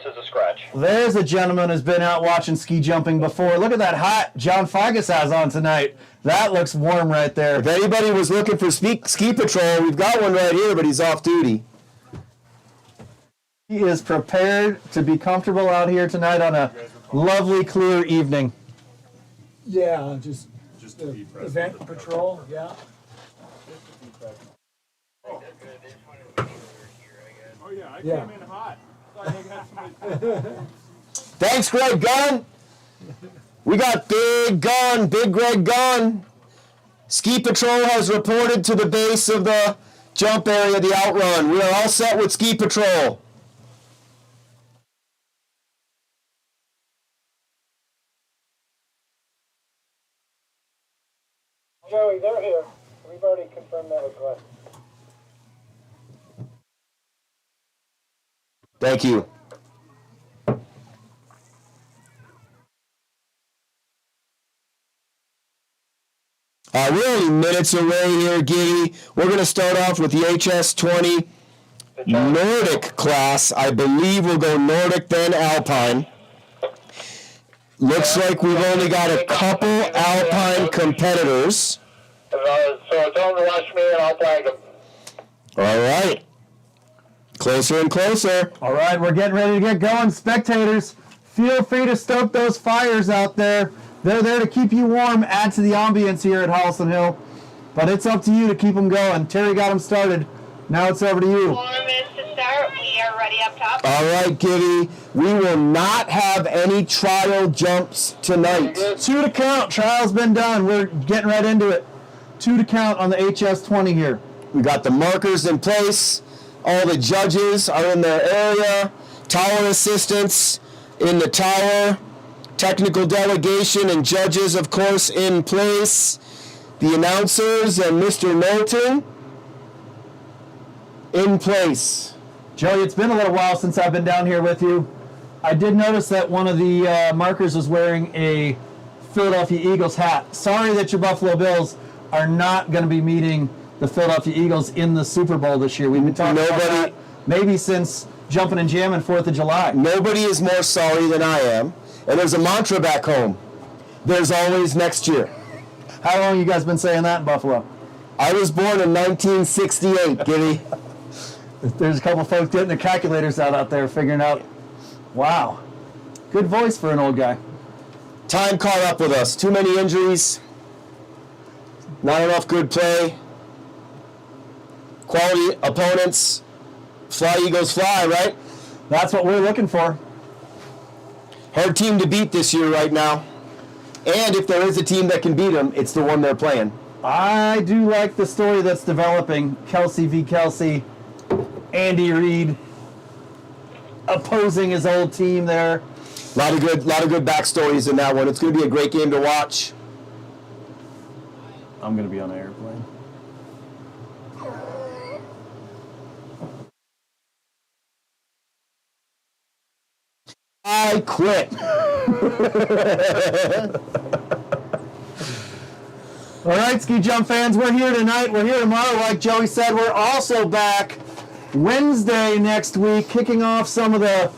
counts as a scratch. There's a gentleman who's been out watching ski jumping before. Look at that hat John Figus has on tonight. That looks warm right there. If anybody was looking for ski patrol, we've got one right here, but he's off duty. He is prepared to be comfortable out here tonight on a lovely, clear evening. Yeah, just event patrol, yeah. Oh yeah, I came in hot. Thanks, Greg Gunn. We got Big Greg Gunn. Ski Patrol has reported to the base of the jump area, the outrun. We are all set with Ski Patrol. Joey, they're here. We've already confirmed that with Glenn. Thank you. We're only minutes away here, Giddy. We're going to start off with the HS30 Nordic class. I believe we'll go Nordic, then Alpine. Looks like we've only got a couple Alpine competitors. So tell them to watch me and I'll flag them. All right. Closer and closer. All right, we're getting ready to get going. Spectators, feel free to stoke those fires out there. They're there to keep you warm, add to the ambience here at Howelsen Hill. But it's up to you to keep them going. Terry got them started. Now it's over to you. 4 minutes to start. We are ready up top. All right, Giddy. We will not have any trial jumps tonight. 2 to count. Trial's been done. We're getting right into it. 2 to count on the HS20 here. We got the markers in place. All the judges are in their area. Tower assistants in the tower. Technical delegation and judges, of course, in place. The announcers and Mr. Knowlton in place. Joey, it's been a little while since I've been down here with you. I did notice that one of the markers was wearing a Philadelphia Eagles hat. Sorry that your Buffalo Bills are not going to be meeting the Philadelphia Eagles in the Super Bowl this year. We've been talking about that maybe since Jumping and Jamming 4th of July. Nobody is more sorry than I am. And there's a mantra back home. There's always next year. How long you guys been saying that in Buffalo? I was born in 1968, Giddy. There's a couple folks getting their calculators out there figuring out, wow, good voice for an old guy. Time caught up with us. Too many injuries. Not enough good play. Quality opponents. Fly Eagles fly, right? That's what we're looking for. Hard team to beat this year right now. And if there is a team that can beat them, it's the one they're playing. I do like the story that's developing. Kelsey v. Kelsey. Andy Reid opposing his old team there. A lot of good backstories in that one. It's going to be a great game to watch. I'm going to be on the airplane. I quit. All right, ski jump fans, we're here tonight. We're here tomorrow, like Joey said. We're also back Wednesday next week, kicking off some of the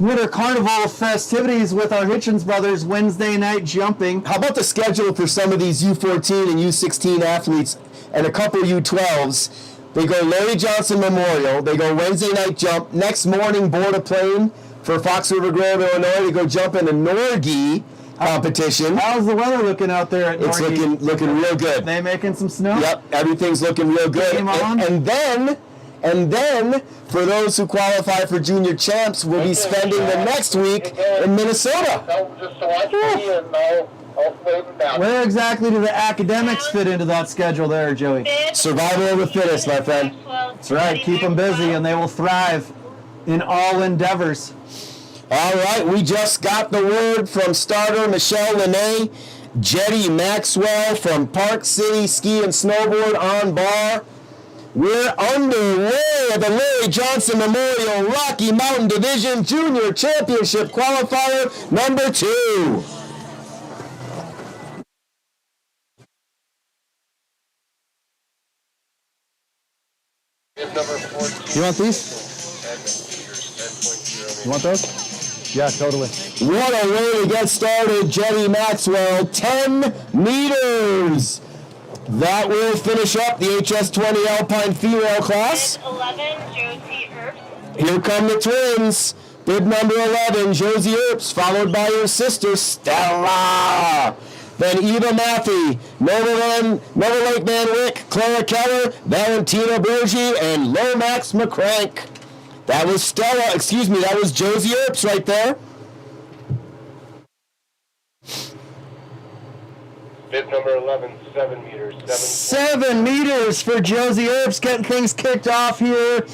Winter Carnival festivities with our Hitchens brothers Wednesday night jumping. How about the schedule for some of these U14 and U16 athletes and a couple U12s? They go Larry Johnson Memorial. They go Wednesday night jump. Next morning, board a plane for Fox River Grove, Illinois to go jump in the Norgie competition. How's the weather looking out there at It's Norgie? looking real good. They making some snow? Yep, everything's looking real good. Game on. And then, for those who qualify for junior champs, we'll be spending the next week in Minnesota. Just to watch me and I'll wave them down. Where exactly do the academics fit into that schedule there, Joey? Survival of the fittest, my friend. That's right. Keep them busy and they will thrive in all endeavors. All right, we just got the word from starter Michelle Lene, Jetty Maxwell from Park City Ski and Snowboard on bar. We're underway at the Larry Johnson Memorial Rocky Mountain Division Junior Championship Qualifier number 2. Number 14. You want these? You want those? Yeah, totally. What a way to get started, Jetty Maxwell. 10 meters. That will finish up the HS20 Alpine female class. 11, Josie Earps. Here come the twins. Bib number 11, Josie Earps, followed by her sister, Stella. Then Eva Matthey, Nova Lake Van Wyck, Clara Keller, Valentina Bergie, and Lomax McCrank. That was that was Josie Earps right there. Bib number 11, 7 meters. 7 meters for Josie Earps, getting things kicked off here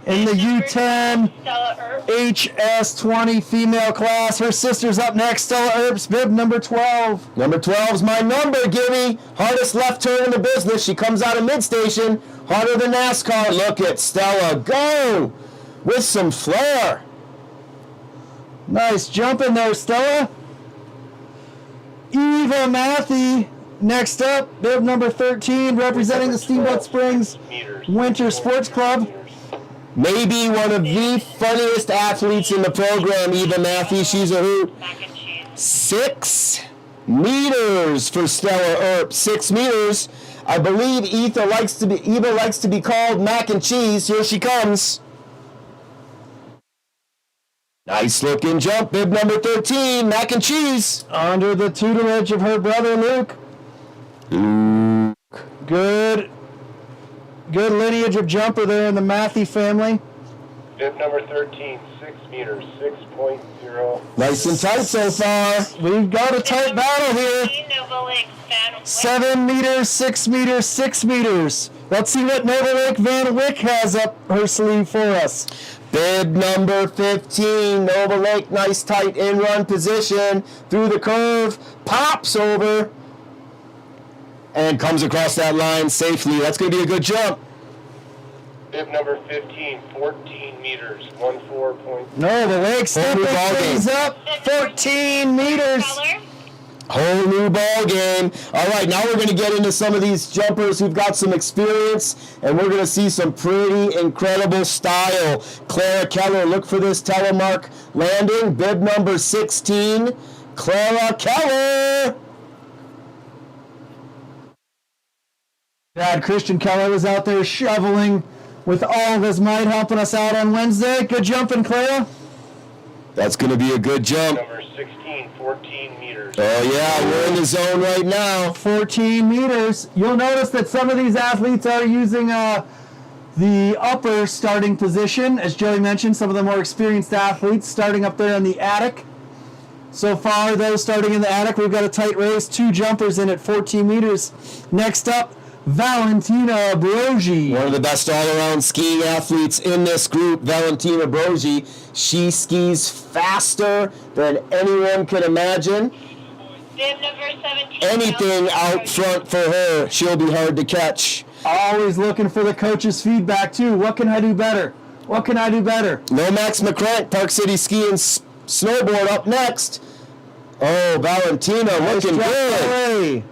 in the U10 Stella Earps. HS20 female class. Her sister's up next, Stella Earps, bib number 12. Number 12's my number, Gimme. Hardest left turn in the business. She comes out of mid-station, harder than NASCAR. Look at Stella go with some flair. Nice jump in there, Stella. Eva Matthey next up, bib number 13, representing the Steamboat Springs Winter Sports Club. Maybe one of the funniest athletes in the program, Eva Matthey. She's a hoot. Mac and cheese. 6 meters for Stella Earp. 6 meters. I believe Eva likes to be called mac and cheese. Here she comes. Nice looking jump, bib number 13, mac and cheese. Under the tutelage of her brother Luke. Good lineage of jumper there in the Matthey family. Bib number 13, 6 meters, 6.0. Nice and tight so far. We've got a tight battle here. 15, Nova Lake Van Wyck. 7 meters, 6 meters, 6 meters. Let's see what Nova Lake Van Wyck has up her sleeve for us. Bib number 15, Nova Lake, nice tight in-run position through the curve, pops over, and comes across that line safely. That's going to be a good jump. Bib number 15, 14 meters, 14. Nova Lake stepping things up, 14 meters. Color. Whole new ball game. All right, now we're going to get into some of these jumpers who've got some experience, and we're going to see some pretty incredible style. Clara Keller, look for this telemark landing. Bib number 16, Clara Keller. Dad Christian Keller was out there shoveling with all of his might, helping us out on Wednesday. Good jumping, Clara. That's going to be a good jump. Number 16, 14 meters. Oh, yeah, we're in the zone right now. 14 meters. You'll notice that some of these athletes are using the upper starting position. As Joey mentioned, some of the more experienced athletes starting up there in the attic. So far, those starting in the attic, we've got a tight race. 2 jumpers in at 14 meters. Next up, Valentina Brogi. One of the best all-around skiing athletes in this group, Valentina Brogi. She skis faster than anyone can imagine. Bib number 17. Anything out Josie front for her, she'll be hard to catch. Always looking for the coach's feedback, too. What can I do better? What can I do better? Lomax McCrank, Park City Ski and Snowboard up next. Oh, Valentina looking good. Away.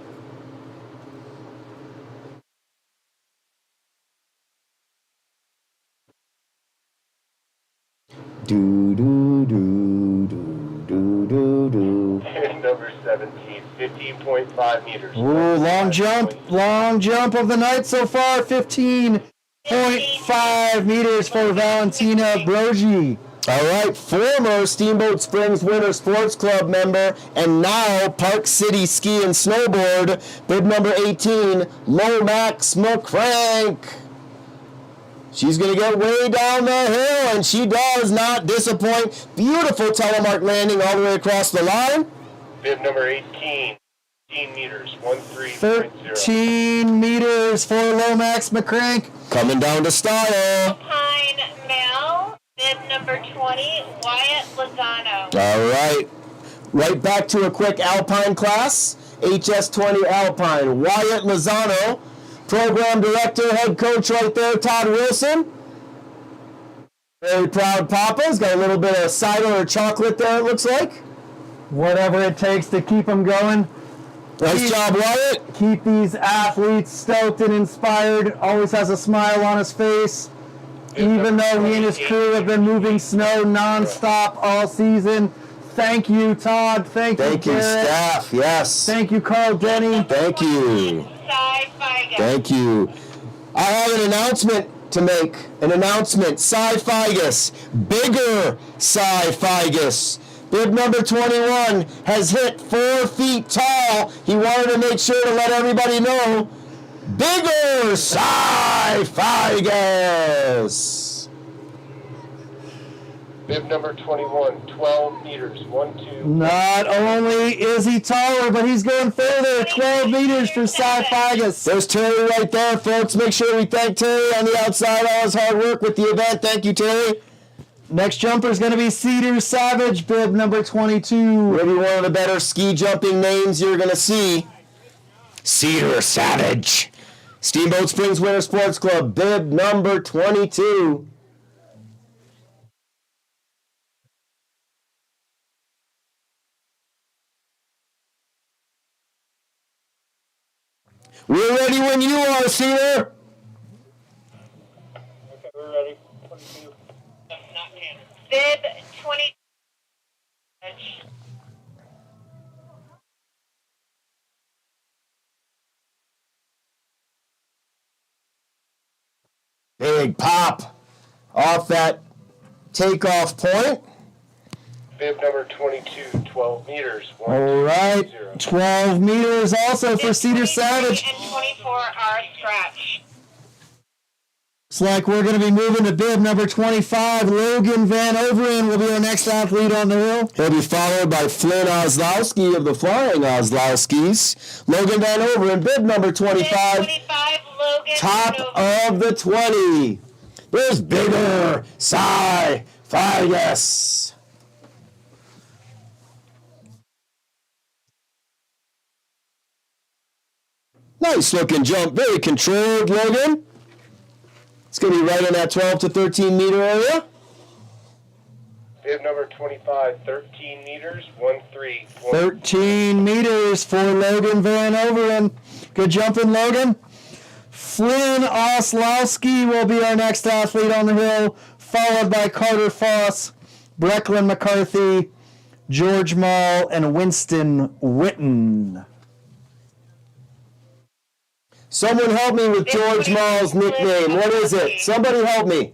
Do, do, do, do, do, do, do. Bib number 17, 15.5 meters. Ooh, long jump of the night so far, 15.5 meters for Valentina Brogi. All right, former Steamboat Springs Winter Sports Club member and now Park City Ski and Snowboard, bib number 18, Lomax McCrank. She's going to get way down the hill, and she does not disappoint. Beautiful telemark landing all the way across the line. Bib number 18, 15 meters, 13.0. 13 meters for Lomax McCrank. Coming down to style. Alpine male. Bib number 20, Wyatt Lozano. All right. Right back to a quick Alpine class. HS20 Alpine. Wyatt Lozano. Program director, head coach right there, Todd Wilson. Very proud Papa's got a little bit of cider or chocolate there, it looks like. Whatever it takes to keep them going. Nice job, Wyatt. Keep these athletes stoked and inspired. Always has a smile on his face. even though he and his crew have been moving snow nonstop all season. Thank you, Todd. Thank you, Thank you, Garrett. staff. Yes. Thank you, Carl Denny. Thank you. Thank you. I have an announcement to make. An announcement. Cy Figus. Bigger Cy Figus. Bib number 21 has hit 4 feet tall. He wanted to make sure to let everybody know. Bigger Cy Figus. Bib number 21, 12 meters, 1, 2. Not only is he taller, but he's going further. 12 meters for Cy Figus. There's Terry right there, folks. Make sure we thank Terry on the outside, all his hard work with the event. Thank you, Terry. Next jumper is going to be Cedar Savage, bib number 22. Maybe one of the better ski jumping names you're going to see. Cedar Savage. Steamboat Springs Winter Sports Club, bib number 22. We're ready when you are, Cedar. Okay, we're ready. 22. Bib 20. Big pop off that takeoff point. Bib number 22, 12 meters, 1, All right, 0. 12 meters also for Bib Cedar 23 Savage. and 24 are scratch. Looks like we're going to be moving to bib number 25. Logan Van Overen will be our next athlete on the hill. He'll be followed by Flynn Oslowski of the Flying Oslowskis. Logan Van Overen, bib number 25. Bib 25, Logan. Top of the 20. There's Bigger Cy Figus. Nice looking jump. Very controlled, Logan. It's going to be right in that 12 to 13 meter area. Bib number 25, 13 meters, 1, 3. 13 meters for Logan Van Overen. Good jumping, Logan. Flynn Oslowski will be our next athlete on the hill, followed by Carter Foss, Brecklin McCarthy, George Mall, and Winston Witten. Someone help me with George Mall's nickname. What is it? Somebody help me.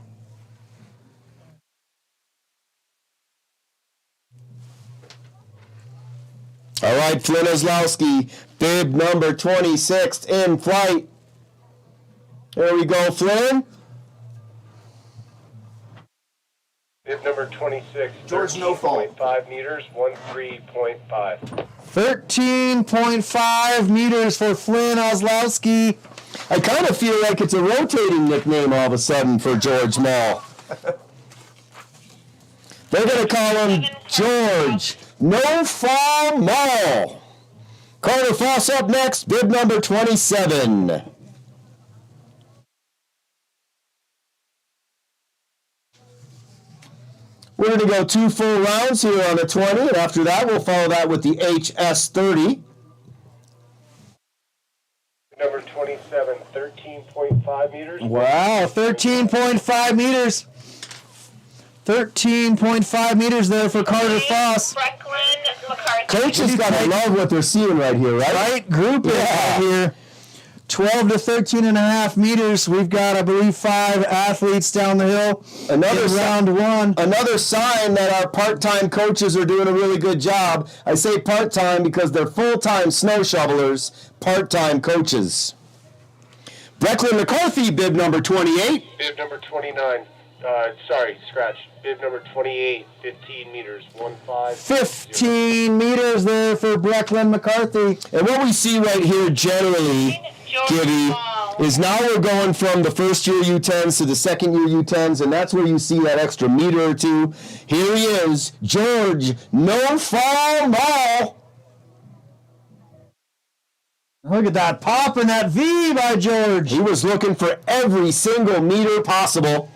All right, Flynn Oslowski, bib number 26 in flight. There we go, Flynn. Bib number 26, George, no fault. 13.5 meters, 1, 3.5. 13.5 meters for Flynn Oslowski. I kind of feel like it's a rotating nickname all of a sudden for George Mall. They're going to call him George No Fall Mall. Carter Foss up next, bib number 27. We're going to go 2 full rounds here on the 20, and after that, we'll follow that with the HS30. Number 27, 13.5 meters. Wow, 13.5 meters. 13.5 meters there for Carter Foss. Brecklin McCarthy. Coaches got to love what they're seeing right here, right? Right group Yeah. here. 12 to 13 and a half meters. We've got, I believe, 5 athletes down the hill. Another in round 1. Another sign that our part-time coaches are doing a really good job. I say part-time because they're full-time snow shovelers, part-time coaches. Brecklin McCarthy, bib number 28. Bib number 29, scratch. Bib number 28, 15 meters, 1, 5. 15 meters there for Brecklin McCarthy. And what we see right here generally, Gibby, is now we're going from the first year U10s to the second year U10s, and that's where you see that extra meter or two. Here he is, George No Fall Mall. Look at that pop and that V by George. He was looking for every single meter possible.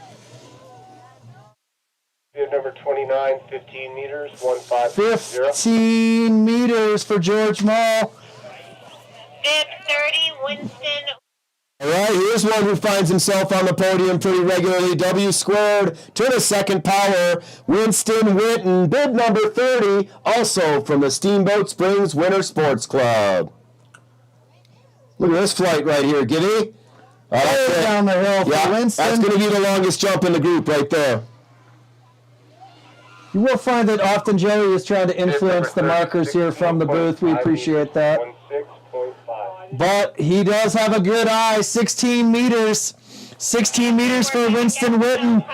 Bib number 29, 15 meters, 1, 5, 0. 15 meters for George Mall. Bib 30, Winston. All right, here's one who finds himself on the podium pretty regularly. W squared to the second power. Winston Witten, bid number 30, also from the Steamboat Springs Winter Sports Club. Look at this flight right here, Giddy. Down the hill for Yeah, Winston. that's going to be the longest jump in the group right there. You will find that often Joey is trying to influence the markers here from the booth. We appreciate that. 16.5. But he does have a good eye. 16 meters. 16 meters for Winston Witten.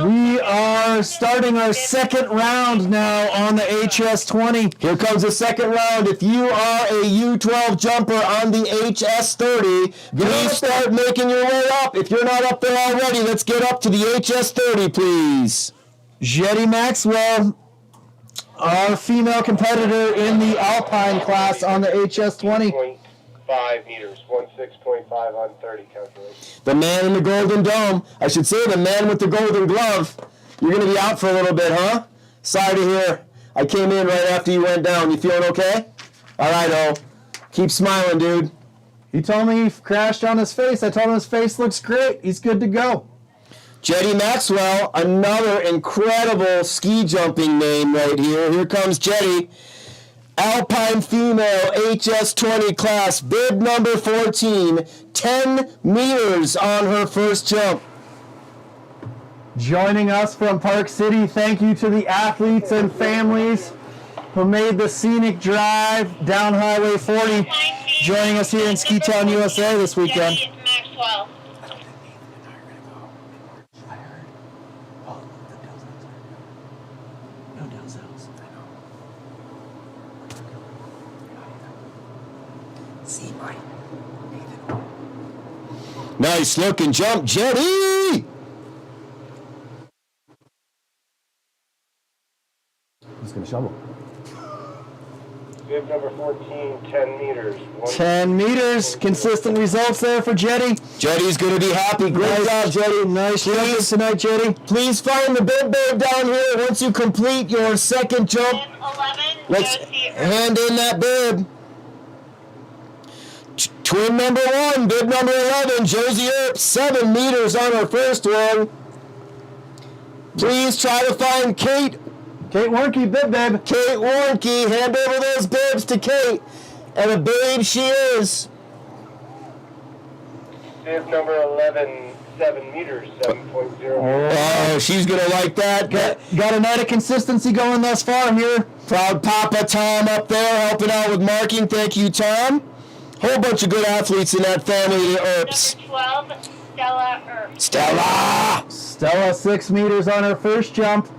We are starting our second round now on the HS20. Here comes the second round. If you are a U12 jumper on the HS30, please start making your way up. If you're not up there already, let's get up to the HS30, please. Jetty Maxwell, our female competitor in the Alpine class on the HS20. 0.5 meters. 16.5 on 30 calculation. The man in the golden dome. I should say the man with the golden glove. You're going to be out for a little bit, huh? Sorry to hear. I came in right after you went down. You feeling okay? All right, oh. Keep smiling, dude. He told me he crashed on his face. I told him his face looks great. He's good to go. Jetty Maxwell, another incredible ski jumping name right here. Here comes Jetty. Alpine female HS20 class, bid number 14, 10 meters on her first jump. Joining us from Park City, thank you to the athletes and families who made the scenic drive down Highway 40, joining us here in Ski Town, USA this weekend. Jetty Maxwell. Nice looking jump, Jetty! He's going to shovel. Bib number 14, 10 meters. 10 meters, consistent results there for Jetty. Jetty's going to be happy. Great job, Jetty. Nice jumping tonight, Jetty. Please find the bib babe down here once you complete your second jump. Bib 11, Let's Josie hand in that bib. Twin number 1, bib number 11, Josie Earp, 7 meters on her first one. Please try to find Kate Warnke, bib babe. Kate Warnke, hand over those bibs to Kate. And a babe she is. Bib number 11, 7 meters. 7.0. Oh, she's going to like that. Got a night of consistency going thus far here. Proud Papa Tom up there helping out with marking. Thank you, Tom. Whole bunch of good athletes in that family, the Earps. Number 12, Stella Earp. Stella! Stella 6 meters on her first jump.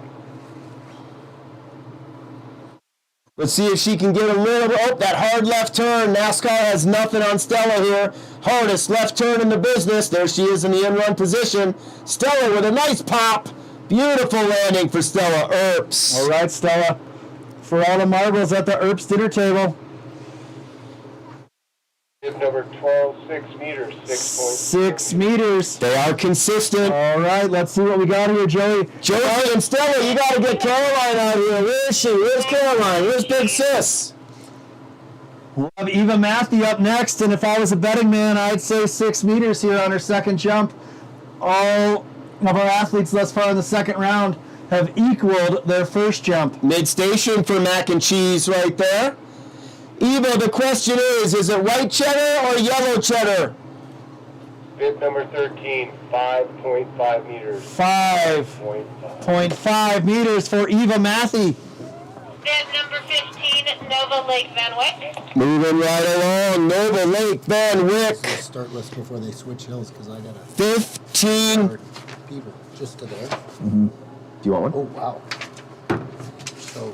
Let's see if she can get a little bit. Oh, that hard left turn. NASCAR has nothing on Stella here. Hardest left turn in the business. There she is in the in-run position. Stella with a nice pop. Beautiful landing for Stella Earps. All right, Stella. For all the marbles at the Earps dinner table. Bib number 12, 6 meters. 6 meters. They are consistent. All right, let's see what we got here, Joey. Joey and Stella, you got to get Caroline out here. Where is she? Where's Caroline? Where's Big Sis? We'll have Eva Matthew up next, and if I was a betting man, I'd say 6 meters here on her second jump. All of our athletes thus far in the second round have equaled their first jump. Mid-station for mac and cheese right there. Eva, the question is it white cheddar or yellow cheddar? Bib number 13, 5.5 meters. 5.5 meters for Eva Matthew. Bib number 15, Nova Lake Van Wyck. Moving right along, Nova Lake Van Wyck. Start list before they switch hills because I got to 15. start people just to there. Do you want Oh, one? wow. So,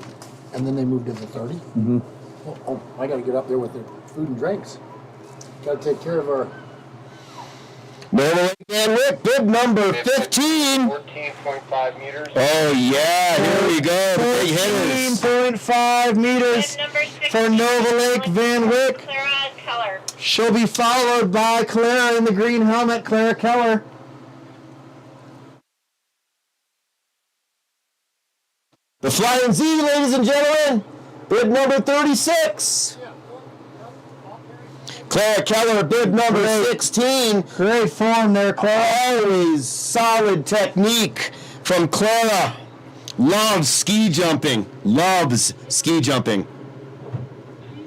and then they moved to the 30? Oh, I got to get up there with their food and drinks. Got to take care of our... Nova Lake Van Wyck, bib number 15. 14.5 meters. Oh, yeah, here we go. The big hitters. 14.5 meters Bib number 16, for Nova Lake Van Wyck. Clara Keller. She'll be followed by Clara in the green helmet, Clara Keller. The Flying Z, ladies and gentlemen. Bib number 36. Clara Keller, bib number 16. Great form there, Clara. Always solid technique from Clara. Loves ski jumping. Loves ski jumping.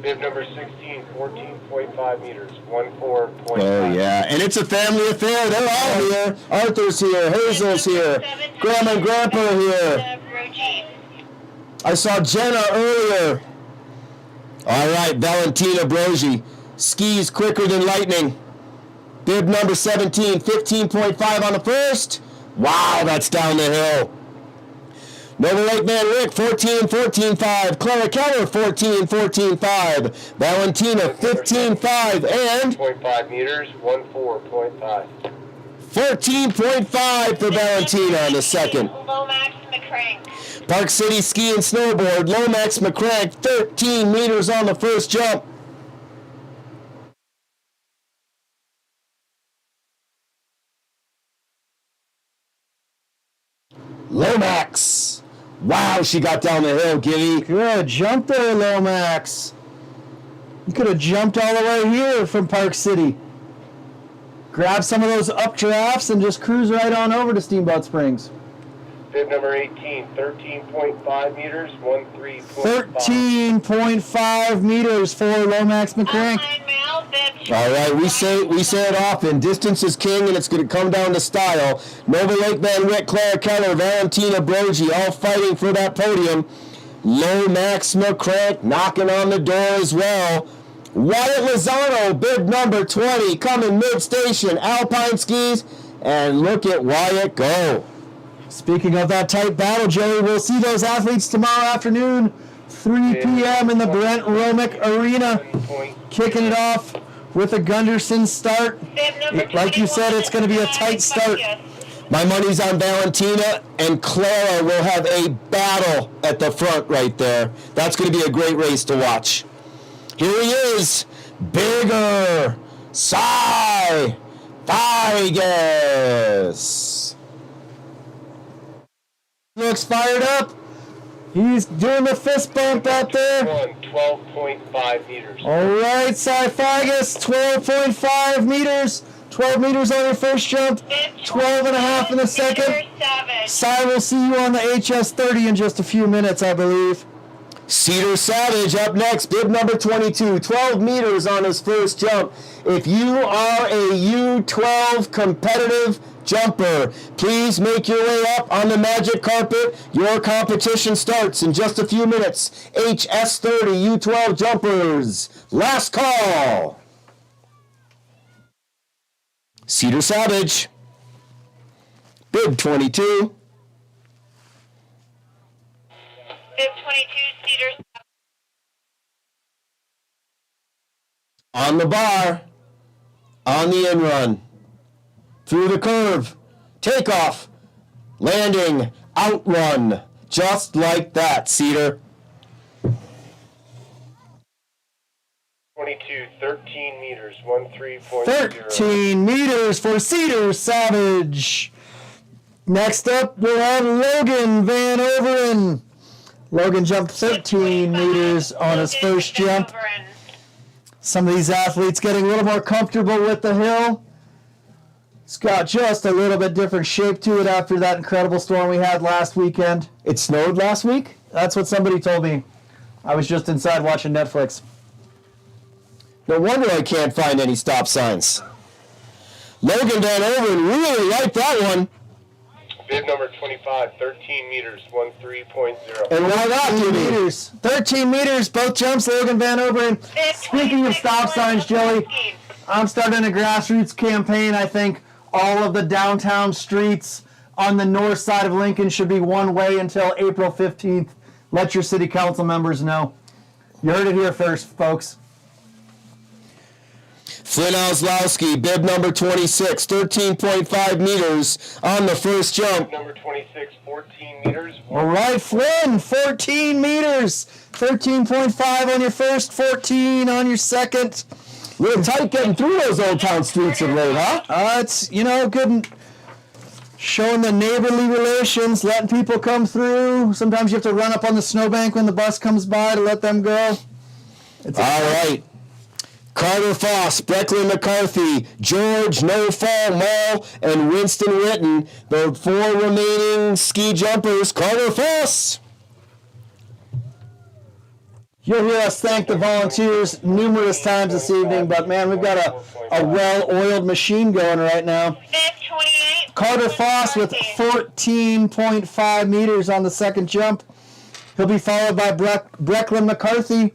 Bib number 16, 14.5 meters, 14.5. Oh, yeah. And it's a family affair. They're all here. Arthur's here. Hazel's here. Grandma and Grandpa are here. I saw Jenna earlier. All right, Valentina Brogi. Skis quicker than lightning. Bib number 17, 15.5 on the first. Wow, that's down the hill. Nova Lake Man Rick, 14 and 14.5. Clara Keller, 14 and 14.5. Valentina, 15.5. And 0.5 meters, 14.5. 14.5 for Valentina on the second. Lomax McCrank. Park City Ski and Snowboard, Lomax McCrank, 13 meters on the first jump. Lomax. Wow, she got down the hill, Gilly. Good jump there, Lomax. You could have jumped all the way here from Park City. Grab some of those updrafts and just cruise right on over to Steamboat Springs. Bib number 18, 13.5 meters, 13.5. 13.5 meters for Lomax McCrank. All right, we say it often. Distance is king, and it's going to come down to style. Nova Lake Van Wick, Clara Keller, Valentina Brogi, all fighting for that podium. Lomax McCrank knocking on the door as well. Wyatt Lozano, bib number 20, coming mid-station, Alpine skis, and look at Wyatt go. Speaking of that tight battle, Joey, we'll see those athletes tomorrow afternoon, 3 p.m. in the Brent Romick Arena, kicking it off with a Gunderson start. Like you said, it's going to be a tight start. My money's on Valentina, and Clara will have a battle at the front right there. That's going to be a great race to watch. Here he is, bigger, Cy Figas. Looks fired up. He's doing the fist bump out there. 12.5 meters. All right, Cy Figas, 12.5 meters. 12 meters on your first jump, 12 and a half in the second. Cy will see you on the HS30 in just a few minutes, I believe. Cedar Savage up next, bib number 22, 12 meters on his first jump. If you are a U12 competitive jumper, please make your way up on the magic carpet. Your competition starts in just a few minutes. HS30 U12 jumpers, last call. Cedar Savage, bib 22. Bib 22, Cedar. On the bar, on the in run, through the curve, takeoff, landing, outrun, just like that, Cedar. 22, 13 meters, 13.0. 13 meters for Cedar Savage. Next up, we'll have Logan Van Overen. Logan jumped 13 meters on his first jump. Some of these athletes getting a little more comfortable with the hill. It's got just a little bit different shape to it after that incredible storm we had last weekend. It snowed last week? That's what somebody told me. I was just inside watching Netflix. No wonder I can't find any stop signs. Logan Van Overen really liked that one. Bib number 25, 13 meters, 13.0. And why not, 13 Jimmy? meters. 13 meters, both jumps, Logan Van Overen. Speaking of stop signs, Joey, I'm starting a grassroots campaign. I think all of the downtown streets on the north side of Lincoln should be one way until April 15th. Let your city council members know. You heard it here first, folks. Flynn Oslowski, bib number 26, 13.5 meters on the first jump. Number 26, 14 meters. All right, Flynn, 14 meters. 13.5 on your first, 14 on your second. A little tight getting through those Old Town streets of late, huh? It's, good showing the neighborly relations, letting people come through. Sometimes you have to run up on the snowbank when the bus comes by to let them go. All right. Carter Foss, Brecklin McCarthy, George No Fall Mall, and Winston Witten. The 4 remaining ski jumpers. Carter Foss. You'll hear us thank the volunteers numerous times this evening, but man, we've got a well-oiled machine going right now. 528. Carter Foss with 14.5 meters on the second jump. He'll be followed by Brecklin McCarthy.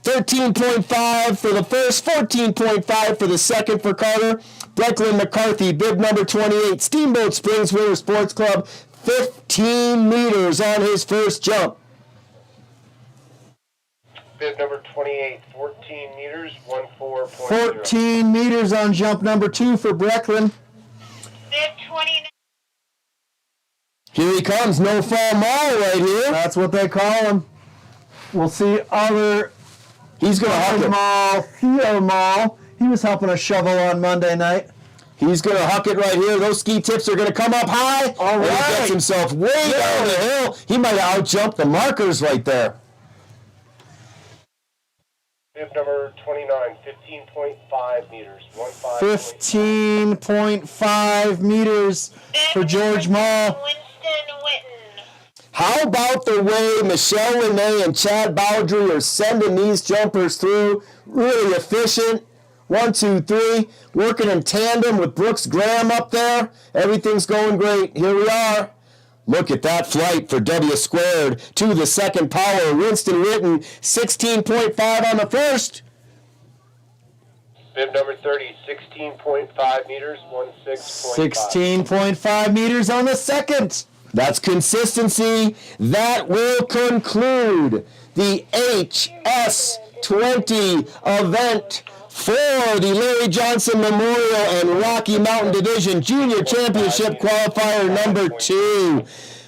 13.5 for the first, 14.5 for the second for Carter. Brecklin McCarthy, bib number 28, Steamboat Springs Winter Sports Club, 15 meters on his first jump. Bib number 28, 14 meters, 14.0. 14 meters on jump number 2 for Brecklin. Bib 29. Here he comes, No Fall Mall right here. That's what they call him. We'll see other He's going to huck it. Mall, Theo Mall. He was helping us shovel on Monday night. He's going to huck it right here. Those ski tips are going to come up high. All And he right. gets himself way down the hill. He might have outjumped the markers right there. Bib number 29, 15.5 meters, 15. 15.5 meters for George Mall. Winston Witten. How about the way Michelle Lene and Chad Bowdry are sending these jumpers through? Really efficient. 1, 2, 3. Working in tandem with Brooks Graham up there. Everything's going great. Here we are. Look at that flight for W squared to the second power. Winston Witten, 16.5 on the first. Bib number 30, 16.5 meters, 16.5. 16.5 meters on the second. That's consistency. That will conclude the HS30 event for the Larry Johnson Memorial and Rocky Mountain Division Junior Championship Qualifier number 2.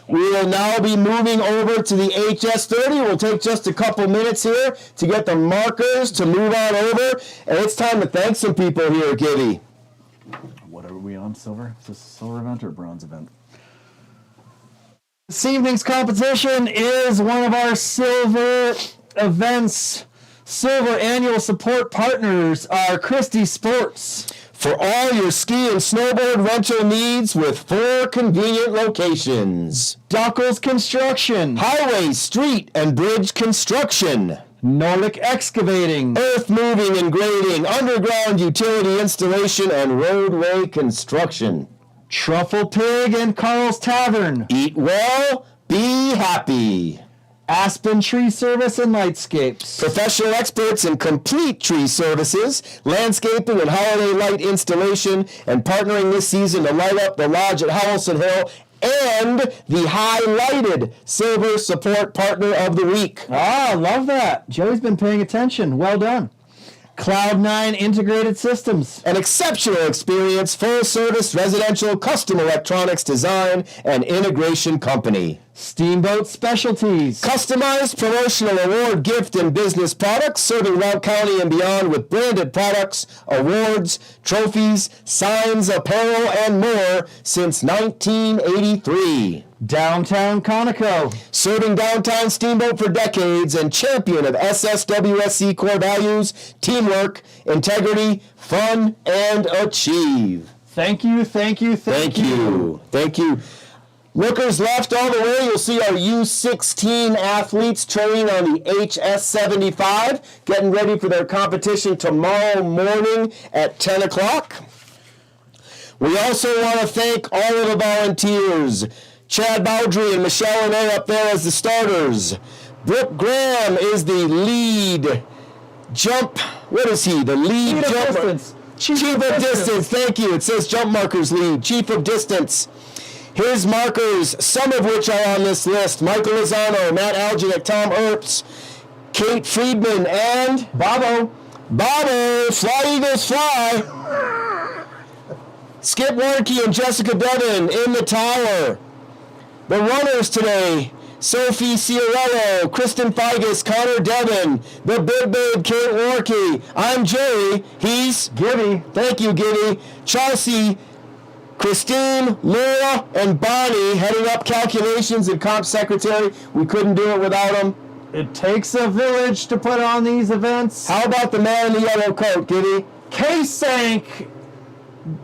We will now be moving over to the HS30. We'll take just a couple minutes here to get the markers to move on over. And it's time to thank some people here, Gibby. What are we on, silver? Is this a silver event or a bronze event? This evening's competition is one of our silver events. Silver annual support partners are Christie Sports. For all your ski and snowboard rental needs with 4 convenient locations. Duckles Construction. Highway, street, and bridge construction. Nordic Excavating. Earth moving and grading, underground utility installation, and roadway construction. Truffle Pig and Carl's Tavern. Eat well, be happy. Aspen Tree Service and Lightscapes. Professional experts in complete tree services, landscaping and holiday light installation, and partnering this season to light up the lodge at Howelsen Hill, and the highlighted Silver Support Partner of the Week. Ah, love that. Joey's been paying attention. Well done. Cloud9 Integrated Systems. An exceptional experience, full-service residential custom electronics design and integration company. Steamboat Specialties. Customized promotional award, gift, and business products, serving Route County and beyond with branded products, awards, trophies, signs, apparel, and more since 1983. Downtown Conoco. Serving downtown Steamboat for decades and champion of SSWSC core values, teamwork, integrity, fun, and achieve. Thank you, thank you, Thank you. Thank you. Lookers left all the way, you'll see our U16 athletes training on the HS75, getting ready for their competition tomorrow morning at 10 o'clock. We also want to thank all of the volunteers. Chad Bowdry and Michelle Lene up there as the starters. Brooke Graham is the lead jump. What is he? The lead Chief of jump. Distance. Chief of Distance. Thank you. It says jump markers lead. Chief of Distance. His markers, some of which are on this list: Michael Lozano, Matt Alginek, Tom Earps, Kate Friedman, and Bobo. Bobo. Fly Eagles fly. Skip Warnke and Jessica Devin in the tower. The runners today: Sophie Ciarello, Kristen Figus, Connor Devin, the Big Babe, Kate Warnke. I'm Jerry. He's Gibby. Thank you, Gibby. Chelsea, Christine, Laura, and Bonnie heading up calculations and comp secretary. We couldn't do it without them. It takes a village to put on these events. How about the man in the yellow coat, Giddy? K-Sank,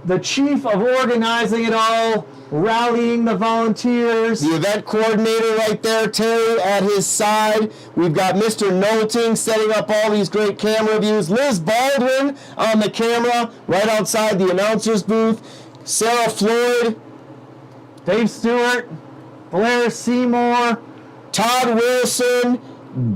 the chief of organizing it all, rallying the volunteers. The event coordinator right there, Terry, at his side. We've got Mr. Nolting setting up all these great camera views. Liz Baldwin on the camera right outside the announcer's booth. Sarah Floyd. Dave Stewart, Blair Seymour, Todd Wilson,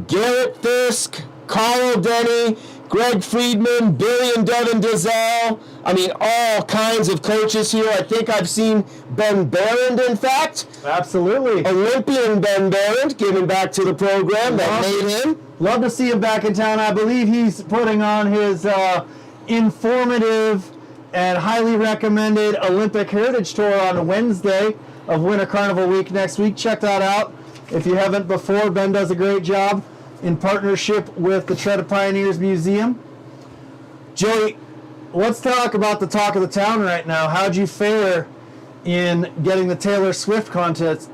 Garrett Fisk, Carl Denny, Greg Friedman, Billy and Devin Dizelle. I mean, all kinds of coaches here. I think I've seen Ben Barrand, in fact. Absolutely. Olympian Ben Barrand, giving back to the program that made him. Love to see him back in town. I believe he's putting on his informative and highly recommended Olympic Heritage Tour on Wednesday of Winter Carnival Week next week. Check that out. If you haven't before, Ben does a great job in partnership with the Tread of Pioneers Museum. Joey, let's talk about the talk of the town right now. How'd you fare in getting the Taylor Swift concert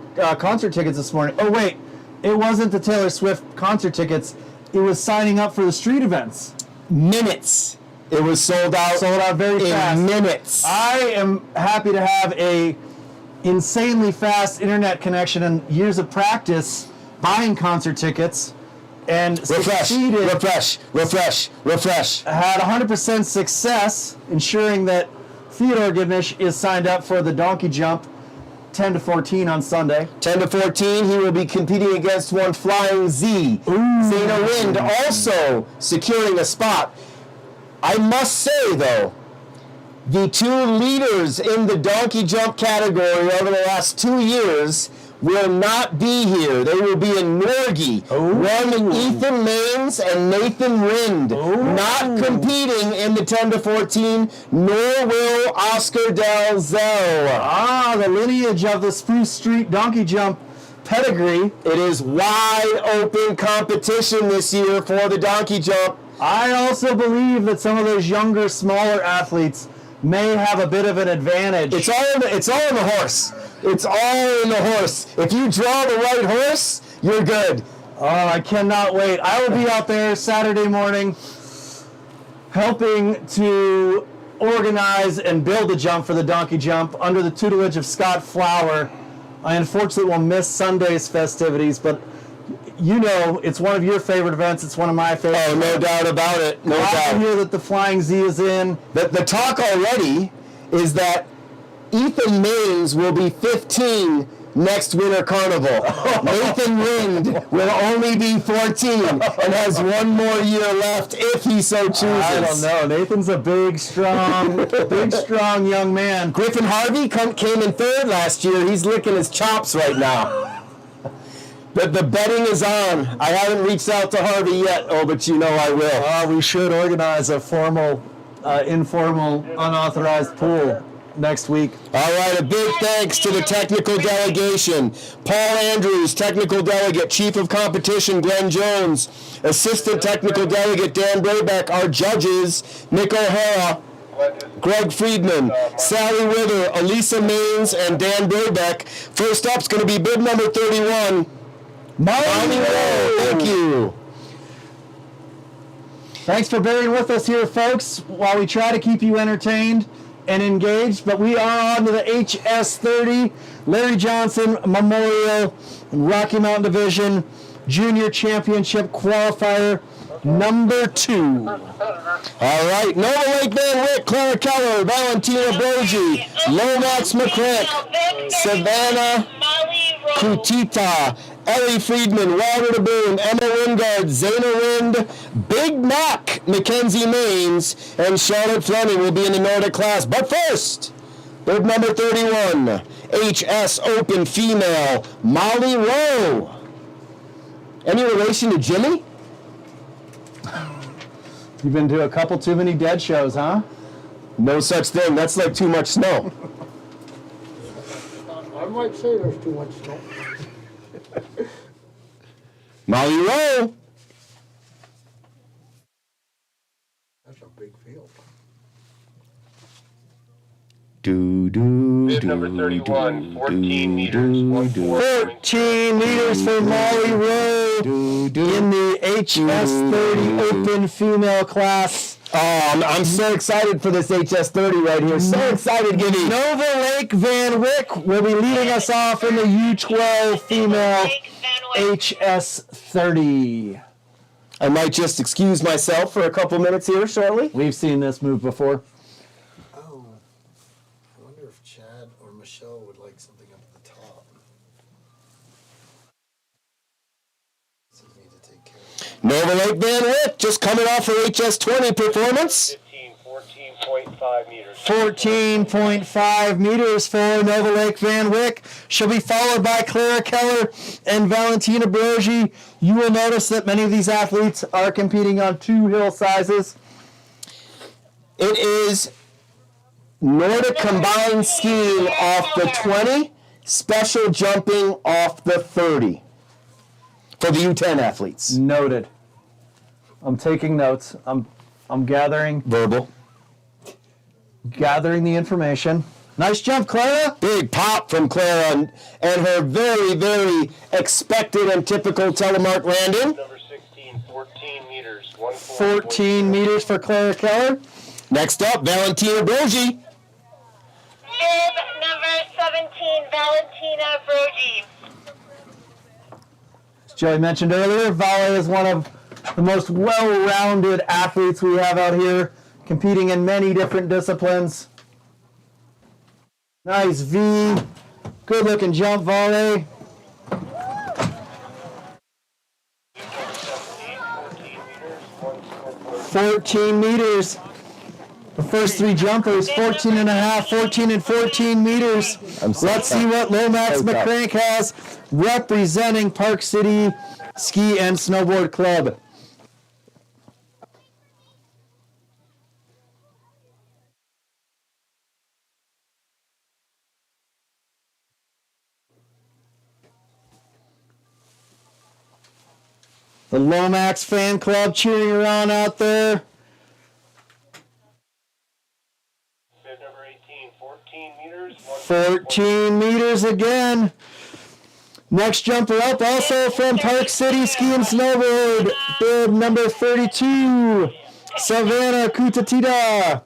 tickets this morning? Oh, wait. It wasn't the Taylor Swift concert tickets. It was signing up for the street events. Minutes. It was sold out. Sold out very fast. In minutes. I am happy to have a insanely fast internet connection and years of practice buying concert tickets, and succeeded. Refresh. Had 100% success, ensuring that Theodore Givnish is signed up for the donkey jump 10 to 14 on Sunday. 10 to 14, he will be competing against one Flying Z. Zeta Wind also securing a spot. I must say, though, the two leaders in the donkey jump category over the last 2 years will not be here. They will be in Norgie. One, Ethan Maines and Nathan Rind, not competing in the 10 to 14, nor will Oscar Dalzell. The lineage of the Spruce Street donkey jump pedigree. It is wide open competition this year for the donkey jump. I also believe that some of those younger, smaller athletes may have a bit of an advantage. It's all in the horse. It's all in the horse. If you draw the right horse, you're good. Oh, I cannot wait. I will be out there Saturday morning helping to organize and build a jump for the donkey jump under the tutelage of Scott Flower. I unfortunately will miss Sunday's festivities, but you know it's one of your favorite events. It's one of my favorites. Oh, no doubt about it. No doubt. I hear that the Flying Z is in. The talk already is that Ethan Maines will be 15 next Winter Carnival. Nathan Rind will only be 14 and has one more year left if he so chooses. I don't know. Nathan's a big, strong young man. Griffin Harvey came in third last year. He's licking his chops right now. But the betting is on. I haven't reached out to Harvey yet. Oh, but you know I will. We should organize a formal, informal, unauthorized pool next week. All right, a big thanks to the technical delegation. Paul Andrews, technical delegate, chief of competition, Glenn Jones, assistant technical delegate, Dan Braybeck, our judges, Nick O'Hara, Greg Friedman, Sally Wither, Elisa Maines, and Dan Braybeck. First up's going to be bid number 31. Molly Rowe. Thank you. Thanks for bearing with us here, folks, while we try to keep you entertained and engaged. But we are on to the HS30 Larry Johnson Memorial Rocky Mountain Division Junior Championship Qualifier number 2. All right, Nova Lake Van Wyck, Clara Keller, Valentina Boji, Lomax McCrack, Savannah Kutita, Ellie Friedman, Walter DeBoon, Emma Wingard, Zayna Rind, Big Mac, Mackenzie Maines, and Charlotte Fleming will be in the Nordic class. But first, bib number 31, HS Open Female, Molly Rowe. Any relation to Jimmy? You've been to a couple too many dead shows, huh? No such thing. That's like too much snow. I might say there's too much snow. Molly Rowe. That's a big field. Bib number 31, 14 meters. 14 meters for Molly Rowe in the HS30 open female class. Oh, I'm so excited for this HS30 right here. So excited, Gibby. Nova Lake Van Wyck will be leading us off in the U12 female HS30. I might just excuse myself for a couple minutes here shortly. We've seen this move before. Oh, I wonder if Chad or Michelle would like something up at the top. So we need to take care of. Nova Lake Van Wyck just coming off her HS20 performance. 14.5 meters. 14.5 meters for Nova Lake Van Wyck. She'll be followed by Clara Keller and Valentina Brogi. You will notice that many of these athletes are competing on 2 hill sizes. It is Nordic combined skiing off the 20, special jumping off the 30 for the U10 athletes. Noted. I'm taking notes. I'm gathering the information. Nice jump, Clara. Big pop from Clara and her very, very expected and typical telemark landing. Number 16, 14 meters. 14 meters for Clara Keller. Next up, Valentina Brogi. Bib number 17, Valentina Brogi. As Joey mentioned earlier, Vale is one of the most well-rounded athletes we have out here, competing in many different disciplines. Nice V. Good looking jump, Vale. 14 meters. The first 3 jumpers, 14 and a half, 14 and 14 meters. Let's see what Lomax McCrank has representing Park City Ski and Snowboard Club. The Lomax fan club cheering her on out there. Bib number 18, 14 meters. 14 meters again. Next jumper up, also from Park City Ski and Snowboard, bib number 32, Savannah Kutatita.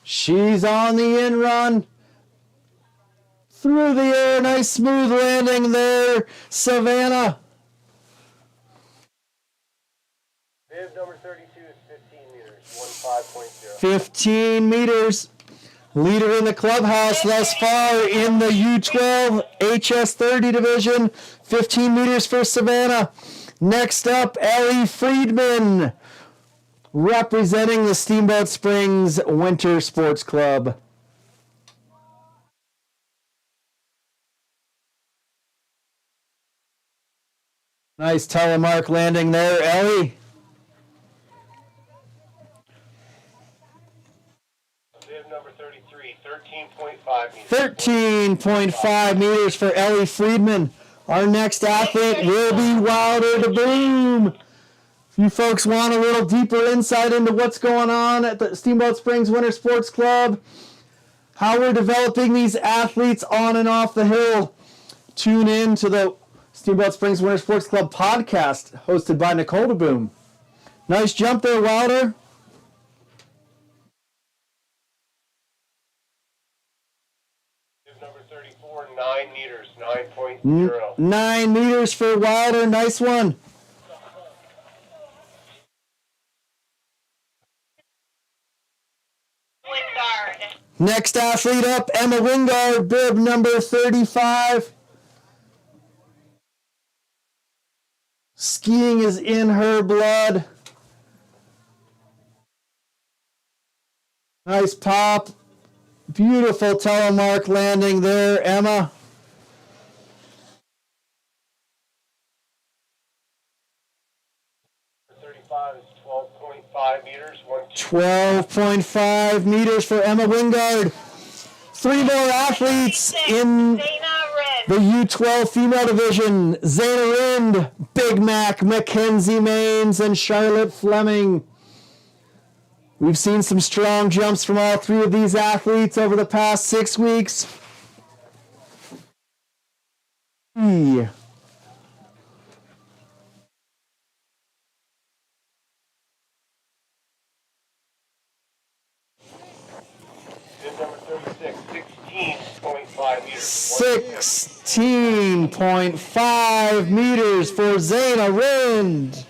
She's on the in run. Through the air, nice smooth landing there, Savannah. Bib number 32 is 15 meters. 15.0. 15 meters. Leader in the clubhouse thus far in the U12 HS30 division. 15 meters for Savannah. Next up, Ellie Friedman, representing the Steamboat Springs Winter Sports Club. Nice telemark landing there, Ellie. Bib number 33, 13.5 meters. 13.5 meters for Ellie Friedman. Our next athlete will be Wilder to Boom. If you folks want a little deeper insight into what's going on at the Steamboat Springs Winter Sports Club, how we're developing these athletes on and off the hill, tune in to the Steamboat Springs Winter Sports Club podcast hosted by Nicole de Boom. Nice jump there, Wilder. Number 34, 9 meters, 9.0. 9 meters for Wilder. Nice one. Wingard. Next athlete up, Emma Wingard, bib number 35. Skiing is in her blood. Nice pop. Beautiful telemark landing there, Emma. Number 35 is 12.5 meters. 12.5 meters for Emma Wingard. 3 more athletes in Dana Wren. The U12 female division, Zayna Rind, Big Mac, Mackenzie Maines, and Charlotte Fleming. We've seen some strong jumps from all three of these athletes over the past 6 weeks. Bib number 36, 16.5 meters. 16.5 meters for Zayna Rind.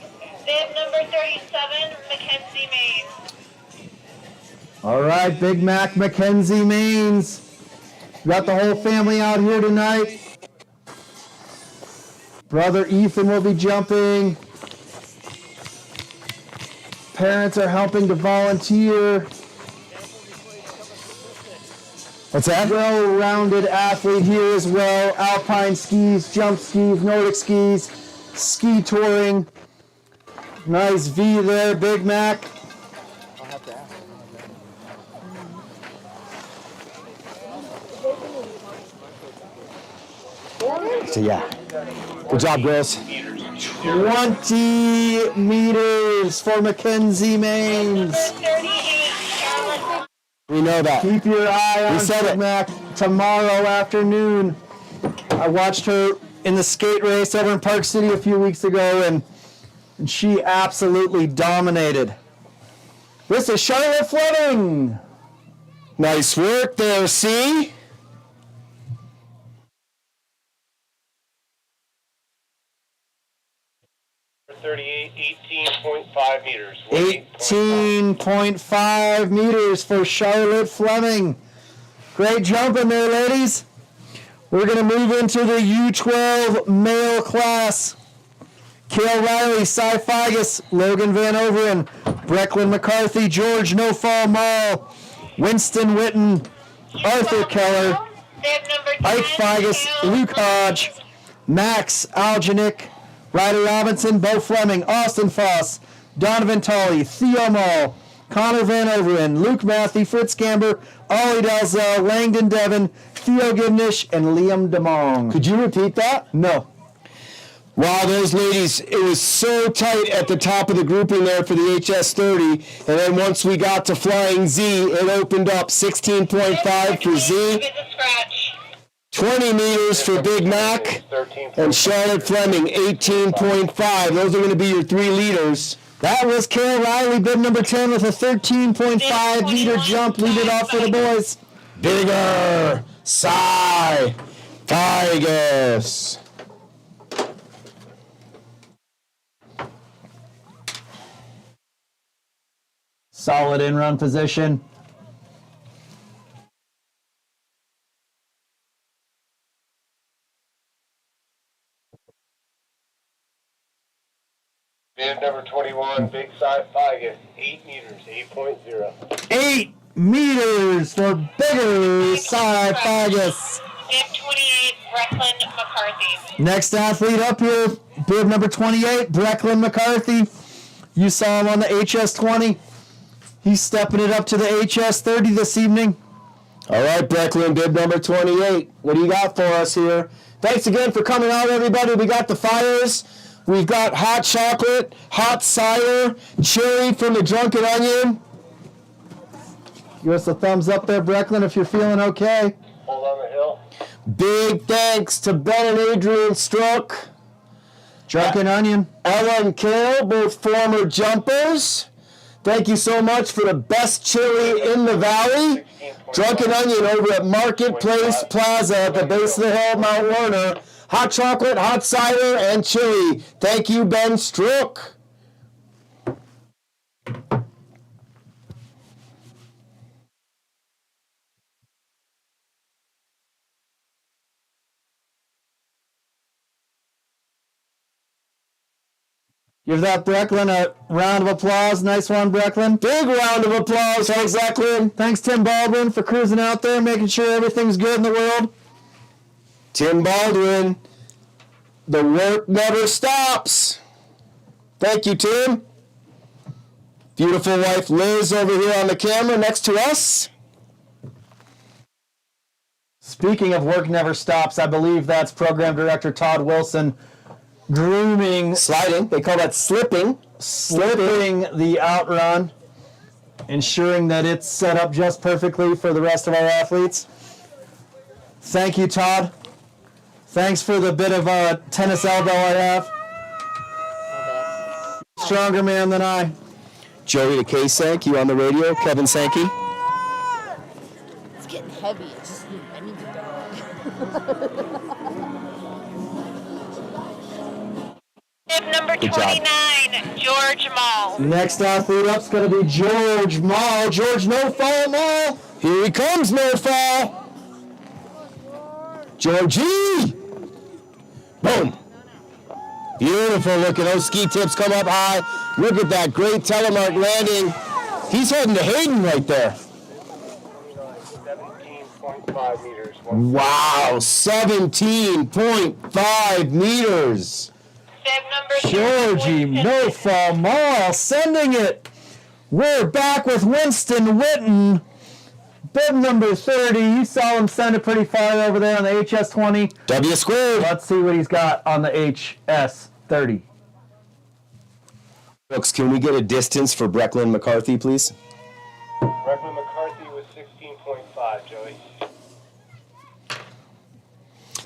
Bib number 37, Mackenzie Maines. All right, Big Mac, Mackenzie Maines. Got the whole family out here tonight. Brother Ethan will be jumping. Parents are helping to volunteer. What's that? Well-rounded athlete here as well. Alpine skis, jump skis, Nordic skis, ski touring. Nice V there, Big Mac. So yeah, good job, girls. 20 meters for Mackenzie Maines. Number 38, Charlotte. We know that. Keep your eye on said Big it. Mac tomorrow afternoon. I watched her in the skate race over in Park City a few weeks ago, and she absolutely dominated. This is Charlotte Fleming. Nice work there, C. 38, 18.5 meters. 18.5 meters for Charlotte Fleming. Great jumping there, ladies. We're going to move into the U12 male class. Cale Riley, Cy Figus, Logan Van Overen, Brecklin McCarthy, George No Fall Mall, Winston Witten, Arthur Keller, Bib number 10, Ike Figus, Cale Luke Hodge, Max Algenick, Ryder Robinson, Bo Fleming, Austin Foss, Donovan Tolley, Theo Mall, Connor Van Overen, Luke Matthew, Fritz Gamber, Ollie Dalzell, Langdon Devon, Theo Givnish, and Liam DeMong. Could you repeat that? No. Wow, those ladies, it was so tight at the top of the grouping there for the HS30. And then once we got to Flying Z, it opened up 16.5 for Z, Bib is a scratch. 20 meters for Big Mac, and Charlotte Fleming, 18.5. Those are going to be your three leaders. That was Cale Riley, bib number 10, with a 13.5 meter jump, lead it off for the boys. Bigger, Cy Figus. Solid in-run position. Bib number 21, Big Cy Figus, 8 meters, 8.0. 8 meters for bigger Cy Figus. Bib 28, Brecklin McCarthy. Next athlete up here, bib number 28, Brecklin McCarthy. You saw him on the HS20. He's stepping it up to the HS30 this evening. All right, Brecklin, bib number 28. What do you got for us here? Thanks again for coming out, everybody. We got the fires. We've got hot chocolate, hot cider, chili from the Drunken Onion. Give us a thumbs up there, Brecklin, if you're feeling okay. Hold on the hill. Big thanks to Ben and Adrian Strook, Drunken Onion. Ella and Cale, both former jumpers. Thank you so much for the best chili in the valley. Drunken Onion over at Marketplace Plaza at the base of the hill, Mount Werner. Hot chocolate, hot cider, and chili. Thank you, Ben Strook. Give that Brecklin a round of applause. Nice one, Brecklin. Big round of applause. Thanks, Brecklin. Thanks, Tim Baldwin, for cruising out there, making sure everything's good in the world. Tim Baldwin, the work never stops. Thank you, Tim. Beautiful wife Liz over here on the camera next to us. Speaking of work never stops, I believe that's Program Director Todd Wilson grooming, Sliding. They call that slipping. slipping the outrun, ensuring that it's set up just perfectly for the rest of our athletes. Thank you, Todd. Thanks for the bit of a tennis elbow I have. Stronger man than I. Joey the K-Sank, you on the radio? Kevin Sankey? It's getting heavy. It's just, I need to Bib number Good job. 29, George Mall. Next athlete up's going to be George Mall. George No Fall Mall. Here he comes, no fall. Georgie! Boom! Beautiful looking. Those ski tips come up high. Look at that great telemark landing. He's heading to Hayden right there. 17.5 meters. Wow, 17.5 meters. Bib number Georgie 30, No Fall Mall sending it. We're back with Winston Witten. Bib number 30. You saw him send it pretty far over there on the HS20. W squared. Let's see what he's got on the HS30. Brooks, can we get a distance for Brecklin McCarthy, please? Brecklin McCarthy was 16.5, Joey.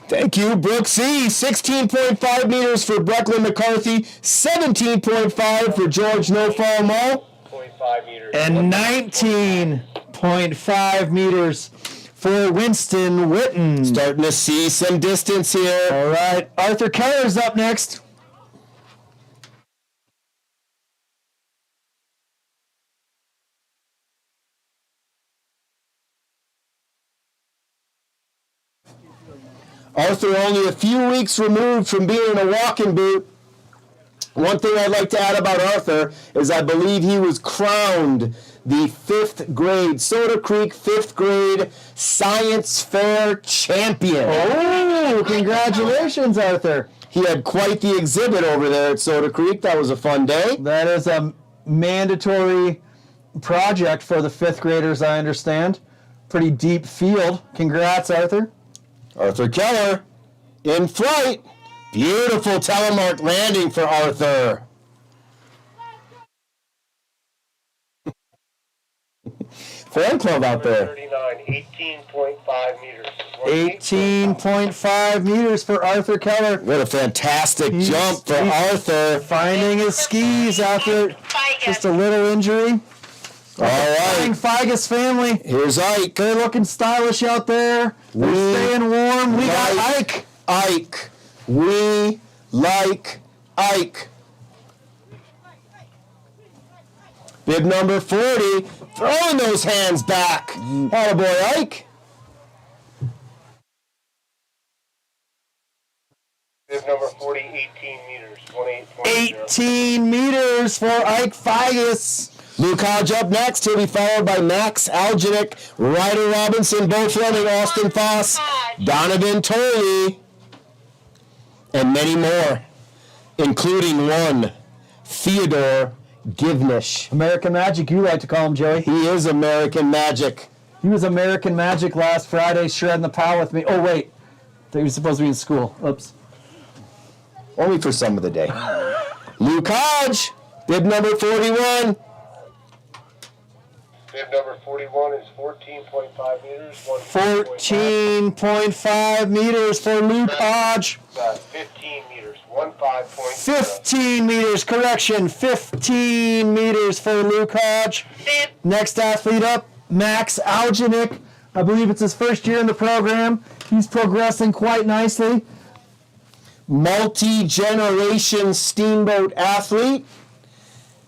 Thank you, Brooksy. 16.5 meters for Brecklin McCarthy. 17.5 for George No Fall Mall. 0.5 meters. And 19.5 meters for Winston Witten. Starting to see some distance here. All right, Arthur Keller's up next. Arthur only a few weeks removed from being in a walking boot. One thing I'd like to add about Arthur is I believe he was crowned the 5th grade, Soda Creek 5th grade science fair champion. Oh, congratulations, Arthur. He had quite the exhibit over there at Soda Creek. That was a fun day. That is a mandatory project for the 5th graders, I understand. Pretty deep field. Congrats, Arthur. Arthur Keller in flight. Beautiful telemark landing for Arthur. Fan club out there. 39, 18.5 meters. 18.5 meters for Arthur Keller. What a fantastic jump for Arthur. Finding his skis after just a little injury. All right, Figus family. here's Ike. They're looking stylish out there. They're staying warm. We got Ike. Ike. We like Ike. Bib number 40, throwing those hands back. Attaboy, Ike. Bib number 40, 18 meters. 18.0. 18 meters for Ike Figus. Luke Hodge up next. He'll be followed by Max Alginick, Ryder Robinson, both running Austin Foss, Donovan Tolley, and many more, including one, Theodore Givnish. American Magic, you like to call him, Joey. He is American Magic. He was American Magic last Friday, shredding the pile with me. Oh, wait. He was supposed to be in school. Oops. Only for some of the day. Luke Hodge, bib number 41. Bib number 41 is 14.5 meters. 14.5 meters for Luke Hodge. 15 meters. 15.0. 15 meters, correction. 15 meters for Luke Hodge. Next athlete up, Max Alginick. I believe it's his first year in the program. He's progressing quite nicely. Multi-generation steamboat athlete.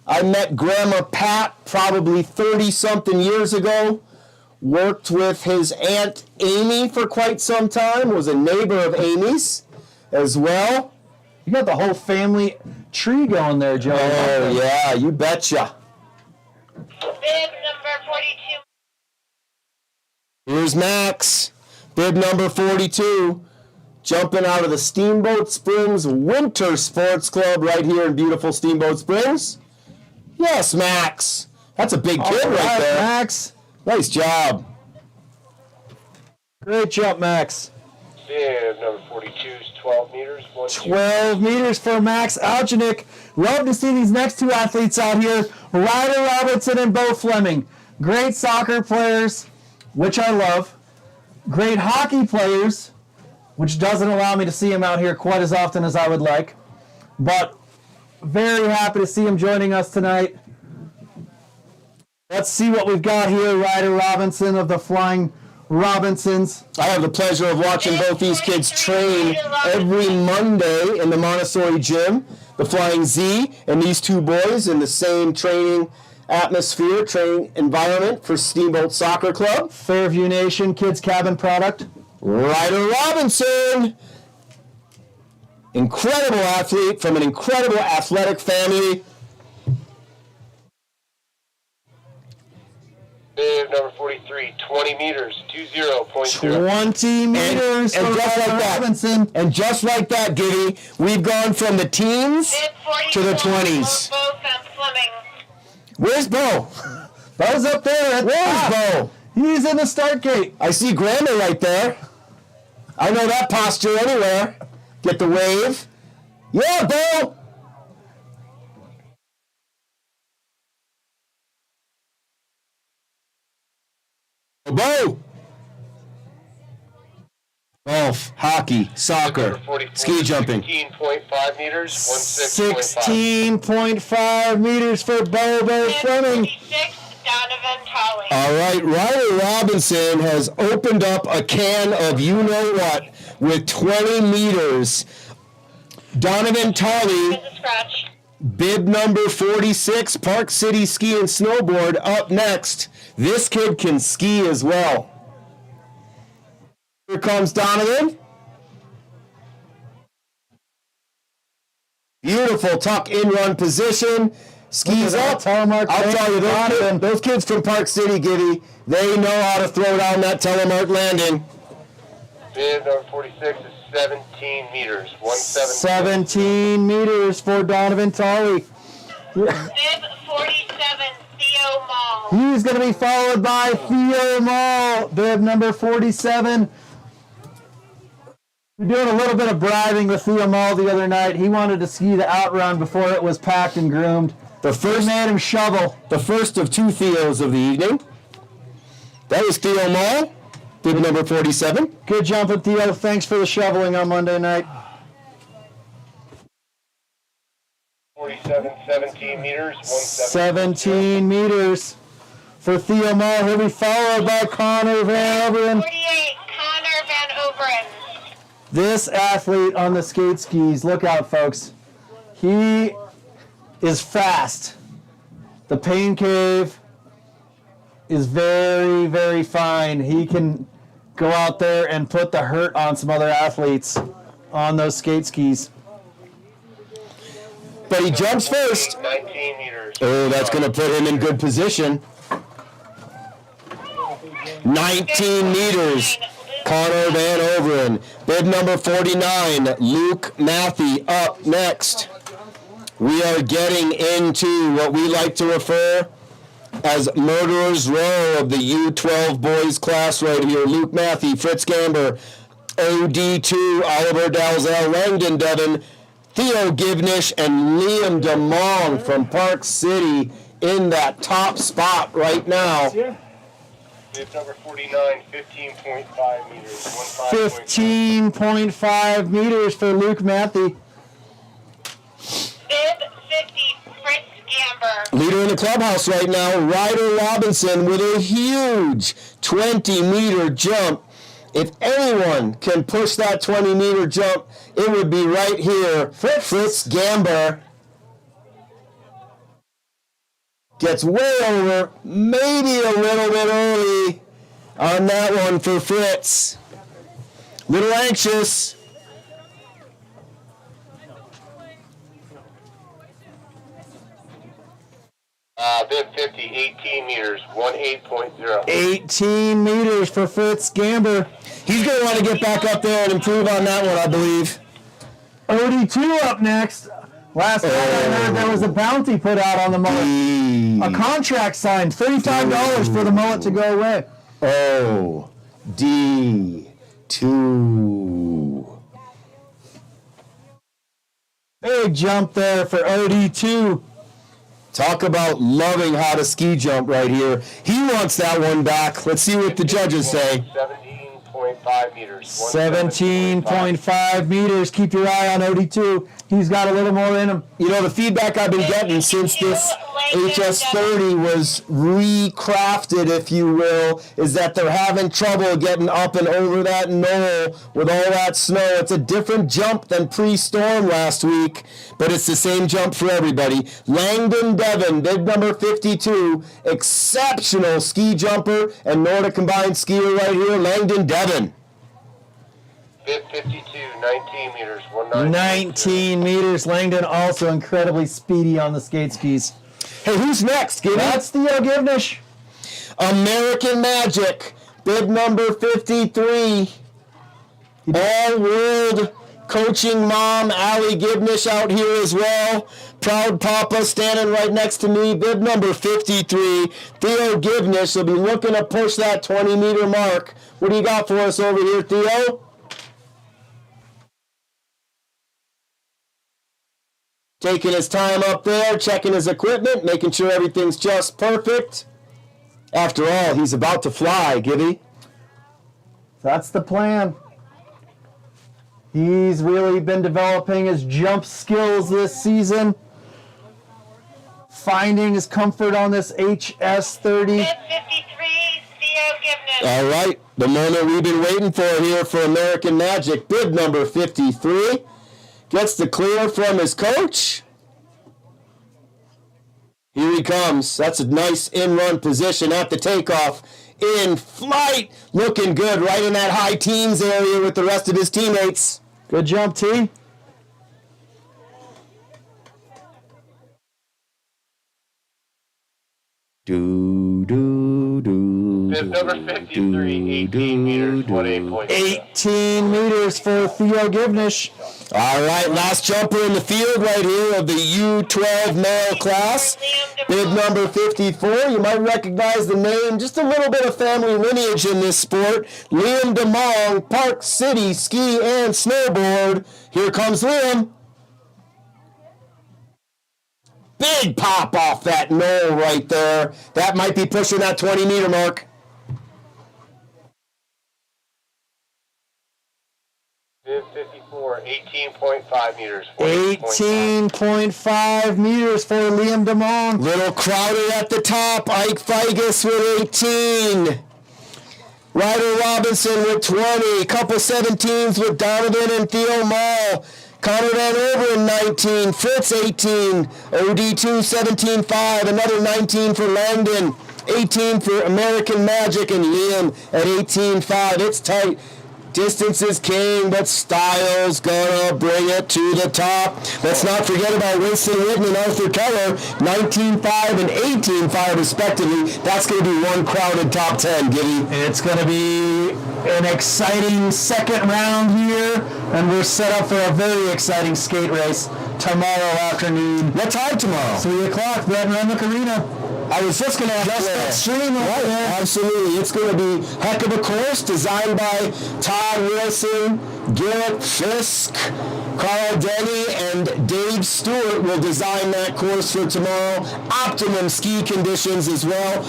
I met Grandma Pat probably 30-something years ago. Worked with his Aunt Amy for quite some time. Was a neighbor of Amy's as well. You got the whole family tree going there, Joe. Oh, yeah, you betcha. Bib number 42. Here's Max, bib number 42, jumping out of the Steamboat Springs Winter Sports Club right here in beautiful Steamboat Springs. Yes, Max. That's a big kid right there. Max. Nice job. Great jump, Max. Bib number 42 is 12 meters. 12 meters for Max Alchinick. Love to see these next two athletes out here, Ryder Robertson and Bo Fleming. Great soccer players, which I love. Great hockey players, which doesn't allow me to see them out here quite as often as I would like. But very happy to see them joining us tonight. Let's see what we've got here. Ryder Robinson of the Flying Robinsons. I have the pleasure of watching both these kids train every Monday in the Montessori gym. The Flying Z and these two boys in the same training atmosphere, training environment for Steamboat Soccer Club. Fairview Nation Kids Cabin product. Ryder Robinson, incredible athlete from an incredible athletic family. Bib number 43, 20 meters, 20.0. 20 meters and for just Ryder like that, Robinson. And just like that, Giddy, we've gone from the teens Bib 44, to the 20s. Bo Fleming. Where's Bo? Bo's up there. Where's Bo? He's in the start gate. I see Grandma right there. I know that posture anywhere. Get the wave. Yeah, Bo! Bo! Golf, hockey, soccer, ski jumping. 16.5 meters, 16.5. 16.5 meters for Bo Bib Fleming. 46, Donovan Tolley. All right, Ryder Robinson has opened up a can of you-know-what with 20 meters. Donovan Tolley, Here's a scratch. bib number 46, Park City Ski and Snowboard, up next. This kid can ski as well. Here comes Donovan. Beautiful tuck in run position. Skis up. Telemark. I'll tell you, those kids from Park City, Giddy, they know how to throw down that telemark landing. Bib number 46 is 17 meters, 17. 17 meters for Donovan Tolley. Bib 47, Theo Mall. He's going to be followed by Theo Mall, bib number 47. We're doing a little bit of bribing with Theo Mall the other night. He wanted to ski the outrun before it was packed and groomed. The first made him shovel. The first of two Theos of the evening. That was Theo Mall, bib number 47. Good jumping, Theo. Thanks for the shoveling on Monday night. 47, 17 meters, 17 meters for Theo Mall. He'll be followed by Connor Van Overen. 48, Connor Van Overen. This athlete on the skate skis, look out, folks. He is fast. The pain cave is very, very fine. He can go out there and put the hurt on some other athletes on those skate skis. But he jumps first. 19 meters. Oh, that's going to put him in good position. 19 meters. Connor Van Overen. Bib number 49, Luke Matthey, up next. We are getting into what we like to refer as Murderer's Row of the U12 boys class right here. Luke Matthey, Fritz Gamber, OD2, Oliver Dalzell, Langdon Devon, Theo Givnish, and Liam DeMong from Park City in that top spot right now. Bib number 49, 15.5 meters, 15.5 meters for Luke Matthey. Bib 50, Fritz Gamber. Leader in the clubhouse right now, Ryder Robinson with a huge 20-meter jump. If anyone can push that 20-meter jump, it would be right here. Fritz Gamber gets way over, maybe a little bit early on that one for Fritz. Little anxious. Bib 50, 18 meters, 18.0. 18 meters for Fritz Gamber. He's going to want to get back up there and improve on that one, I believe. OD2 up next. Last night I heard there was a bounty put out on the mullet. A contract signed, $35 for the mullet to go away. Oh, OD2. Big jump there for OD2. Talk about loving how to ski jump right here. He wants that one back. Let's see what the judges say. 17.5 meters. 17.5 meters. Keep your eye on OD2. He's got a little more in him. You know, the feedback I've been getting since this HS30 was recrafted, if you will, is that they're having trouble getting up and over that knoll with all that snow. It's a different jump than pre-storm last week, but it's the same jump for everybody. Langdon Devon, bib number 52, exceptional ski jumper and Nordic combined skier right here, Langdon Devon. Bib 52, 19 meters. 19. 19 meters. Langdon also incredibly speedy on the skate skis. Hey, who's next? That's Theo Givnish. American Magic, bib number 53. All-world coaching mom, Allie Givnish out here as well. Proud Papa standing right next to me, bib number 53. Theo Givnish will be looking to push that 20-meter mark. What do you got for us over here, Theo? Taking his time up there, checking his equipment, making sure everything's just perfect. After all, he's about to fly, Gibby. That's the plan. He's really been developing his jump skills this season. Finding his comfort on this HS30. Bib 53, Theo Givnish. All right, the moment we've been waiting for here for American Magic. Bib number 53 gets the clear from his coach. Here he comes. That's a nice in-run position at the takeoff. In flight, looking good right in that high teens area with the rest of his teammates. Good jump, T. Do, do, do. Bib number 53, 18 meters. 18.7. 18 meters for Theo Givnish. All right, last jumper in the field right here of the U12 male class. Bib number 54. You might recognize the name. Just a little bit of family lineage in this sport. Liam DeMong, Park City Ski and Snowboard. Here comes Liam. Big pop off that knoll right there. That might be pushing that 20-meter mark. Bib 54, 18.5 meters. 18.5 meters for Liam DeMong. Little crowded at the top. Ike Figus with 18. Ryder Robinson with 20. Couple 17s with Donovan and Theo Mall. Connor Van Over in 19. Fritz 18. OD2 17.5. Another 19 for Langdon. 18 for American Magic and Liam at 18.5. It's tight. Distance is king, but style's gonna bring it to the top. Let's not forget about Winston Whitten and Arthur Keller, 19.5 and 18.5 respectively. That's gonna be one crowded top 10, Giddy. It's going to be an exciting second round here, and we're set up for a very exciting skate race tomorrow afternoon. What time tomorrow? 3 o'clock, Brett Renwick Arena. I was just going to ask that stream right there. Absolutely. It's going to be heck of a course designed by Todd Wilson, Garrett Fisk, Carl Denny, and Dave Stewart will design that course for tomorrow. Optimum ski conditions as well.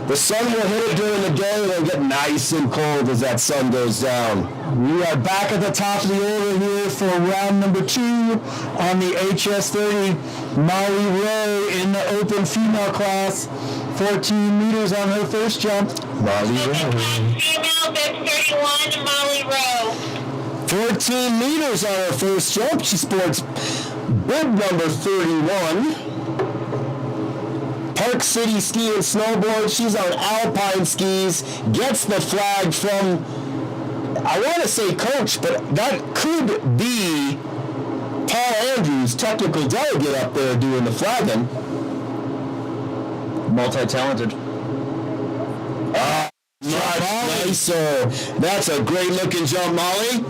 The sun will hit it during the day and it'll get nice and cold as that sun goes down. We are back at the top of the order here for round number 2 on the HS30. Molly Rowe in the open female class. 14 meters on her first jump. Molly Rowe. Female, bib 31, Molly Rowe. 14 meters on her first jump. She sports bib number 31. Park City Ski and Snowboard. She's on alpine skis. Gets the flag from, I want to say coach, but that could be Paul Andrews, technical delegate up there doing the flagging. Multi-talented. Nicer. That's a great looking jump, Molly.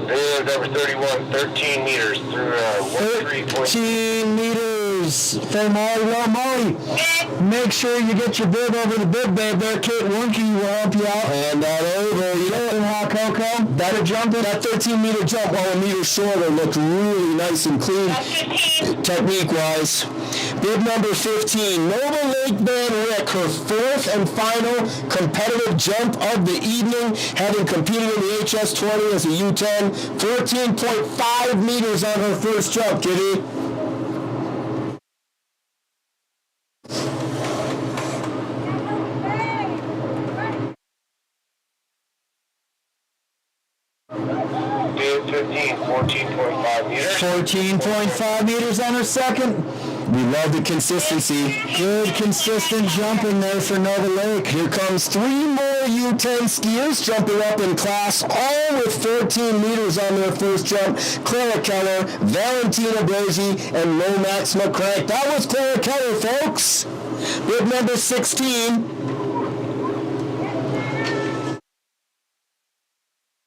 Bib number 31, 13 meters through 13.5. 13 meters. meters for Molly. Well, Molly, make sure you get your bib over the bib, babe. There, Kate Wonky will help you out. And that over, you know, in hot cocoa. That jumping, that 13-meter jump, while a meter shorter, looked really nice and clean, technique-wise. Bib number 15, Nova Lake Van Rick, her fourth and final competitive jump of the evening, having competed in the HS30 as a U10, 14.5 meters on her first jump, Kitty. Bib 15, 14.5 meters. 14.5 meters on her second. We love the consistency. Good, consistent jumping there for Nova Lake. Here comes three more U10 skiers jumping up in class, all with 14 meters on their first jump. Clara Keller, Valentina Brady, and Lomax McCrank. That was Clara Keller, folks. Bib number 16.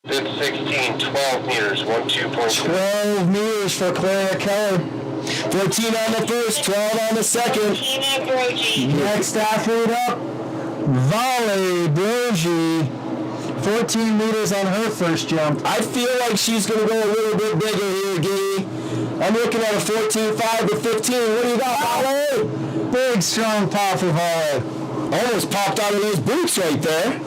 Bib 16, 12 meters, 12.2. 12 meters for Clara Keller. 14 on the first, 12 on the second. Tina Brogy. Next athlete up, Vale Brogy. 14 meters on her first jump. I feel like she's going to go a little bit bigger here, Giddy. I'm looking at a 14.5 to 15. What do you got, Vale? Big, strong pop for Vale. Almost popped out of those boots right there.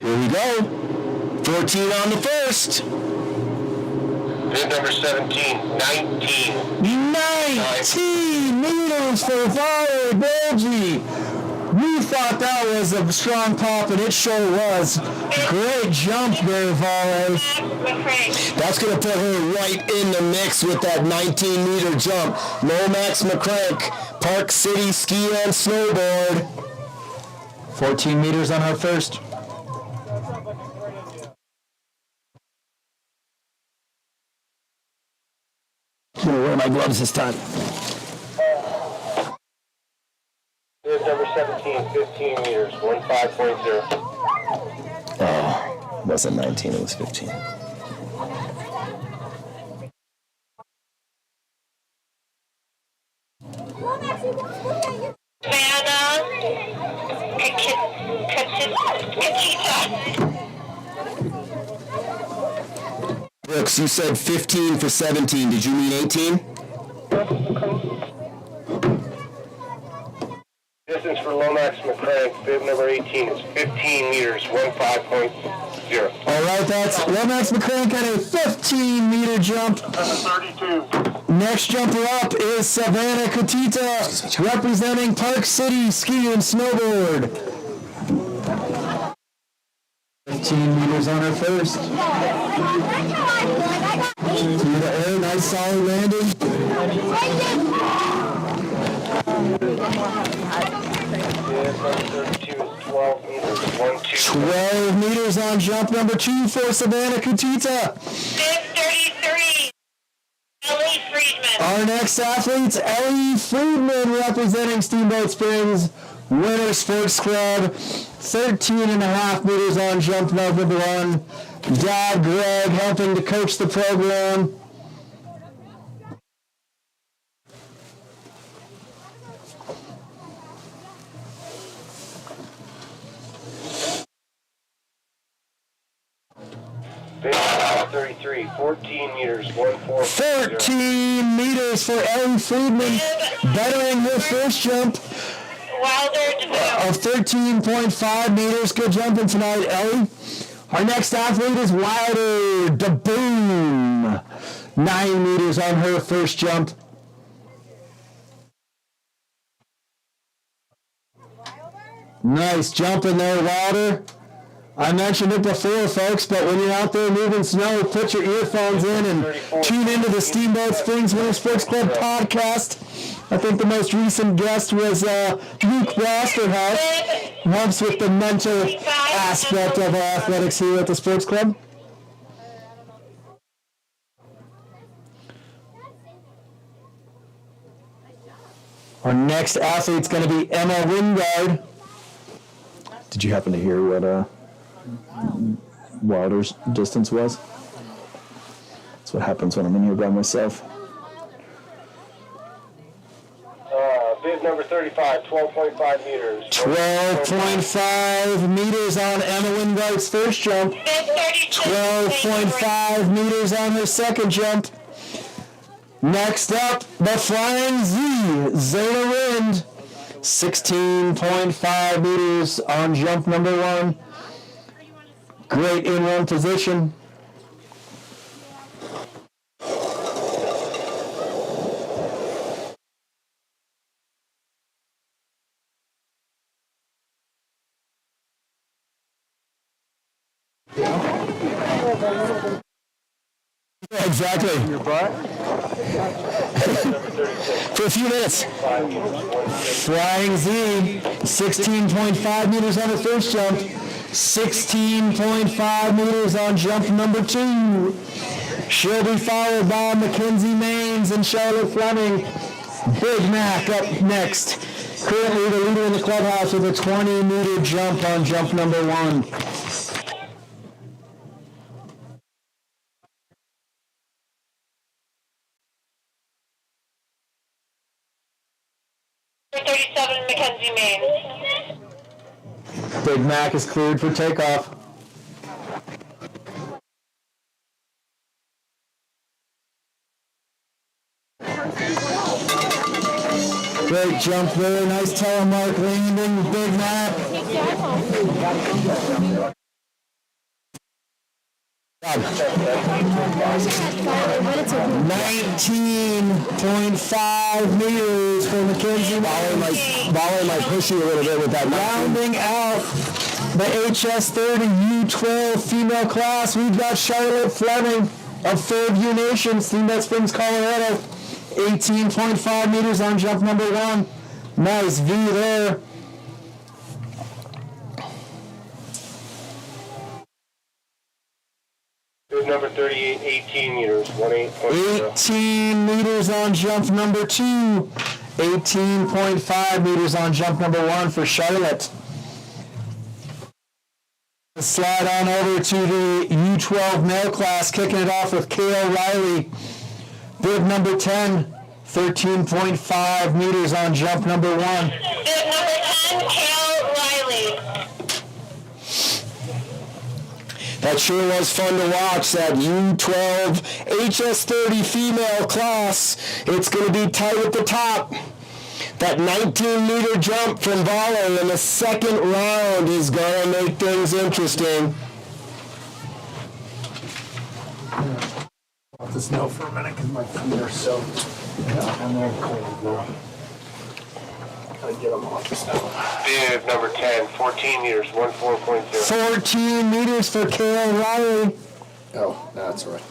Here we go. 14 on the first. Bib number 17, 19. 19 meters for Vale Brogy. We thought that was a strong pop, and it sure was. Great jump there, Vale. McCrank. That's going to put her right in the mix with that 19-meter jump. Lomax McCrank, Park City Ski and Snowboard. 14 meters on her first. I'm going to wear my gloves this time. Bib number 17, 15 meters, 15.0. Oh, it wasn't 19, it was 15. Vanna. Kachita. Brooks, you said 15 for 17. Did you mean 18? Distance for Lomax McCrank, bib number 18 is 15 meters, 15.0. All right, that's Lomax McCrank at a 15-meter jump. 32. Next jumper up is Savannah Kotita, representing Park City Ski and Snowboard. 15 meters on her first. Through the air, nice solid landing. Bib number 32 is 12 meters, 12 meters on jump number 2 for Savannah Kotita. Bib 33. Ellie Friedman. Our next athlete's Ellie Friedman, representing Steamboat Springs Winter Sports Club. 13.5 meters on jump number 1. Dad Greg helping to coach the program. Bib number 33, 14 meters, 14.0. 13 meters for Ellie Friedman, bettering her first jump Wilder DeVille. of 13.5 meters. Good jumping tonight, Ellie. Our next athlete is Wilder DeBoom. 9 meters on her first jump. Nice jumping there, Wilder. I mentioned it before, folks, but when you're out there moving snow, put your earphones in and tune into the Steamboat Springs Winter Sports Club podcast. I think the most recent guest was Luke Blasterhouse, who helps with the mental aspect of athletics here at the sports club. Our next athlete's going to be Emma Wingard. Did you happen to hear what Wilder's distance was. That's what happens when I'm in here by myself. Bib number 35, 12.5 meters. 12.5 meters on Emma Wingart's first jump. Bib 36. 12.5 meters on her second jump. Next up, the Flying Z, Zeta Wind. 16.5 meters on jump number 1. Great in-run position. Exactly. Your butt? For a few minutes. Flying Z, 16.5 meters on the first jump, 16.5 meters on jump number 2. She'll be followed by Mackenzie Maines and Charlotte Fleming. Big Mac up next. Currently the leader in the clubhouse with a 20-meter jump on jump number 1. 37, Mackenzie Maine. Big Mac is cleared for takeoff. Great jump there, nice telemark landing, Big Mac. 19.5 meters for Mackenzie. Ball might push you a little bit with that. Rounding out the HS30 U12 female class, we've got Charlotte Fleming of Fairview Nation, Steamboat Springs, Colorado. 18.5 meters on jump number 1. Nice V there. Bib number 38, 18 meters. 18.0. 18 meters on jump number 2. 18.5 meters on jump number 1 for Charlotte. Slide on over to the U12 male class, kicking it off with Kale Riley. Bib number 10, 13.5 meters on jump number 1. Bib number 10, Kale Riley. That sure was fun to watch, that U12 HS30 female class. It's going to be tight at the top. That 19-meter jump from volley in the second round is going to make things interesting. Off the snow for a minute because my feet are soaked. Yeah, and they're cold now. Gotta get them off the snow. Bib number 10, 14 meters. 14.0. 14 meters for Kale Riley. Oh, that's right.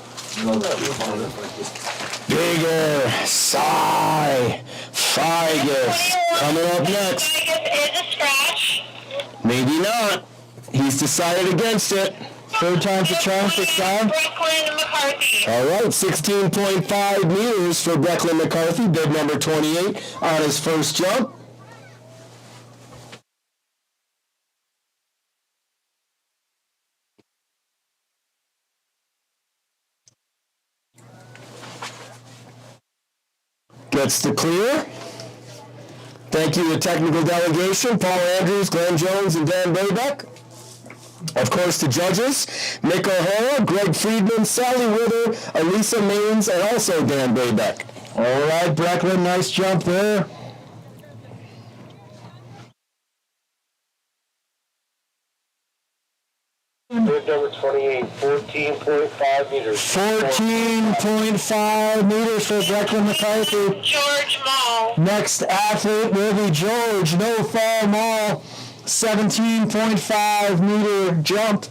Bigger Cy Figus coming up next. Figus is a scratch. Maybe not. He's decided against it. Third time's a charm for Cy. Brecklin McCarthy. All right, 16.5 meters for Brecklin McCarthy, bib number 28 on his first jump. Gets the clear. Thank you to technical delegation, Paul Andrews, Glenn Jones, and Dan Baybeck. Of course, the judges, Nick O'Hara, Greg Friedman, Sally Wither, Elisa Maines, and also Dan Baybeck. All right, Brecklin, nice jump there. Bib number 28, 14.5 meters. 14.5 meters for Brecklin McCarthy. George Mall. Next athlete will be George No Fall Mall. 17.5 meter jump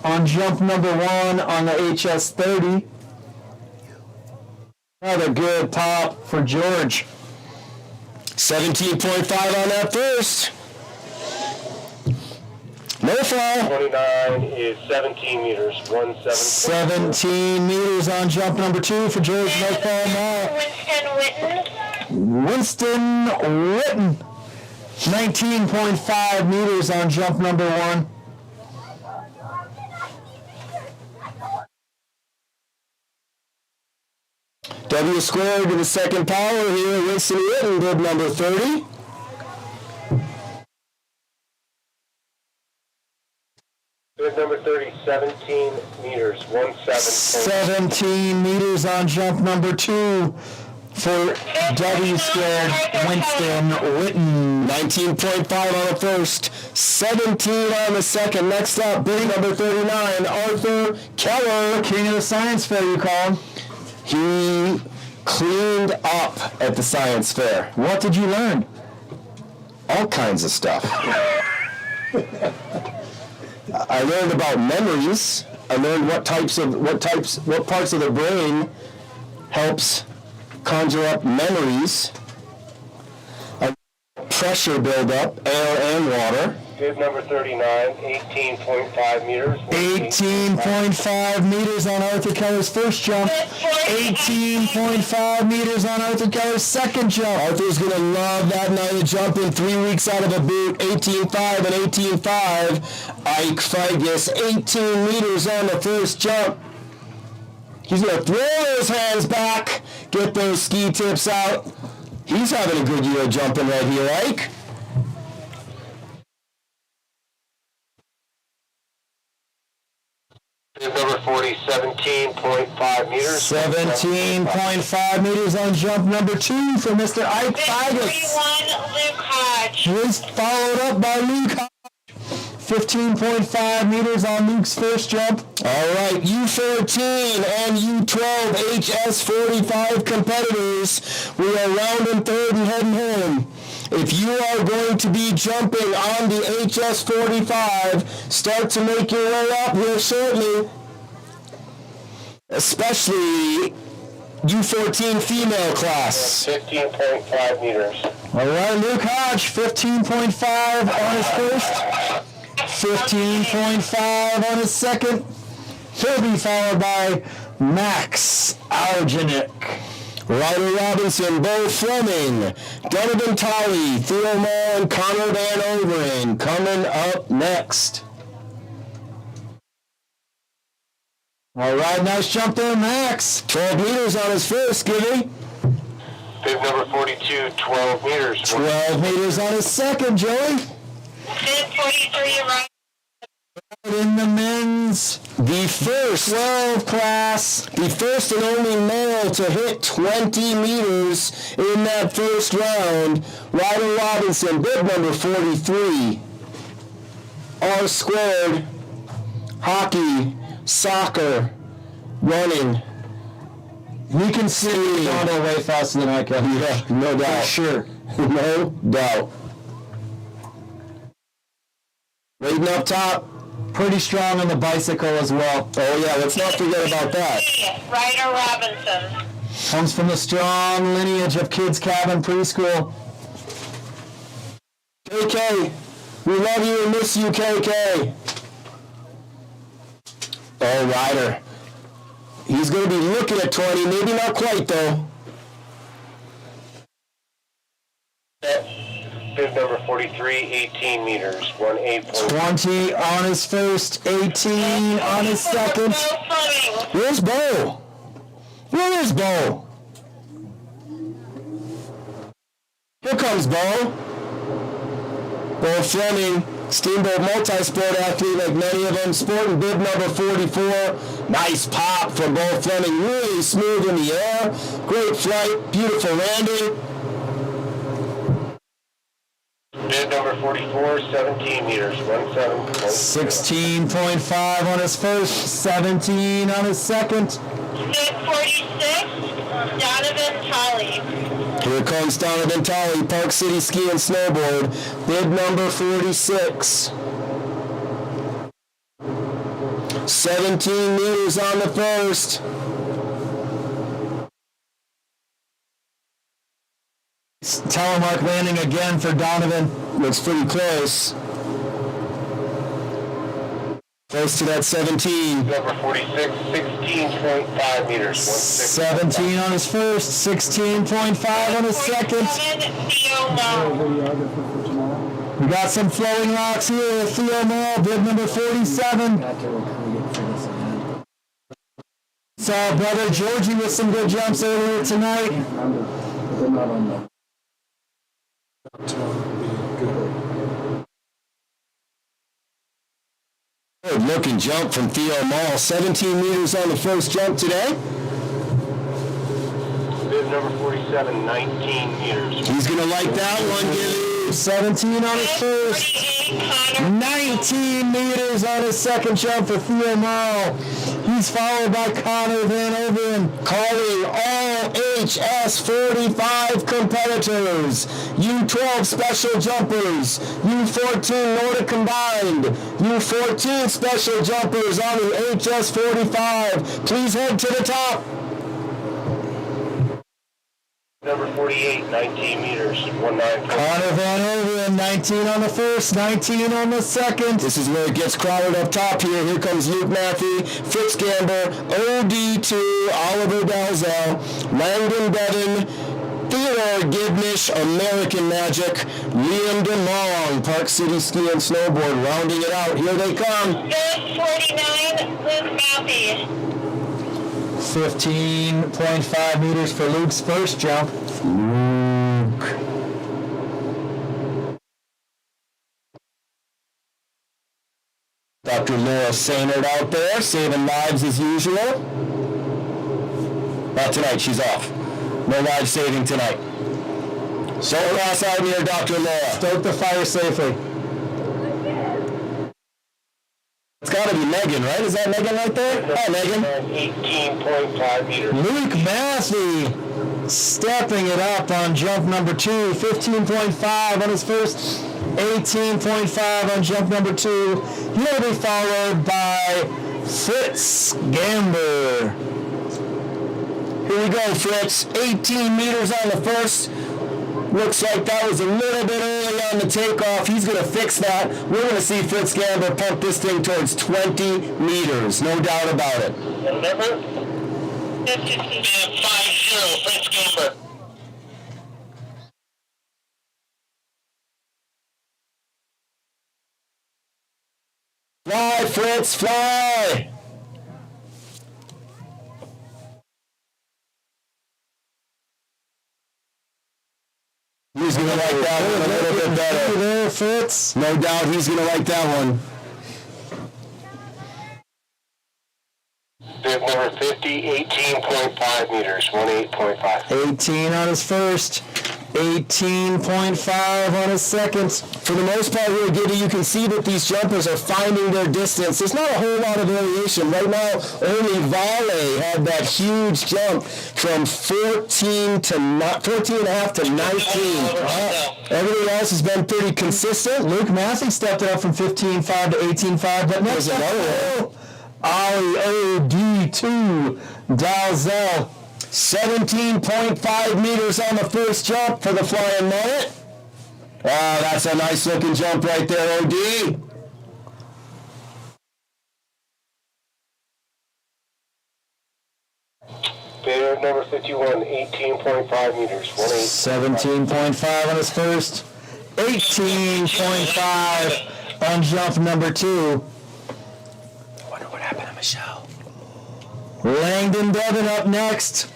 on jump number 1 on the HS30. Another good pop for George. 17.5 on that first. No fall. 29 is 17 meters. 17 meters on jump number 2 for George No Fall Mall. Winston Witten. 19.5 meters on jump number 1. W squared to the second power here, Winston Witten, bib number 30. Bib number 30, 17 meters, 17. 17 meters on jump number 2 for W squared Winston Witten. 19.5 on the first, 17 on the second. Next up, bib number 39, Arthur Keller. King of the science fair, you call him. He cleaned up at the science fair. What did you learn? All kinds of stuff. I learned about memories. I learned what parts of the brain helps conjure up memories. Pressure buildup, air and water. Bib number 39, 18.5 meters. 18.5 meters on Arthur Keller's first jump. 18.5 meters on Arthur Keller's second jump. Arthur's going to love that night of jumping. 3 weeks out of a boot, 18.5 and 18.5. Ike Figus, 18 meters on the first jump. He's going to throw his hands back, get those ski tips out. He's having a good year jumping right here, Ike. Bib number 40, 17.5 meters. 17.5 meters on jump number 2 for Mr. Ike Bib Figus. 31, Luke Hodge. He's followed up by Luke Hodge. 15.5 meters on Luke's first jump. All right, U14 and U12 HS45 competitors, we are rounding third and heading home. If you are going to be jumping on the HS45, start to make your way up here shortly. Especially U14 female class. 15.5 meters. All right, Luke Hodge, 15.5 on his first. 15.5 on his second. He'll be followed by Max Algenik. Ryder Robinson, Bo Fleming, Donovan Tolley, Theo Moll, and Connor Van Overen coming up next. All right, nice jump there, Max. 12 meters on his first, Gibby. Bib number 42, 12 meters. 12 meters on his second, Joey. Bib 43, right. In the men's The first 12 class. The first and only male to hit 20 meters in that first round, Ryder Robinson, bib number 43. R squared, hockey, soccer, running. We can see Rondo way faster than I can. Yeah, no doubt. Sure. No doubt. Waiting up top. Pretty strong on the bicycle as well. Oh yeah, let's not forget about that. Ryder Robinson. Comes from the strong lineage of Kids Cabin Preschool. KK, we love you and miss you, KK. Oh, Ryder. He's going to be looking at 20, maybe not quite though. Bib number 43, 18 meters, 18.5. 20 on his first, 18 on his second. Where's Bo? Where is Bo? Here comes Bo. Bo Fleming, Steamboat multi-sport athlete like many of them, sporting bib number 44. Nice pop from Bo Fleming, really smooth in the air. Great flight, beautiful landing. Bib number 44, 17 meters, 16.5 on his first, 17 on his second. Bib 46, Donovan Tolley. Here comes Donovan Tolley, Park City Ski and Snowboard, bib number 46. 17 meters on the first. Telemark landing again for Donovan. Looks pretty close. Close to that 17. Number 46, 16.5 meters, 17 on his first, 16.5 on his second. Theo Moll. We got some flowing rocks here with Theo Moll, bib number 47. Saw brother Georgie with some good jumps earlier tonight. They're not on the. Good looking jump from Theo Mall. 17 meters on the first jump today. Bib number 47, 19 meters. He's going to like that one, Gilly. 17 on his first. 48, Connor. 19 meters on his second jump for Theo Mall. He's followed by Connor Van Overen. Calling all HS45 competitors, U12 special jumpers, U14 Nordic combined, U14 special jumpers on the HS45. Please head to the top. Number 48, 19 meters, 19. Connor Van Overen, 19 on the first, 19 on the second. This is where it gets crowded up top here. Here comes Luke Matthew, Fritz Gamber, OD2, Oliver Dalzell, Langdon Bevan, Theodore Gibnish, American Magic, Liam DeMong, Park City Ski and Snowboard, rounding it out. Here they come. Bib 49, Luke Matthew. 15.5 meters for Luke's first jump. Luke. Dr. Laura Sainert out there, saving lives as usual. Not tonight, she's off. No live saving tonight. So cross out near Dr. Laura. Stoke the fire safely. It's got to be Megan, right? Is that Megan right there? Oh, Megan. 18.5 meters. Luke Massey stepping it up on jump number 2. 15.5 on his first, 18.5 on jump number 2. He'll be followed by Fritz Gamber. Here we go, Fritz. 18 meters on the first. Looks like that was a little bit early on the takeoff. He's going to fix that. We're going to see Fritz Gamber pump this thing towards 20 meters. No doubt about it. Number? 50, 50, Fritz Gamber. Fly, Fritz, fly! He's going to like that one a little bit better. There, Fritz. No doubt he's going to like that one. Bib number 50, 18.5 meters, 18.5. 18 on his first, 18.5 on his second. For the most part here, Giddy, you can see that these jumpers are finding their distance. There's not a whole lot of variation. Right now, only Vale had that huge jump from 14 and a half to 19. Everything else has been pretty consistent. Luke Massey stepped it up from 15.5 to 18.5, but next There's another one. Ollie OD2 Dalzell. 17.5 meters on the first jump for the Flying Mullet. Oh, that's a nice looking jump right there, OD. Bib number 51, 18.5 meters, 17.5 on his first, 18.5 on jump number 2. I wonder what happened to Michelle. Langdon Devon up next,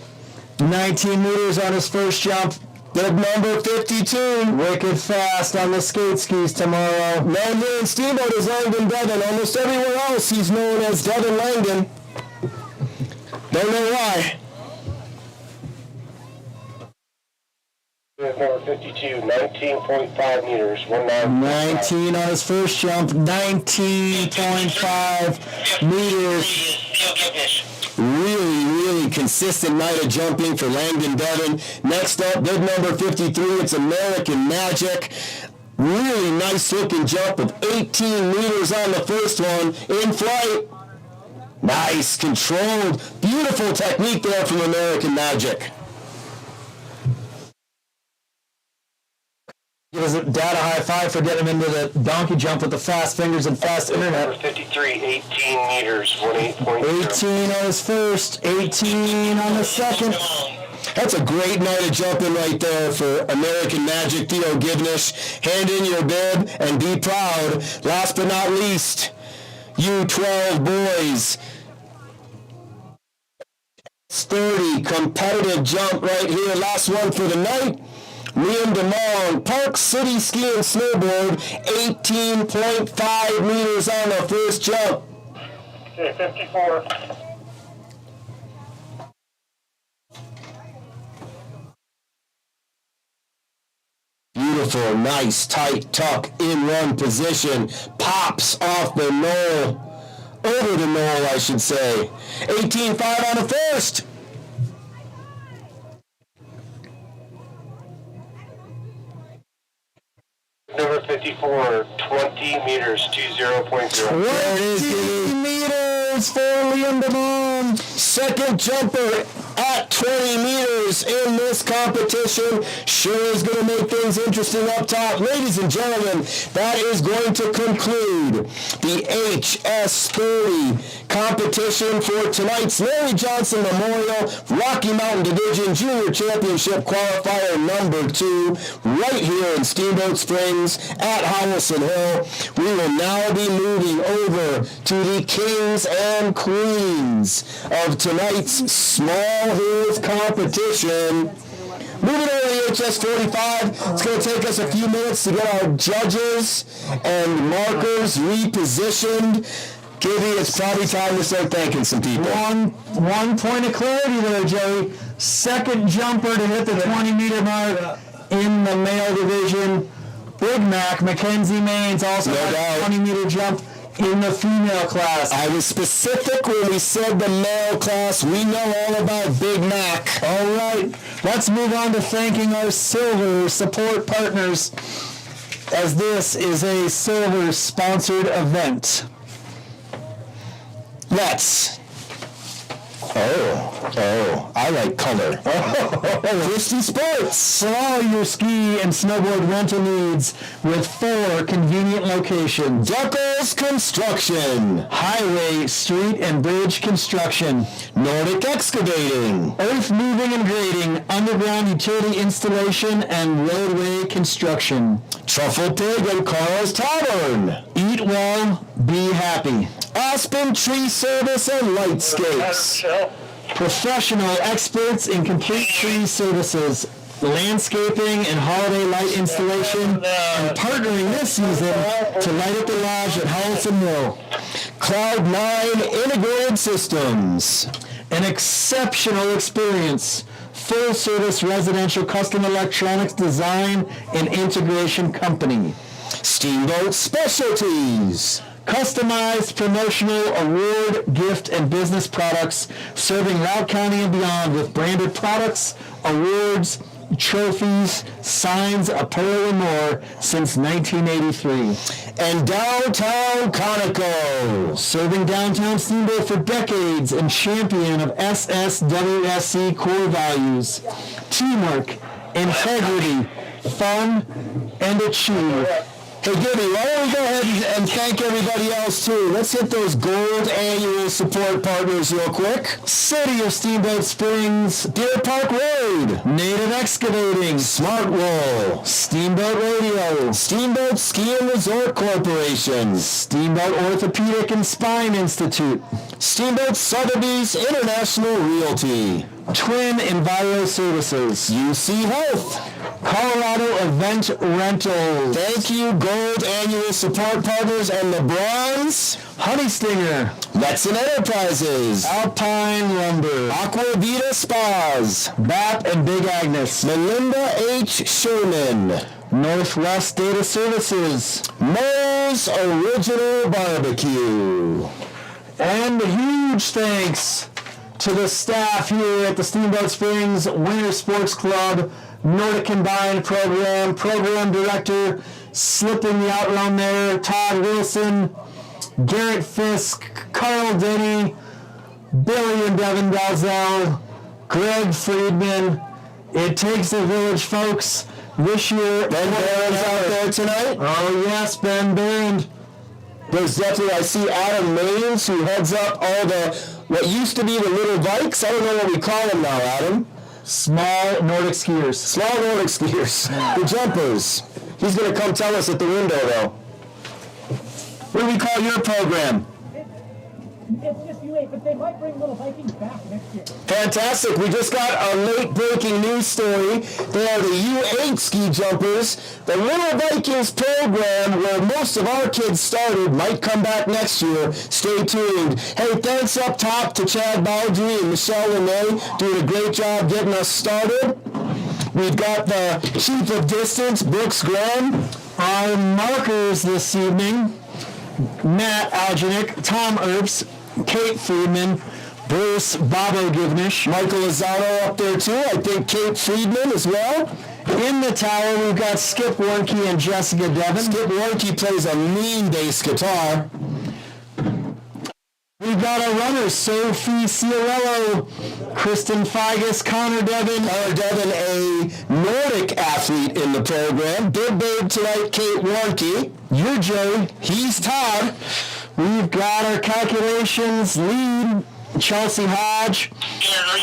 19 meters on his first jump. Bib number 52. Wicked fast on the skate skis tomorrow. Known here in Steamboat as Langdon Devon. Almost everywhere else he's known as Devon Langdon. Don't know why. Bib number 52, 19.5 meters, 19 on his first jump, 19.5 meters. Really consistent night of jumping for Langdon Devon. Next up, bib number 53, it's American Magic. Really nice looking jump of 18 meters on the first one in flight. Nice, controlled, beautiful technique there from American Magic. Give us a data high five for getting him into the donkey jump with the fast fingers and fast Number internet. 53, 18 meters, 18.0. 18 on his first, 18 on the second. That's a great night of jumping right there for American Magic, Theo Givnish. Hand in your bib and be proud. Last but not least, U12 boys. HS30 competitive jump right here. Last one for the night. Liam DeMong, Park City Ski and Snowboard, 18.5 meters on the first jump. Okay, 54. Beautiful, nice, tight tuck in run position. Pops off the knoll. Over the knoll, I should say. 18.5 on the first. Number 54, 20 meters, 20.0. 20 meters for Liam DeMond. Second jumper at 20 meters in this competition. Sure is going to make things interesting up top. Ladies and gentlemen, that is going to conclude the HS30 competition for tonight's Larry Johnson Memorial Rocky Mountain Division Junior Championship Qualifier number 2 right here in Steamboat Springs at Howelsen Hill. We will now be moving over to the kings and queens of tonight's Small Hills competition. Moving over to the HS45, it's going to take us a few minutes to get our judges and markers repositioned. Kibby, it's probably time to start thanking some people. One point of clarity there, Jerry. Second jumper to hit the 20-meter mark in the male division. Big Mac, Mackenzie Maines, also had a 20-meter jump in the female class. I was specific when we said the male class. We know all about Big Mac. All right, let's move on to thanking our silver support partners, as this is a silver-sponsored event. Let's. Oh, I like color. Christie Sports. For all your ski and snowboard rental needs with 4 convenient locations. Duckles Construction. Highway, street, and bridge construction. Nordic Excavating. Earth moving and grading, underground utility installation, and roadway construction. Truffle Pig and Carl's Tavern. Eat well, be happy. Aspen Tree Service and Lightscapes. Professional experts in complete tree services, landscaping and holiday light installation, and partnering this season to light up the lodge at Howelsen Hill. Cloud9 Integrated Systems. An exceptional experience. Full-service residential custom electronics design and integration company. Steamboat Specialties. Customized promotional award, gift, and business products serving Loudoun County and beyond with branded products, awards, trophies, signs, apparel, and more since 1983. And Downtown Conoco. Serving downtown Steamboat for decades and champion of SSWSC core values. Teamwork, integrity, fun, and achieve. Hey, Gibby, why don't we go ahead and thank everybody else, too? Let's hit those gold annual support partners real quick. City of Steamboat Springs, Deer Park Road. Native Excavating, Smart Roll. Steamboat Radio, Steamboat Ski and Resort Corporation. Steamboat Orthopedic and Spine Institute, Steamboat Sotheby's International Realty. Twin Enviro Services, UC Health. Colorado Event Rentals. Thank you, gold annual support partners, and the bronze. Honey Stinger, Letson Enterprises. Alpine Lumber, Aqua Vita Spas. BAP and Big Agnes, Melinda H. Sherman. Northwest Data Services, Moe's Original Barbecue. and a huge thanks to the staff here at the Steamboat Springs Winter Sports Club Nordic Combined Program Director, slipping the outrun there, Todd Wilson, Garrett Fisk, Carl Denny, Billy and Devin Dalzell, Greg Friedman. It takes a village, folks. This year, Ben Barron's out there tonight. oh yes, Ben Barron. There's definitely, I see Adam Maines, who heads up all the, what used to be the Little Vikes. I don't know what we call them now, Adam. Small Nordic skiers. Small Nordic skiers. The jumpers. He's going to come tell us at the window, though. What do we call your program? It's just you late, but they might bring little Vikings back next year. Fantastic. We just got a late breaking news story. They are the U8 ski jumpers. The Little Vikings program, where most of our kids started, might come back next year. Stay tuned. Hey, thanks up top to Chad Baldry and Michelle Lemay, doing a great job getting us started. We've got the Chief of Distance, Brooks Graham. Our markers this evening: Matt Algenick, Tom Earps, Kate Friedman, Bruce Bobo Givnish, Michael Lozano up there too. I think Kate Friedman as well. In the tower, we've got Skip Warnke and Jessica Devon. Skip Warnke plays a mean bass guitar. We've got our runners: Sophie Ciarello, Kristen Figus, Connor Devon. Connor Devon, a Nordic athlete in the program. Big babe tonight, Kate Warnke. You're Joey. He's Todd. We've got our calculations lead: Chelsea Hodge,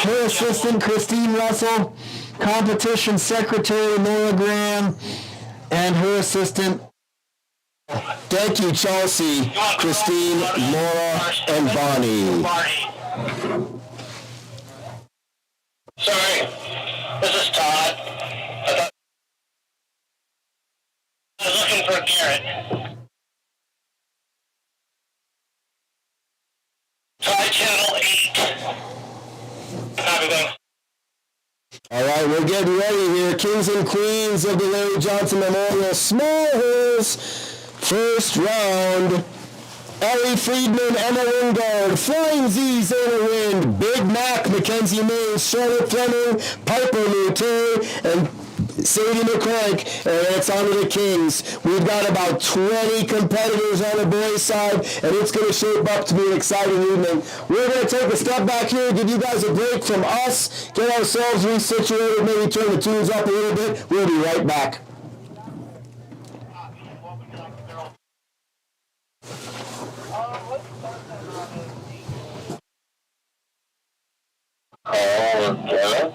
her assistant Christine Russell, competition secretary Nora Graham, and her assistant. Thank you, Chelsea, Christine, Laura, and Bonnie. Sorry, this is Todd. I was looking for Garrett. Try channel 8. Copy, thanks. All right, we're getting ready here. Kings and Queens of the Larry Johnson Memorial Small Hills. First round. Ellie Friedman, Emma Wingard, Flying Z, Zayna Wind, Big Mac, Mackenzie Mays, Charlotte Fleming, Piper Lutte, and Sadie McCrank, and it's on to the Kings. We've got about 20 competitors on the boys' side, and it's going to shape up to be an exciting evening. We're going to take a step back here, give you guys a break from us, get ourselves resituated, maybe turn the tunes up a little bit. We'll be right back. Garrett,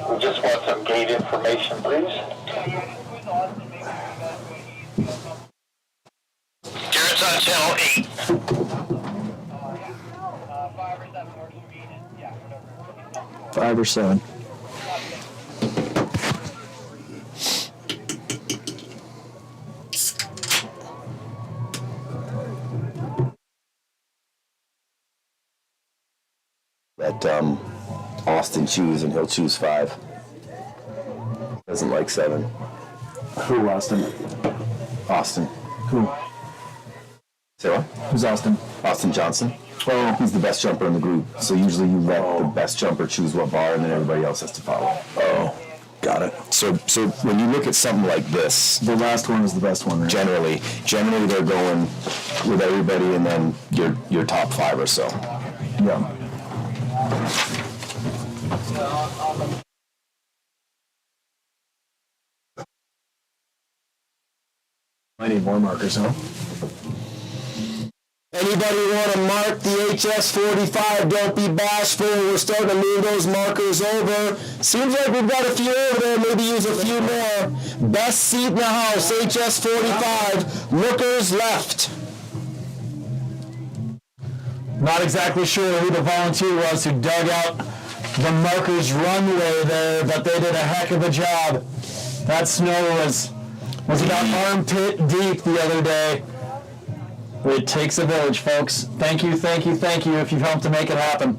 we just want some gate information, please. Garrett's on channel 8. 5 or 7. Let Austin choose, and he'll choose 5. Doesn't like 7. Who, Austin? Austin. Who? Say what? Who's Austin? Austin Johnson. Well, he's the best jumper in the group, so usually you let the best jumper choose what bar, and then everybody else has to follow. Oh, got it. So when you look at something like this, The last one is the best one, right? generally they're going with everybody, and then your top 5 or so. Yeah. I need more markers, huh? Anybody want to mark the HS45? Don't be bashful. We're starting to move those markers over. Seems like we've got a few over there. Maybe use a few more. Best seat in the house, HS45. Lookers left. Not exactly sure who the volunteer was who dug out the markers runway there, but they did a heck of a job. That snow was about armpit deep the other day. It takes a village, folks. Thank you, thank you, thank you if you've helped to make it happen.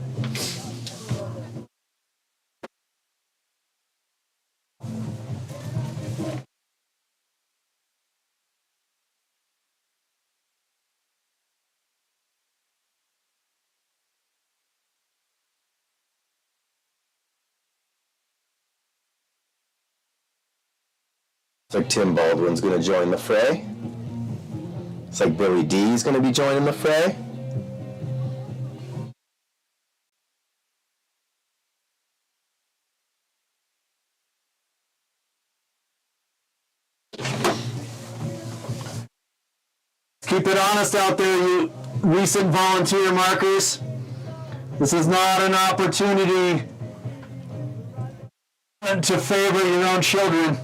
It's like Tim Baldwin's going to join the fray. It's like Billy D's going to be joining the fray. Keep it honest out there, you recent volunteer markers. This is not an opportunity to favor your own children.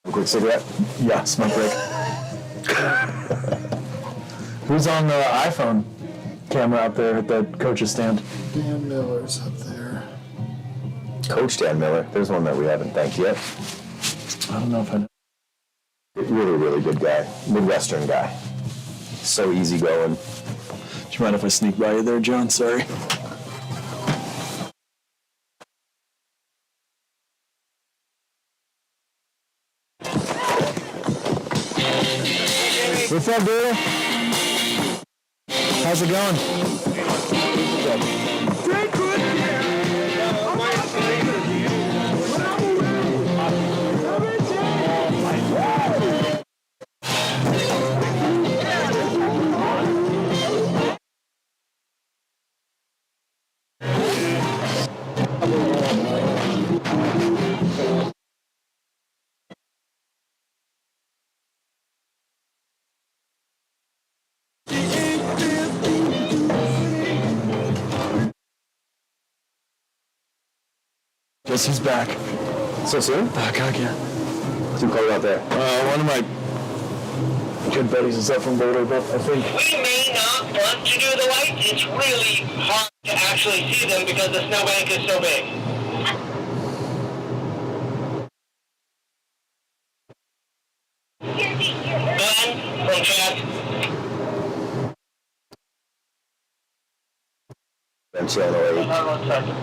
A quick cigarette? Yeah, smoke break. Who's on the iPhone camera up there at the coach's stand? Dan Miller's up there. Coach Dan Miller. There's one that we haven't thanked yet. I don't know if I know. Really, really good guy. Midwestern guy. So easygoing. Do you mind if I sneak by you there, John? Sorry. What's up, dude? How's it going? Guess he's back. So soon? Oh, God, yeah. Too cold out there. One of my good buddies is up from Boulder, but I think... We may not want to do the lights. It's really hard to actually see them because the snowbank is so big. Glenn from Chad. I'm chilling away. Hold on 1 second.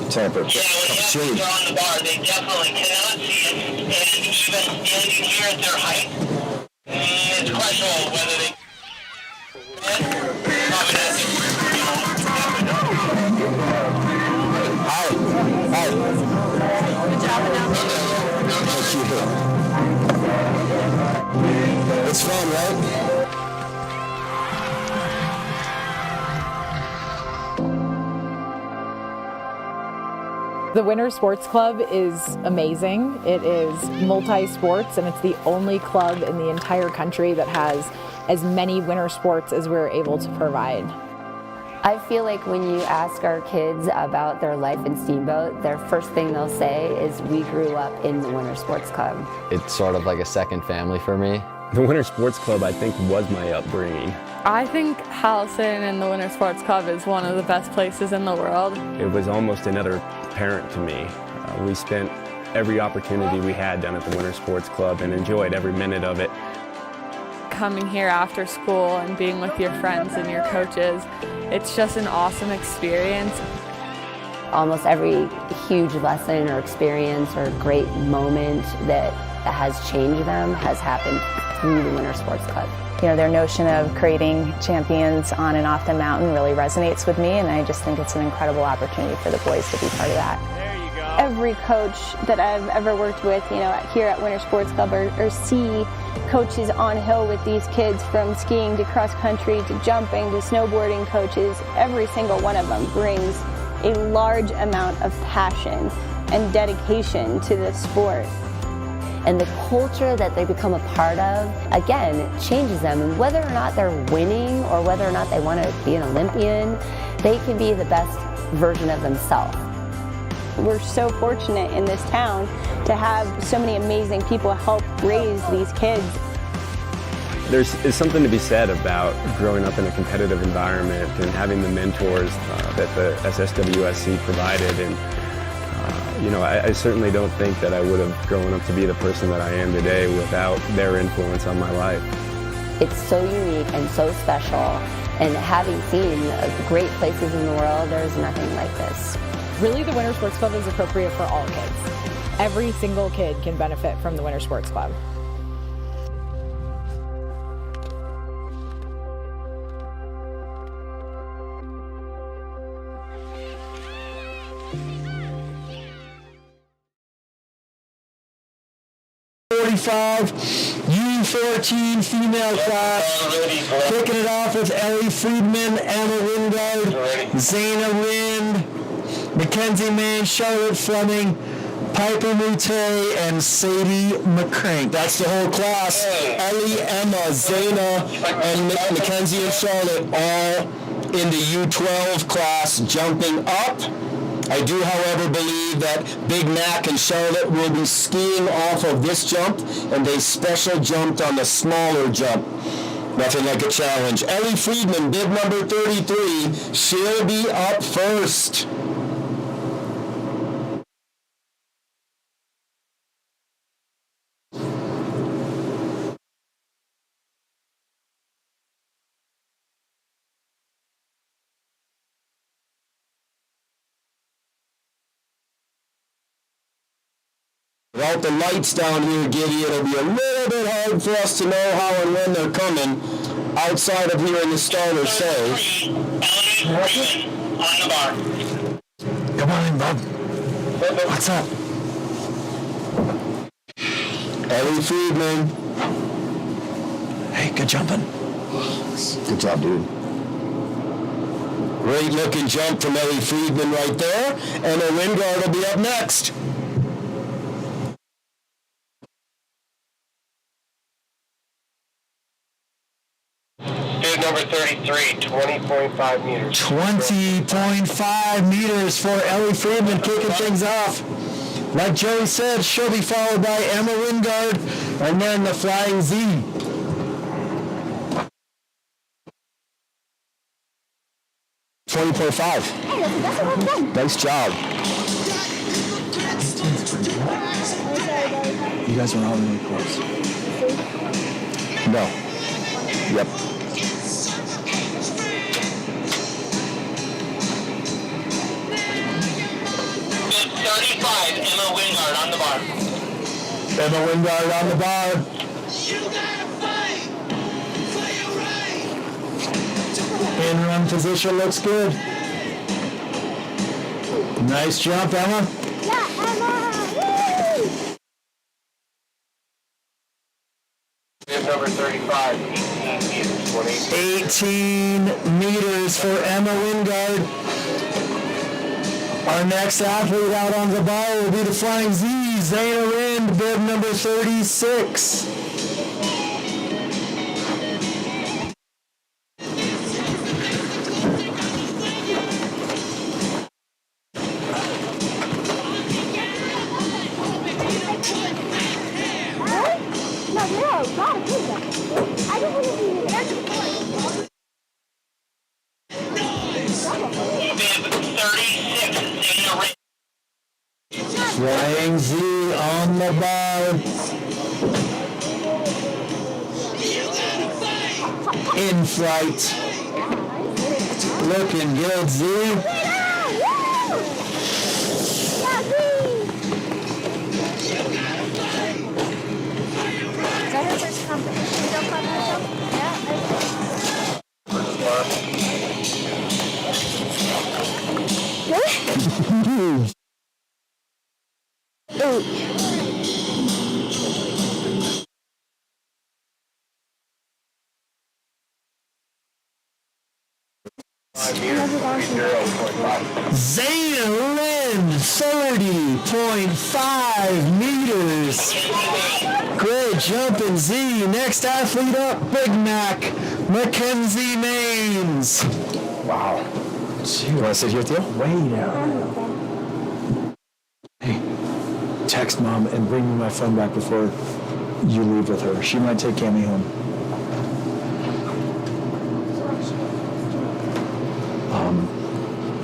Tamper. Yeah, when you have to go on the bar, they definitely cannot see it, and even standing here at their height, it's questionable whether they Hi. Good job, It's fun, right? The Winter Sports Club is amazing. It is multi-sports, and it's the only club in the entire country that has as many winter sports as we're able to provide. I feel like when you ask our kids about their life in Steamboat, their first thing they'll say is, we grew up in the Winter Sports Club. It's sort of like a second family for me. The Winter Sports Club, I think, was my upbringing. I think Howelsen and the Winter Sports Club is one of the best places in the world. It was almost another parent to me. We spent every opportunity we had down at the Winter Sports Club and enjoyed every minute of it. Coming here after school and being with your friends and your coaches, it's just an awesome experience. Almost every huge lesson or experience or great moment that has changed them has happened through the Winter Sports Club. You know, their notion of creating champions on and off the mountain really resonates with me, and I just think it's an incredible opportunity for the boys to be part of that. There you go. Every coach that I've ever worked with, you know, here at Winter Sports Club or see coaches on hill with these kids, from skiing to cross country to jumping to snowboarding coaches, every single one of them brings a large amount of passion and dedication to this sport. And the culture that they become a part of, again, changes them. And whether or not they're winning or whether or not they want to be an Olympian, they can be the best version of themselves. We're so fortunate in this town to have so many amazing people help raise these kids. There's something to be said about growing up in a competitive environment and having the mentors that the SSWSC provided. And you know, I certainly don't think that I would have grown up to be the person that I am today without their influence on my life. It's so unique and so special, and having seen great places in the world, there's nothing like this. Really, the Winter Sports Club is appropriate for all kids. Every single kid can benefit from the Winter Sports Club. You U14 female class. Kicking it off with Ellie Friedman, Emma Wingard, Zaina Wind, Mackenzie Main, Charlotte Fleming, Piper Mute, and Sadie McCrank. That's the whole class. Ellie, Emma, Zaina, and Mackenzie and Charlotte all in the U12 class jumping up. I do, however, believe that Big Mac and Charlotte will be skiing off of this jump, and they special jumped on the smaller jump. Nothing like a challenge. Ellie Friedman, bib number 33, she'll be up first. Without the lights down here, Giddy, it'll be a little bit hard for us to know how and when they're coming outside of here in the starter say. On the bar. Come on in, bub. What's up? Ellie Friedman. Hey, good jumping. Good job, dude. Great looking jump from Ellie Friedman right there. Emma Wingard will be up next. Bib number 33, 20.5 meters. 20.5 meters for Ellie Friedman kicking things off. Like Joey said, she'll be followed by Emma Wingard and then the Flying Z. $20.5. Nice job. You guys are all really close. No. Yep. 35, Emma Wingard on the bar. Emma Wingard on the bar. In run position looks good. Nice jump, Emma. Yeah, Emma! Woo! Bib number 35, 18 meters for Emma Wingard. Our next athlete out on the bar will be the Flying Z, Zaina Wind, bib number 36. No, there are a lot of people. I don't want to be there. Flying Z on the bar. In flight. Looking good, Z. Is that her first competition? You don't clap herself? Yeah. Zaina Lynn, 30.5 meters. Great jumping, Z. Next athlete up, Big Mac, Mackenzie Mains. Wow. You want to sit here with you? Way down. Hey, text Mom and bring me my phone back before you leave with her. She might take Cammy home.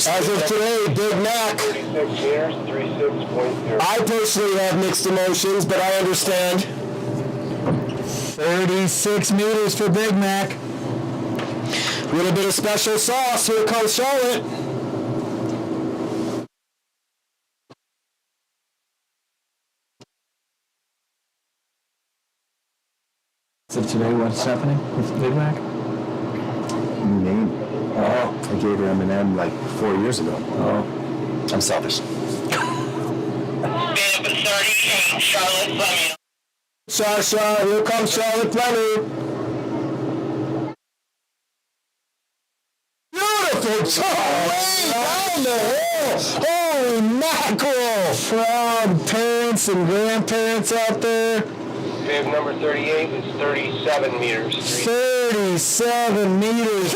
As of today, Big Mac. 36 meters, 36.0. I personally have mixed emotions, but I understand. 36 meters for Big Mac. A little bit of special sauce. Here comes Charlotte. So today, what's happening with Big Mac? New name. Oh, I gave her M&M like 4 years ago. Oh, I'm selfish. Bib 38, Charlotte Fleming. Sasha, here comes Charlotte Fleming. Beautiful jump way down the hill. Holy mackerel. Proud parents and grandparents out there. Bib number 38 is 37 meters. 37 meters.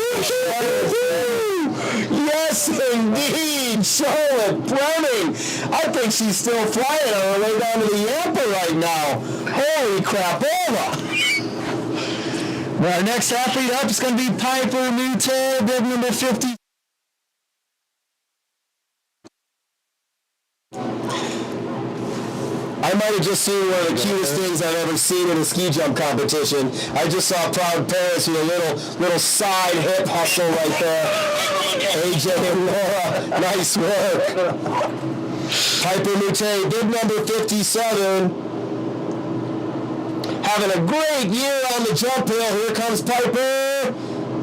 Yes, indeed. Charlotte Fleming. I think she's still flying on her way down to the Yampa right now. Holy crapola. Our next athlete up is going to be Piper Mute, bib number 50. I might have just seen one of the cutest things I've ever seen in a ski jump competition. I just saw proud parents with a little side hip hustle right there. AJ and Laura, nice work. Piper Mute, bib number 57. Having a great year on the jump hill. Here comes Piper.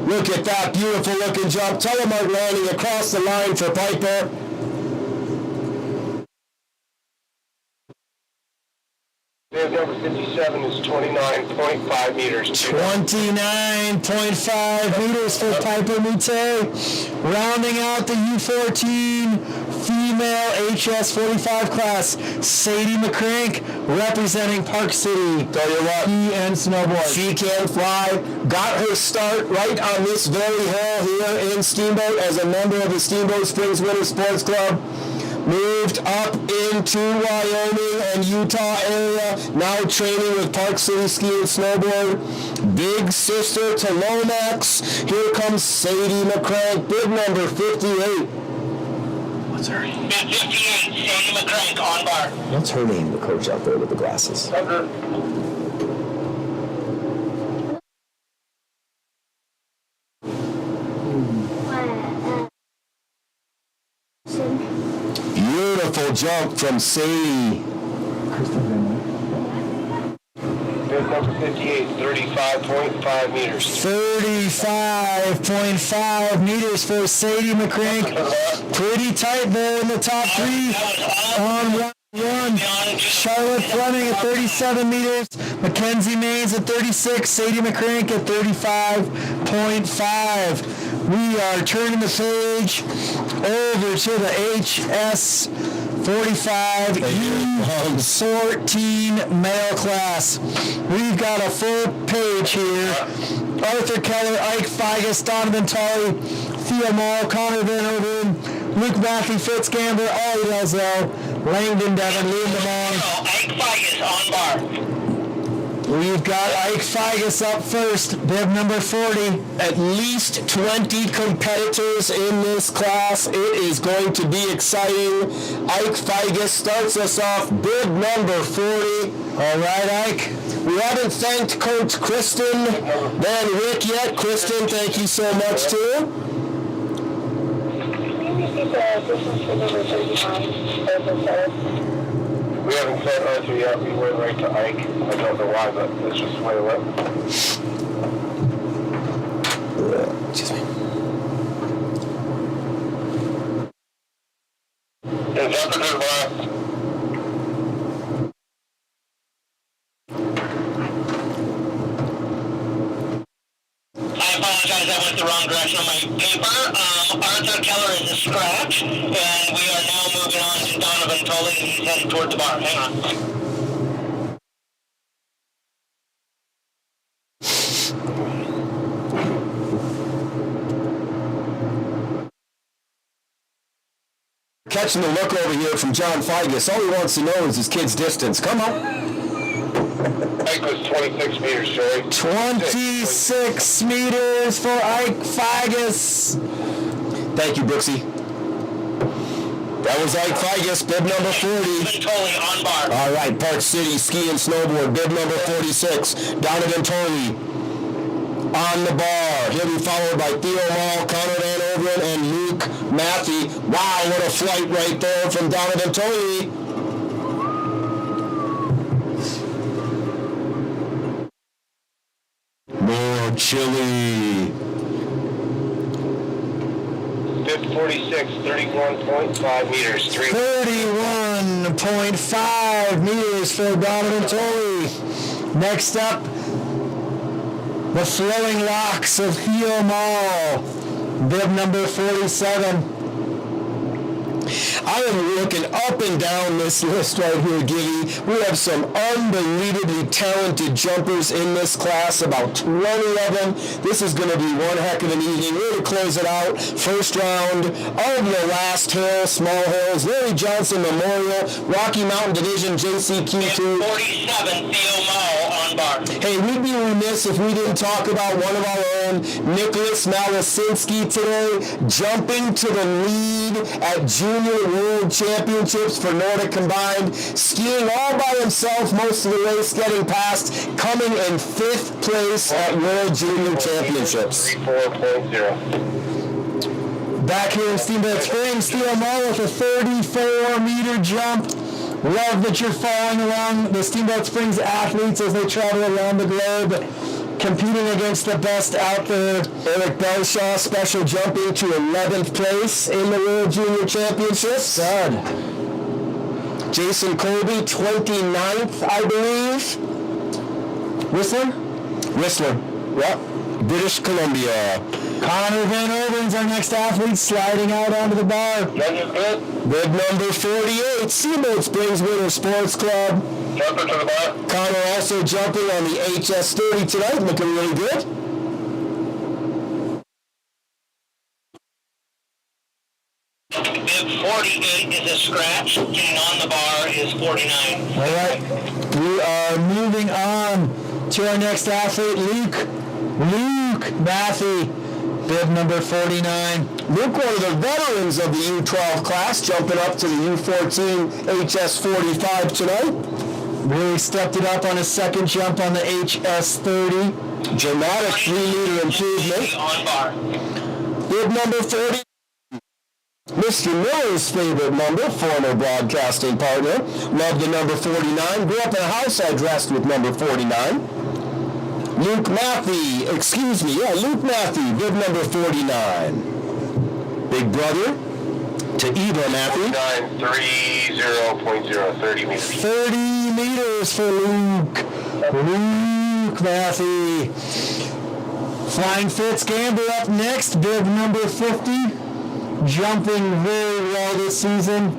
Look at that beautiful looking jump. Telemark landing across the line for Piper. Bib number 57 is 29.5 meters. 29.5 meters for Piper Mute. Rounding out the U14 female HS45 class, Sadie McCrank, representing Park City. Tell you what, ski and snowboard. She can fly. Got her start right on this very hill here in Steamboat as a member of the Steamboat Springs Winter Sports Club. Moved up into Wyoming and Utah area, now training with Park City Ski and Snowboard. Big sister to Lomax. Here comes Sadie McCrank, bib number 58. What's her name? Bib 58, Sadie McCrank on bar. What's her name, the coach out there with the glasses? Beautiful jump from Sadie. Bib number 58, 35.5 meters. 35.5 meters for Sadie McCrank. Pretty tight there in the top three on one. Charlotte Fleming at 37 meters. Mackenzie Mays at 36. Sadie McCrank at 35.5. We are turning the page over to the HS45 U14 male class. We've got a full page here. Arthur Keller, Ike Figus, Donovan Tully, Theo Moll, Connor Van Overen, Luke Matthew, Fitz Gamber, Ollie Delzell, Langdon Devon, Liam DeMong. Ike Figus on bar. We've got Ike Figus up first, bib number 40. At least 20 competitors in this class. It is going to be exciting. Ike Figus starts us off, bib number 40. All right, Ike. We haven't thanked Coach Kristen Van Rick yet. Kristen, thank you so much too. We haven't said Arthur yet. We went right to Ike. I don't know why, but it's just the way it went. Excuse me. Is that the good one? I apologize, I went the wrong direction on my paper. Arthur Keller is a scratch, and we are now moving on to Donovan Tully, and he's heading towards the bar. Hang on. Catching the look over here from John Figus. All he wants to know is his kid's distance. Come on. Ike was 26 meters, Sherry. 26 meters for Ike Figus. Thank you, Brooksy. That was Ike Figus, bib number 40. Tully on bar. All right, Park City Ski and Snowboard, bib number 46. Donovan Tully on the bar. He'll be followed by Theo Moll, Connor Van Overen, and Luke Matthew. Wow, what a flight right there from Donovan Tully. More chili. Bib 46, 31.5 meters. 31.5 meters for Donovan Tully. Next up, the flowing locks of Theo Mall, bib number 47. I am looking up and down this list right here, Gibby. We have some unbelievably talented jumpers in this class, about 20 of them. This is going to be one heck of an evening. We're going to close it out. First round of the last hill, small hills, Larry Johnson Memorial, Rocky Mountain Division, JCQ2. 47, Theo Mall on bar. Hey, we'd be remiss if we didn't talk about one of our own, Nicholas Malasinski today, jumping to the lead at Junior World Championships for Nordic Combined, skiing all by himself most of the race, getting past, coming in 5th place at World Junior Championships. 34.0. Back here in Steamboat Springs, Theo Mall with a 34-meter jump. Love that you're following along the Steamboat Springs athletes as they travel around the globe, competing against the best out there. Eric Belshaw, special jumping to 11th place in the World Junior Championships. Stud. Jason Colby, 29th, I believe. Whistler. Yep. British Columbia. Connor Van Overen's our next athlete, sliding out onto the bar. Bib number 48, Steamboat Springs Winter Sports Club. Jumper to the bar. Connor also jumping on the HS30 tonight, looking really good. Bib 48 is a scratch, and on the bar is 49. All right, we are moving on to our next athlete, Luke Matthew, bib number 49. Luke, one of the veterans of the U12 class, jumping up to the U14 HS45 tonight. Really stepped it up on his second jump on the HS30. Dramatic 3-meter improvement. On bar. Bib number 40. Mr. Miller's favorite number, former broadcasting partner. Loved the number 49. Grew up in a house I dressed with number 49. Luke Matthew, bib number 49. Big brother to Eva Matthew. 930.0, 30 meters. 30 meters for Luke Matthew. Flying Fitz Gamber up next, bib number 50. Jumping very well this season.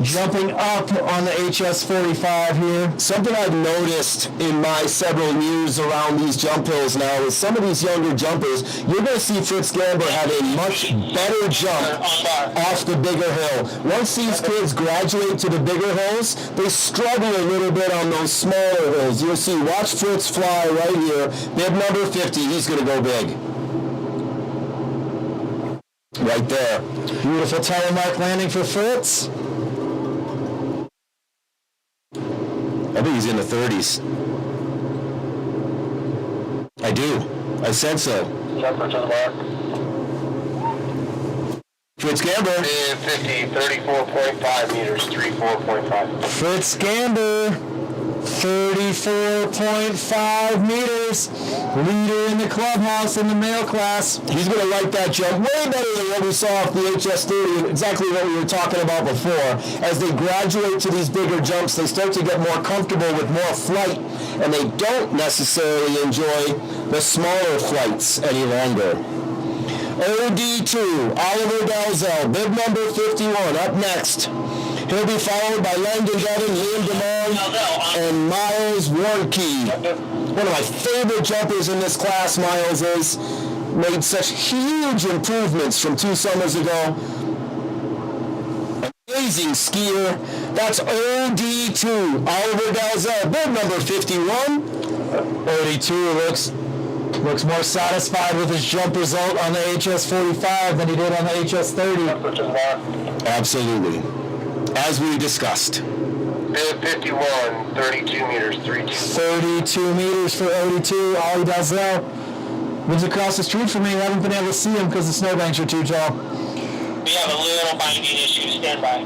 Jumping up on the HS45 here. Something I've noticed in my several years around these jump hills now is some of these younger jumpers, you're going to see Fritz Gamber have a much better jump off the bigger hill. Once these kids graduate to the bigger hills, they struggle a little bit on those smaller hills. You'll see, watch Fritz fly right here. Bib number 50, he's going to go big. Right there. Beautiful telemark landing for Fritz. I think he's in the 30s. I do. I said so. Jumper to the bar. Fritz Gamber. 50, 34.5 meters, 34.5. Fritz Gamber. 34.5 meters. Leader in the clubhouse in the male class. He's going to like that jump way better than what we saw off the HS30, exactly what we were talking about before. As they graduate to these bigger jumps, they start to get more comfortable with more flight, and they don't necessarily enjoy the smaller flights any longer. OD2, Oliver Dalzell, bib number 51, up next. He'll be followed by Langdon Devon, Liam DeMond, and Miles Warnke. One of my favorite jumpers in this class, Miles is. Made such huge improvements from 2 summers ago. Amazing skier. That's OD2, Oliver Dalzell, bib number 51. OD2 looks more satisfied with his jump result on the HS45 than he did on the HS30. Absolutely. As we discussed. Bib 51, 32 meters, 32. 32 meters for OD2, Ollie Dalzell. Lives across the street from me. I haven't been able to see him because the snowbanks are too tall. We have a little binding issue. Stand by.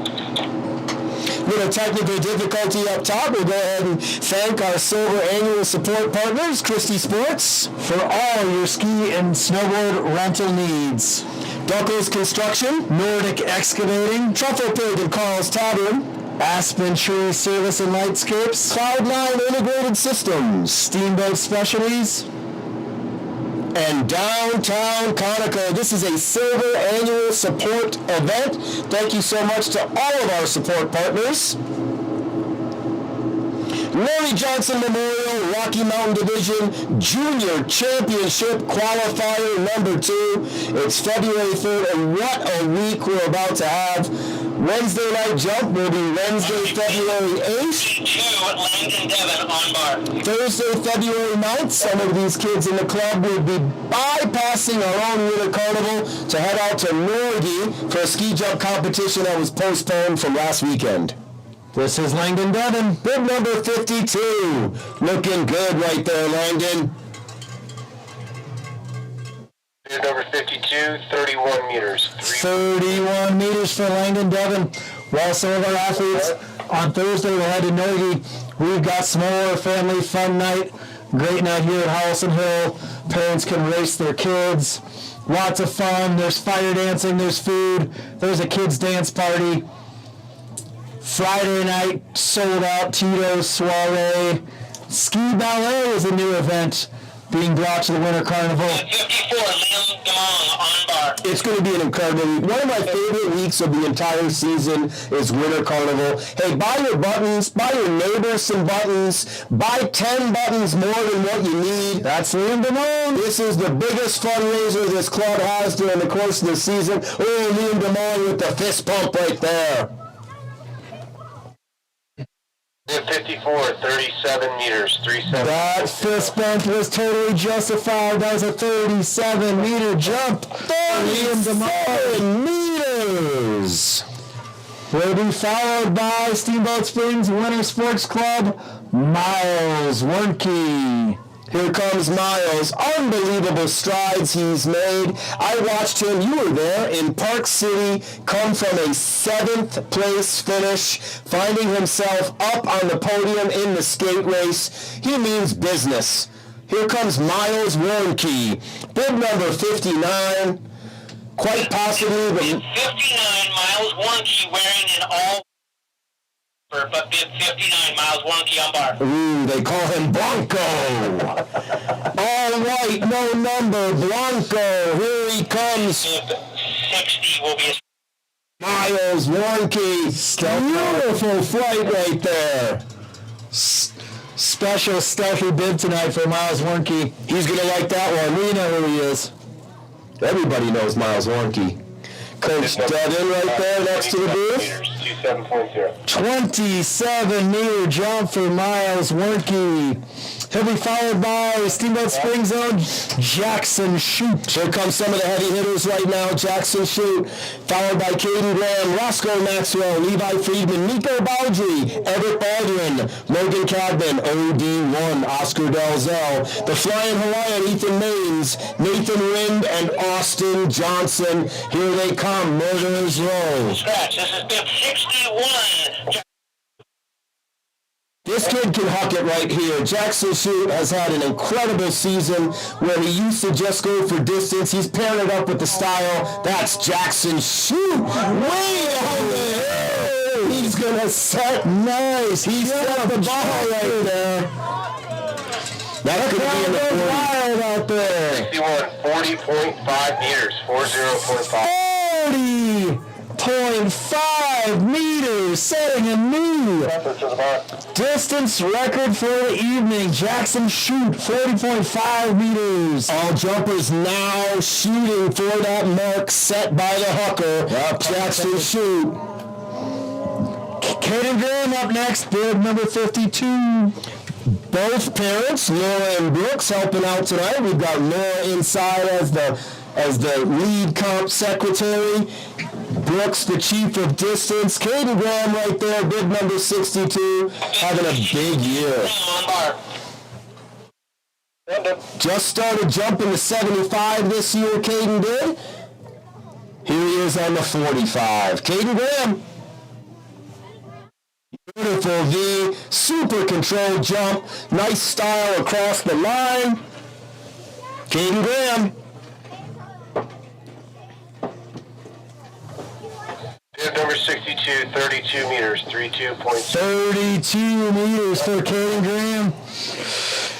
Little technical difficulty up top. We'll go ahead and thank our silver annual support partners, Christie Sports, for all your ski and snowboard rental needs. Duckles Construction, Nordic Excavating, Truffle Pig and Carl's Tavern, Aspen Tree Service and Lightscapes, Cloud9 Integrated Systems, Steamboat Specialties, and Downtown Conoco. This is a silver annual support event. Thank you so much to all of our support partners. Larry Johnson Memorial Rocky Mountain Division Junior Championship Qualifier number 2. It's February 3rd, and what a week we're about to have. Wednesday night jump will be Wednesday, February 8th. Langdon Devon on bar. Thursday, February 9th, some of these kids in the club will be bypassing our own Winter Carnival to head out to Norgay for a ski jump competition that was postponed from last weekend. This is Langdon Devon, bib number 52. Looking good right there, Langdon. Bib number 52, 31 meters. 31 meters for Langdon Devon. While some of our athletes on Thursday will head to Norgay, we've got some more family fun night. Great night here at Howelsen Hill. Parents can race their kids. Lots of fun. There's fire dancing, there's food. There's a kids dance party. Friday night, sold out Tito's soiree. Ski ballet is a new event being brought to the Winter Carnival. 54, Liam Damong on bar. It's going to be an incredible week. One of my favorite weeks of the entire season is Winter Carnival. Hey, buy your buttons, buy your neighbors some buttons, buy 10 buttons more than what you need. That's Liam Damong. This is the biggest fundraiser this club has during the course of the season. Oh, Liam Damong with the fist pump right there. 54, 37 meters, 37. That fist bump was totally justified. That was a 37-meter jump. 37 meters. Will be followed by Steamboat Springs Winter Sports Club, Miles Wernke. Here comes Miles. Unbelievable strides he's made. I watched him, you were there, in Park City, come from a 7th place finish, finding himself up on the podium in the skate race. He means business. Here comes Miles Wernke, bib number 59. Quite possibly the 59, Miles Wernke wearing an all but bib 59, Miles Wernke on bar. Ooh, they call him Blanco. All white, no number, Blanco. Here he comes. Bib 60 will be Miles Wernke. Beautiful flight right there. Special stealthy bib tonight for Miles Wernke. He's going to like that one. We know who he is. Everybody knows Miles Wernke. Coach Devin right there next to the booth. 27-meter jump for Miles Wernke. He'll be followed by Steamboat Springs own Jackson Shute. Here comes some of the heavy hitters right now. Jackson Shute, followed by Caden Graham, Roscoe Maxwell, Levi Friedman, Nico Baldry, Everett Baldwin, Logan Cadman, OD1, Oscar Dalzell, the Flying Hawaiian, Ethan Maines, Nathan Wind, and Austin Johnson. Here they come, Murderers Row. Scratch, this is bib 61. This kid can huck it right here. Jackson Shute has had an incredible season where he used to just go for distance. He's paired it up with the style. That's Jackson Shute. Way down there. He's going to set. Nice. He set the ball right there. That could be in the 40. Wild out there. 61, 40.5 meters, 40.5. 40.5 meters, setting a new distance record for the evening. Jackson Shute, 40.5 meters. All jumpers now shooting for that mark set by the hooker. Jackson Shute. Caden Graham up next, bib number 52. Both parents, Laura and Brooks, helping out tonight. We've got Laura inside as the lead comp secretary. Brooks, the chief of distance. Caden Graham right there, bib number 62, having a big year. Just started jumping to 75 this year, Caden did. Here he is on the 45. Caden Graham. Beautiful V, super controlled jump, nice style across the line. Caden Graham. Bib number 62, 32 meters, 32.6. 32 meters for Caden Graham.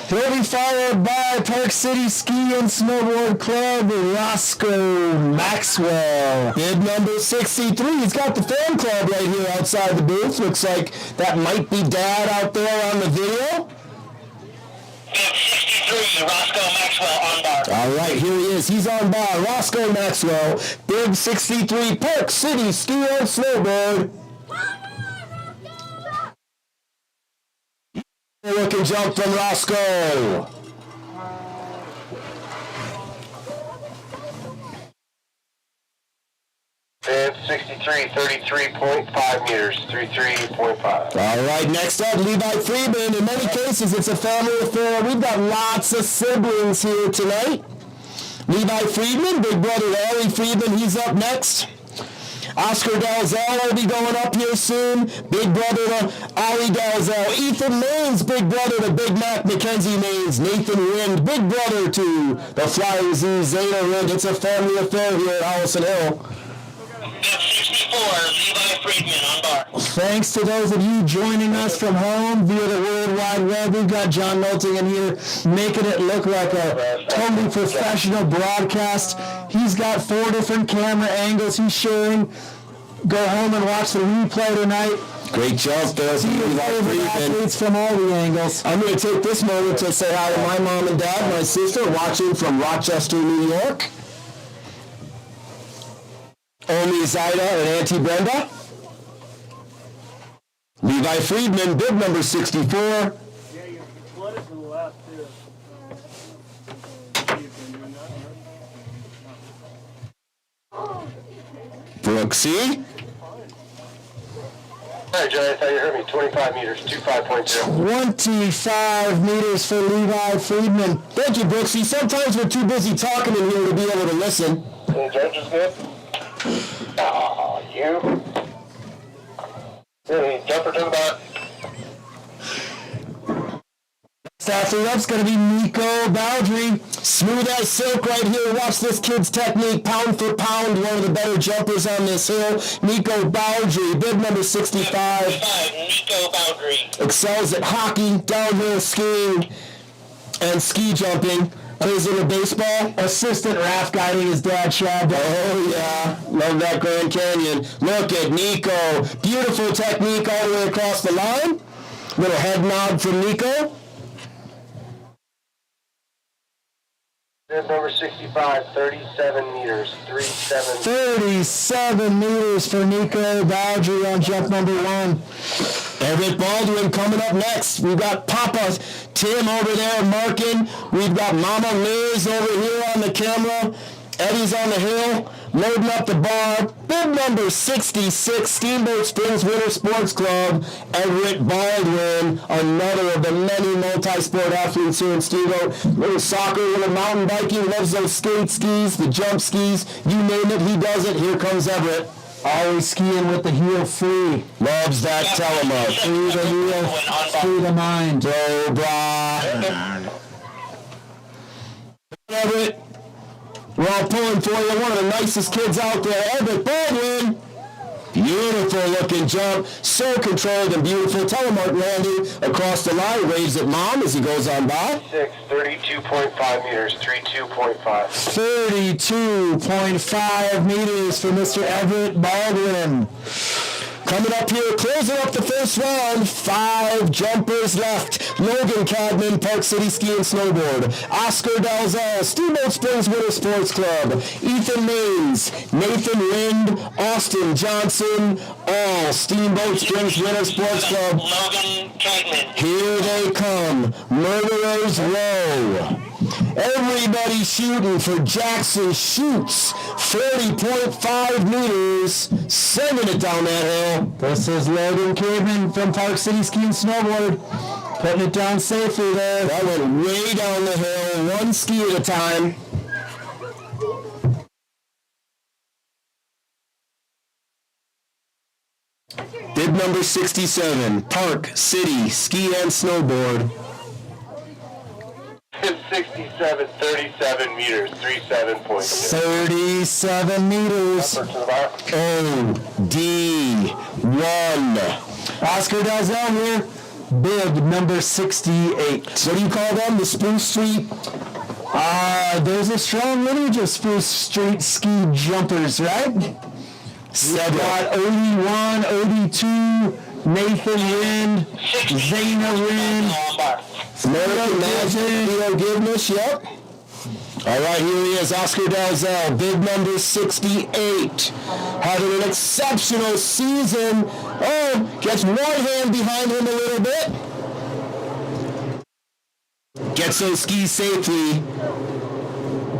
He'll be followed by Park City Ski and Snowboard Club, Roscoe Maxwell. Bib number 63. He's got the fan club right here outside the booth. Looks like that might be Dad out there on the video. Bib 63, Roscoe Maxwell on bar. All right, here he is. He's on bar. Roscoe Maxwell, Bib 63, Park City Ski and Snowboard. Looking jump from Roscoe. And 63, 33.5 meters, 33.5. All right, next up, Levi Friedman. In many cases, it's a family affair. We've got lots of siblings here tonight. Levi Friedman, big brother to Ellie Friedman, he's up next. Oscar Dalzell will be going up here soon. Big brother to Ollie Dalzell. Ethan Maines, big brother to Big Mac Mackenzie Maines. Nathan Rind, big brother to the Flying Z, Zeta Rind. It's a family affair here at Howelsen Hill. 64, Levi Friedman on bar. Thanks to those of you joining us from home via the World Wide Web. We've got John Nolting in here making it look like a totally professional broadcast. He's got 4 different camera angles he's sharing. Go home and watch the replay tonight. Great job, there. See your favorite athletes from all the angles. I'm going to take this moment to say hi to my mom and dad, my sister, watching from Rochester, New York. Omi Zaida and Auntie Brenda. Levi Friedman, bib number 64. Yeah, your blood is to the left, too. Brooksy. Hi, Johnny, I thought you heard me. 25 meters, 25.0. 25 meters for Levi Friedman. Thank you, Brooksy. Sometimes we're too busy talking in here to be able to listen. The judge is good? Oh, you. Hey, jumper to the back. After up's going to be Nico Baldry. Smooth as silk right here. Watch this kid's technique, pound for pound. One of the better jumpers on this hill. Nico Baldry, bib number 65. Nico Baldry. Excels at hockey, downhill skiing, and ski jumping. Plays in the baseball. Assistant raft guiding his dad, Chad. Oh, yeah. Love that Grand Canyon. Look at Nico. Beautiful technique all the way across the line. Little head nod from Nico. Bib number 65, 37 meters, 37. 37 meters for Nico Baldry on jump number 1. Everett Baldwin coming up next. We've got Papa Tim over there marking. We've got Mama Liz over here on the camera. Eddie's on the hill, loading up the bar. Bib number 66, Steamboat Springs Winter Sports Club. Everett Baldwin, another of the many multi-sport athletes here in Steamboat. Little soccer, little mountain biking, loves those skate skis, the jump skis. You name it, he does it. Here comes Everett. Always skiing with the heel free. Loves that telemark. Free the heel, free the mind. Cobra. Everett. We're all pulling for you. One of the nicest kids out there, Everett Baldwin. Beautiful looking jump. So controlled and beautiful. Telemark landing across the line. Waves at Mom as he goes on by. 32.5 meters, 32.5. 32.5 meters for Mr. Everett Baldwin. Coming up here, closing up the first round, 5 jumpers left. Logan Cadman, Park City Ski and Snowboard. Oscar Dalzell, Steamboat Springs Winter Sports Club. Ethan Maines, Nathan Lind, Austin Johnson, all Steamboat Springs Winter Sports Club. Logan Cadman. Here they come, Murderers Row. Everybody shooting for Jackson Shoots. 40.5 meters, sending it down that hill. This is Logan Caveman from Park City Ski and Snowboard. Putting it down safely there. That went way down the hill, one ski at a time. Bib number 67, Park City Ski and Snowboard. 67, 37 meters, 37.2. 37 meters. OD1. Oscar Dalzell here. Bib number 68. What do you call them? The Spruce Street? There's a strong lineage of Spruce Street ski jumpers, right? We've got OD1, OD2, Nathan Rind, Zayna Rind, American Magic, Theo Givnish, yep. All right, here he is, Oscar Dalzell, big number 68, having an exceptional season. Oh, gets one hand behind him a little bit. Gets those skis safely.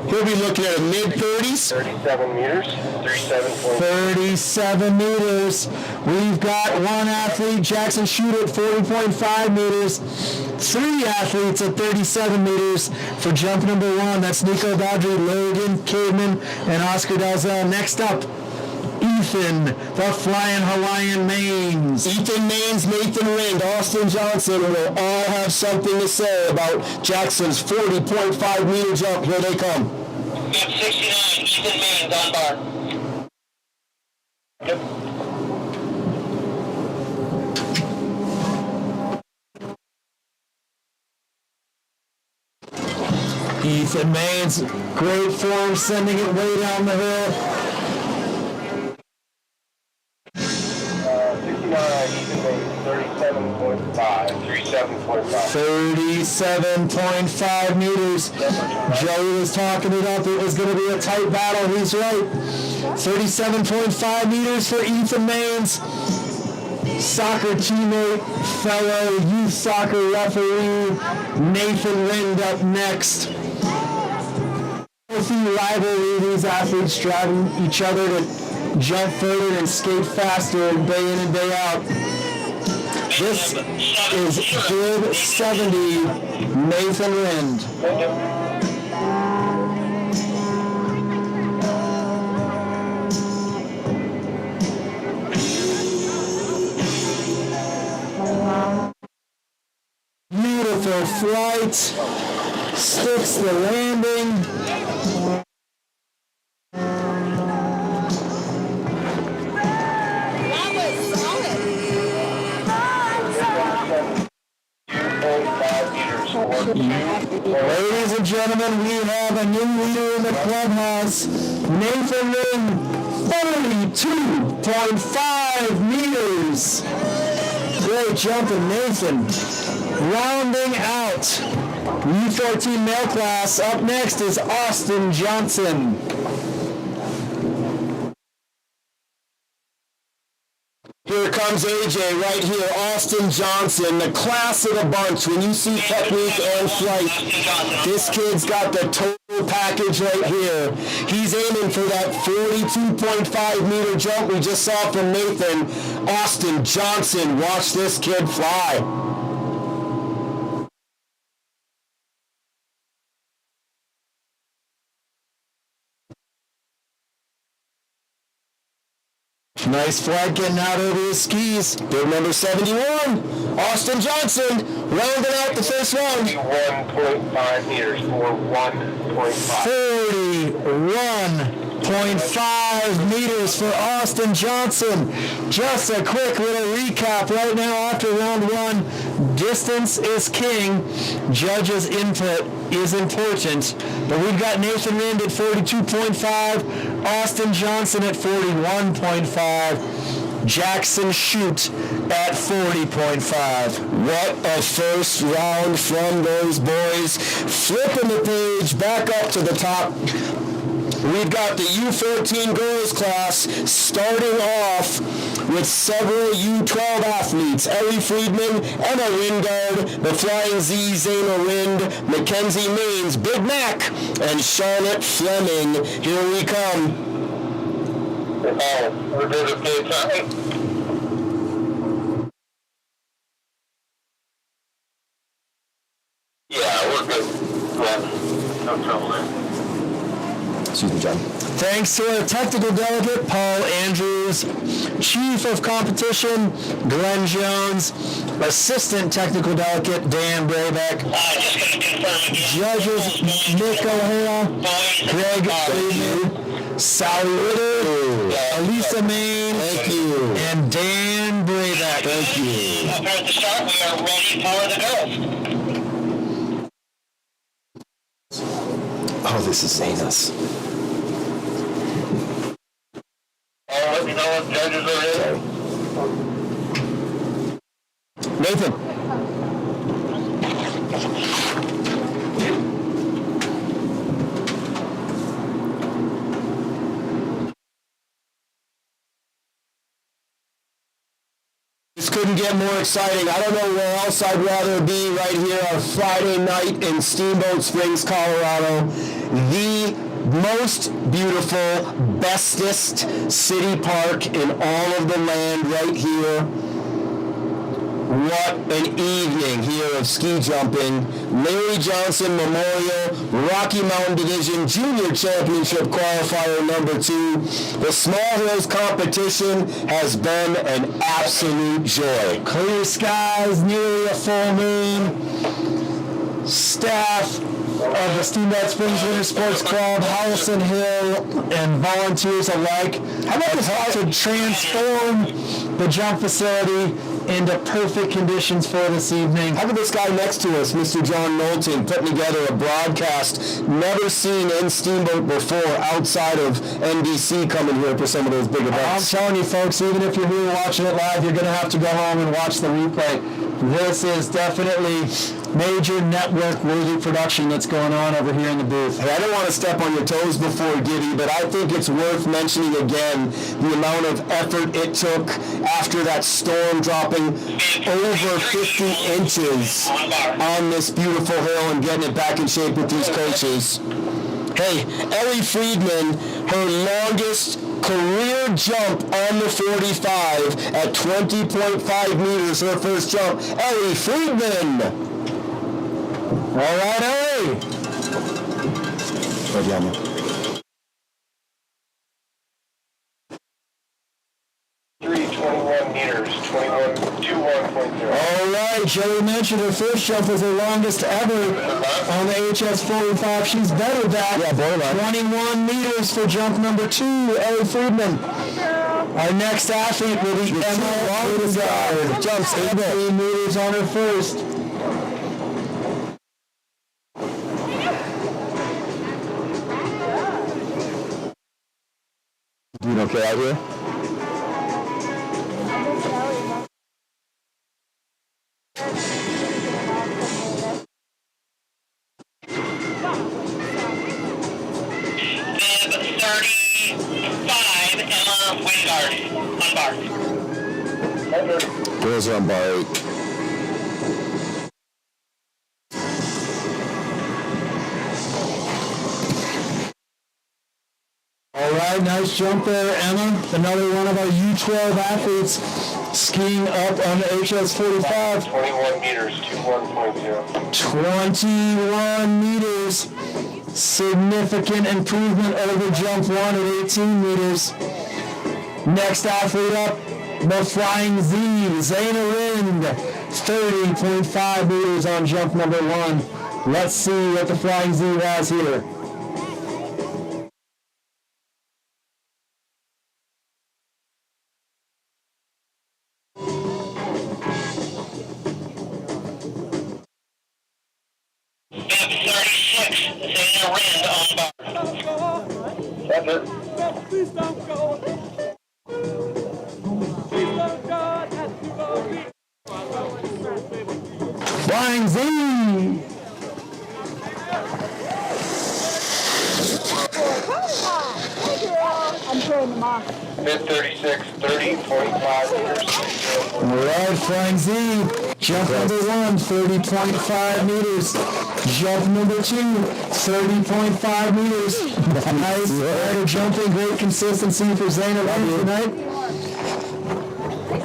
He'll be looking at a mid-30s. 37 meters, 37.2. 37 meters. We've got one athlete, Jackson Shute, at 40.5 meters. Three athletes at 37 meters for jump number one. That's Nico Baudry, Logan Caveman, and Oscar Dalzell. Next up, Ethan, the Flying Hawaiian Mains. Ethan Mains, Nathan Rind, Austin Johnson will all have something to say about Jackson's 40.5 meter jump. Here they come. Yep, 69, Ethan Mains on bar. Yep. Ethan Mains, great form, sending it way down the hill. 69, Ethan Mains, 37.5, 37.5. 37.5 meters. Joey was talking it up. It was going to be a tight battle. He's right. 37.5 meters for Ethan Mains. Soccer teammate, fellow youth soccer referee, Nathan Rind up next. Healthy rivalry, these athletes driving each other to jump further and skate faster day in and day out. This is bib 70, Nathan Rind. Beautiful flight, sticks the landing. Ladies and gentlemen, we have a new leader in the clubhouse, Nathan Rind, 42.5 meters. Great jumping, Nathan. Rounding out U14 male class, up next is Austin Johnson. Here comes AJ right here, Austin Johnson, the class of the bunch. When you see technique and flight, this kid's got the total package right here. He's aiming for that 42.5 meter jump we just saw from Nathan. Austin Johnson, watch this kid fly. Nice flight getting out over his skis. Bib number 71, Austin Johnson, rounding out the first round. 41.5 meters for 1.5. 41.5 meters for Austin Johnson. Just a quick little recap right now after round one. Distance is king. Judges' input is important. But we've got Nathan Rind at 42.5, Austin Johnson at 41.5, Jackson Shute at 40.5. What a first round from those boys. Flipping the page back up to the top. We've got the U14 girls class starting off with several U12 athletes. Ellie Friedman, Emma Wingard, the Flying Z, Zayna Rind, Mackenzie Mains, Big Mac, and Charlotte Fleming. Here we come. We're good at game time. Yeah, we're good. Yeah, no trouble there. Excuse me, John. Thanks to our technical delegate, Paul Andrews, Chief of Competition, Glenn Jones, Assistant Technical Delegate, Dan Braybeck, Judges, Nick O'Hara, Greg Friedman, Sally Ritter, Elisa Main, thank you, and Dan Braybeck. Thank you. Up here at the start, we are ready for the girls. Oh, this is Zenas. Let me know when judges are in. Nathan. This couldn't get more exciting. I don't know where else I'd rather be right here on Friday night in Steamboat Springs, Colorado. The most beautiful, bestest city park in all of the land right here. What an evening here of ski jumping. Larry Johnson Memorial Rocky Mountain Division Junior Championship Qualifier number 2. The Small Hills competition has been an absolute joy. Clear skies, nearly a full moon. Staff of the Steamboat Springs Winter Sports Club, Howelsen Hill, and volunteers alike have to transform the jump facility into perfect conditions for this evening. How about this guy next to us, Mr. John Knowlton, putting together a broadcast never seen in Steamboat before outside of NBC coming here for some of those big events. I'm telling you folks, even if you're here watching it live, you're going to have to go home and watch the replay. This is definitely major network-worthy production that's going on over here in the booth. Hey, I don't want to step on your toes before Giddy, but I think it's worth mentioning again the amount of effort it took after that storm dropping over 50 inches on this beautiful hill and getting it back in shape with these coaches. Hey, Ellie Friedman, her longest career jump on the 45 at 20.5 meters, her first jump. Ellie Friedman! All right, Ellie! Good job, man. 321 meters, 21.0. All right, Joey mentioned her first jump was her longest ever on the HS45. She's bettered that. Yeah, borderline. 21 meters for jump number 2, Ellie Friedman. Our next athlete will be Emma Longard. Jumps 18 meters on her first. Doing okay out here? Fib 35, Emma Wingard, on bar. Girls are on bar 8. All right, nice jump there, Emma. Another one of our U12 athletes skiing up on the HS45. 21 meters, 21.0. 21 meters. Significant improvement over jump 1 at 18 meters. Next athlete up, the Flying Z, Zaina Rind. 30.5 meters on jump number 1. Let's see what the Flying Z has here. Please don't go. Please don't go. Flying Z! I'm throwing them off. Mid 36, 30.5 meters. All right, Flying Z. Jump number 1, 30.5 meters. Jump number 2, 30.5 meters. Nice. Better jumping, great consistency for Zaina Rind tonight.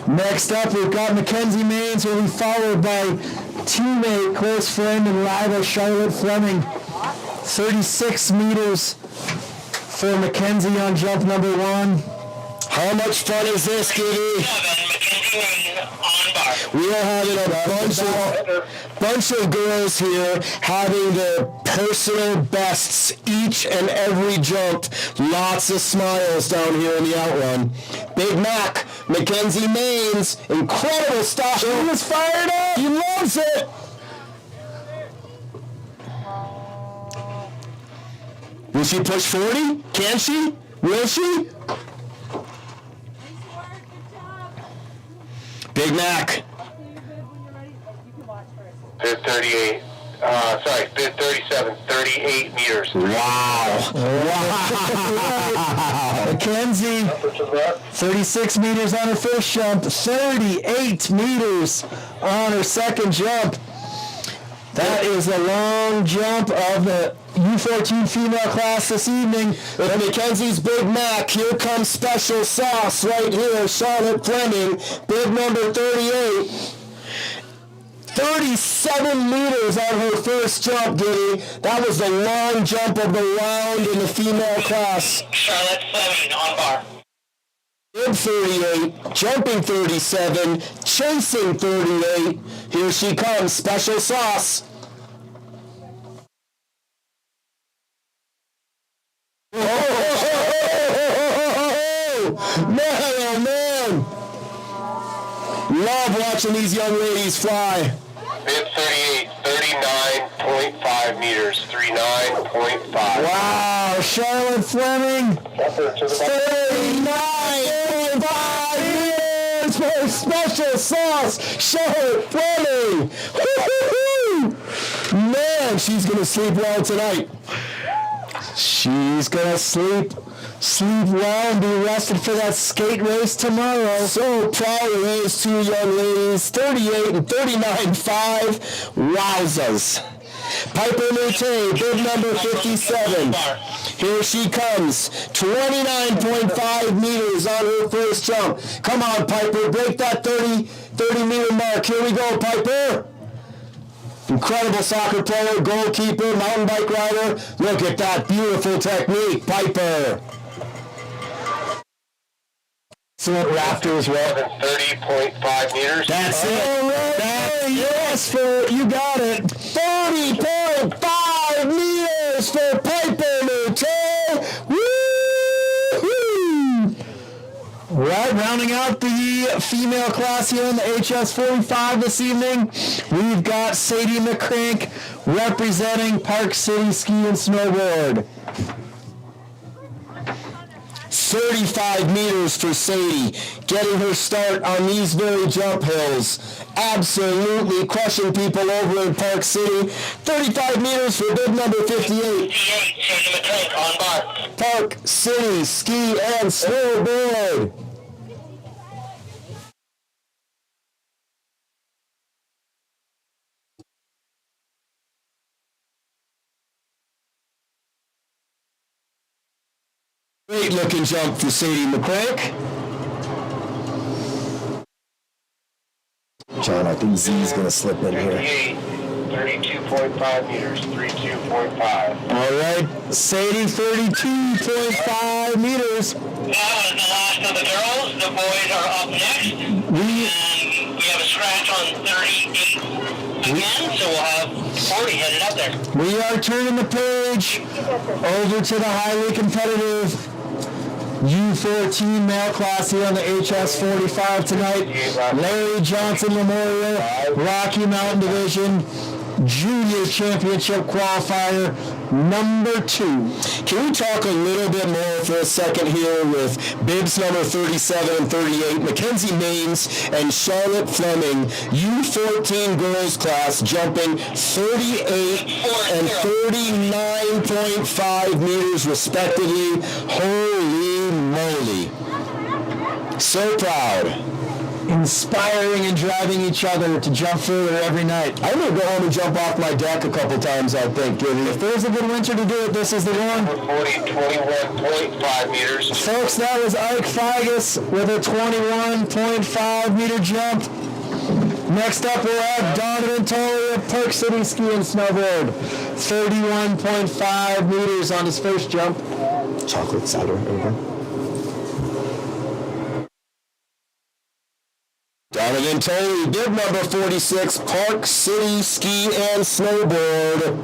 Next up, we've got Mackenzie Maines, who will be followed by teammate, close friend, and rival Charlotte Fleming. 36 meters for Mackenzie on jump number 1. How much fun is this, Giddy? We are having a bunch of girls here having their personal bests each and every jump. Lots of smiles down here in the outrun. Big Mac, Mackenzie Maines, incredible stuff. He was fired up. He loves it. Will she push 40? Can she? Will she? Big Mac. Bid 38. Bid 37. 38 meters. Wow. Mackenzie, 36 meters on her first jump, 38 meters on her second jump. That is a long jump of the U14 female class this evening. With Mackenzie's Big Mac, here comes special sauce right here, Charlotte Fleming, bid number 38. 37 meters on her first jump, Giddy. That was the long jump of the round in the female class. Charlotte Fleming on bar. Bid 38, jumping 37, chasing 38. Here she comes, special sauce. Man, oh man. Love watching these young ladies fly. Bid 38, 39.5 meters. 39.5. Wow, Charlotte Fleming, 39.5 meters for special sauce, Charlotte Fleming. Woo-hoo-hoo. Man, she's going to sleep well tonight. She's going to sleep well and be rested for that skate race tomorrow. So proud of those two young ladies, 38 and 39.5. Wowzers. Piper Mute, bid number 57. Here she comes, 29.5 meters on her first jump. Come on, Piper, break that 30 meter mark. Here we go, Piper. Incredible soccer player, goalkeeper, mountain bike rider. Look at that beautiful technique, Piper. Excellent raptor as well. 30.5 meters. That's it. Yes, you got it. 30.5 meters for Piper Mute. Woo-hoo! Right, rounding out the female class here in the HS45 this evening, we've got Sadie McCrank representing Park City Ski and Snowboard. 35 meters for Sadie, getting her start on these very jump hills. Absolutely crushing people over in Park City. 35 meters for bid number 58. On bar. Park City Ski and Snowboard. Great looking jump for Sadie McCrank. John, I think Z's going to slip in here. 32.5 meters. 32.5. All right, Sadie, 32.5 meters. That was the last of the girls. The boys are up next. And we have a scratch on 38 again, so we'll have 40 headed up there. We are turning the page over to the highly competitive U14 male class here on the HS45 tonight. Larry Johnson Memorial, Rocky Mountain Division, Junior Championship Qualifier number 2. Can we talk a little bit more for a second here with bibs number 37 and 38, Mackenzie Maines and Charlotte Fleming, U14 girls class, jumping 38 and 39.5 meters respectively. Holy moly. So proud. Inspiring and driving each other to jump further every night. I'm going to go home and jump off my deck a couple times, I think. If there's a good winter to do it, this is the one. 21.5 meters. Folks, that was Ike Figus with a 21.5 meter jump. Next up, we'll have Donovan Tolley of Park City Ski and Snowboard. 31.5 meters on his first jump. Chocolate cider, over. Donovan Tolley, bib number 46, Park City Ski and Snowboard.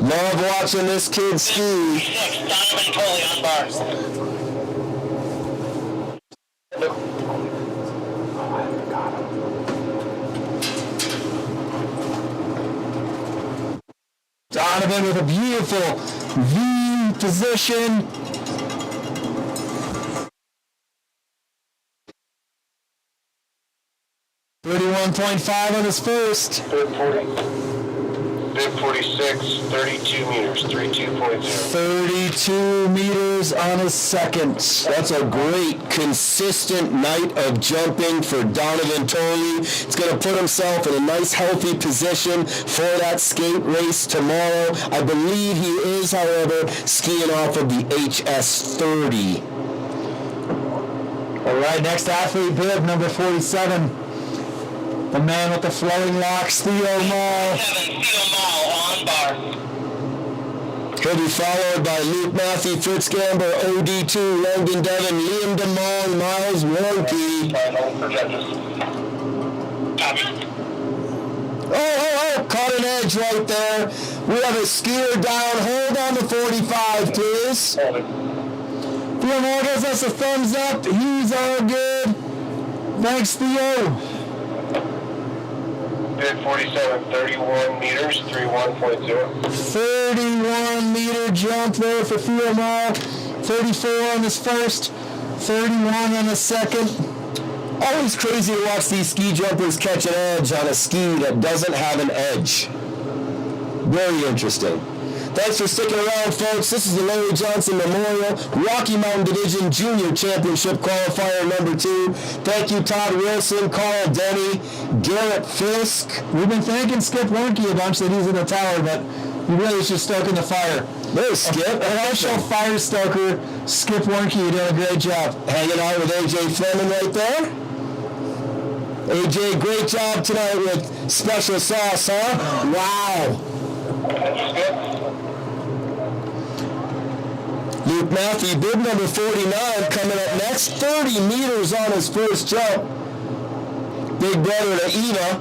Love watching this kid ski. Donovan Tolley on bars. Donovan with a beautiful V position. .5 on his first. Bib 46, 32 meters, 32.0. 32 meters on his second. That's a great, consistent night of jumping for Donovan Tolley. He's going to put himself in a nice, healthy position for that skate race tomorrow. I believe he is, however, skiing off of the HS30. All right, next athlete, bib number 47. The man with the flowing locks, Theo Mall. Theo Mall on bar. He'll be followed by Luke Matthew, Fritz Gamber, OD2, Langdon Devon, Liam DeMong, Miles Warnke. Oh, caught an edge right there. We have a skier down. Hold on to 45, please. Theo Mall gives us a thumbs up. He's all good. Thanks, Theo. Bib 47, 31 meters, 31.0. 31 meter jump there for Theo Mall. 34 on his first, 31 on his second. Always crazy to watch these ski jumpers catch an edge on a ski that doesn't have an edge. Very interesting. Thanks for sticking around, folks. This is the Larry Johnson Memorial Rocky Mountain Division Junior Championship Qualifier number 2. Thank you, Todd Wilson, Carl Denny, Garrett Fisk. We've been thanking Skip Warnke a bunch that he's in the tower, but he really is just stoking the fire. There's Skip. Official fire stoker, Skip Warnke. You did a great job. Hanging out with AJ Fleming right there. AJ, great job tonight with special sauce, huh? Wow. Luke Matthew, bib number 49, coming up next. 30 meters on his first jump. Big brother to Ina.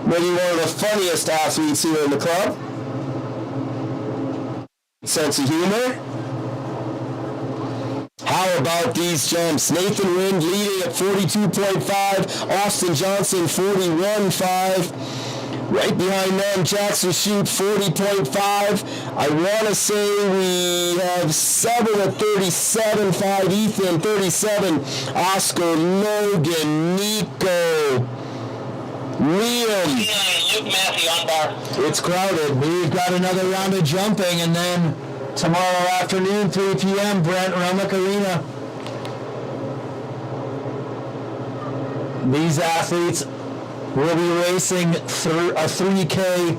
Maybe one of the funniest athletes here in the club. Sense of humor. How about these jumps? Nathan Wind leading at 42.5. Austin Johnson, 41.5. Right behind them, Jackson Shute, 40.5. I want to say we have 7 at 37.5. Ethan, 37. Oscar, Logan, Nico, Liam. Luke Matthew on bar. It's crowded. We've got another round of jumping, and then tomorrow afternoon, 3 p.m., Brent Rumlick Arena. These athletes will be racing through a 3K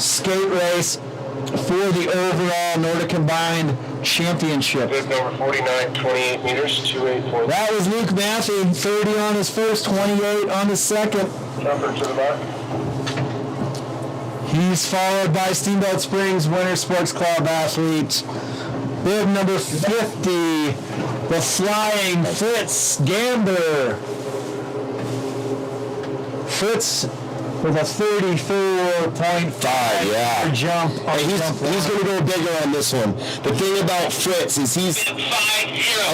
skate race for the overall Nordic Combined Championship. Bib number 49, 28 meters, 28.0. That was Luke Matthew, 30 on his first, 28 on his second. Jumper to the back. He's followed by Steamboat Springs Winter Sports Club athlete. Bib number 50, the flying Fritz Gamber. Fritz with a 34.5 jump. He's going to go bigger on this one. The thing about Fritz is he's a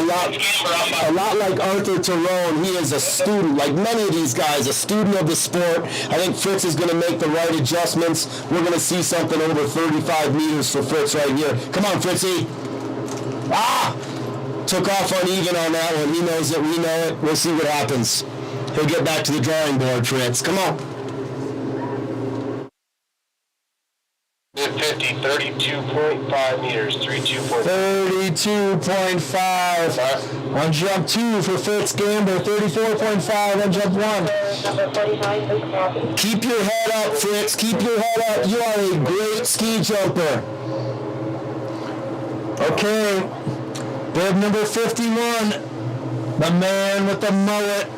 lot like Arthur Tyrone. He is a student, like many of these guys, a student of the sport. I think Fritz is going to make the right adjustments. We're going to see something over 35 meters for Fritz right here. Come on, Fritzy. Took off uneven on that one. He knows it. We know it. We'll see what happens. He'll get back to the drawing board, Fritz. Come on. Bib 50, 32.5 meters, 32.5. 32.5 on jump 2 for Fritz Gamber. 34.5 on jump 1. Keep your head up, Fritz. Keep your head up. You are a great ski jumper. Okay. Bib number 51. The man with the mullet.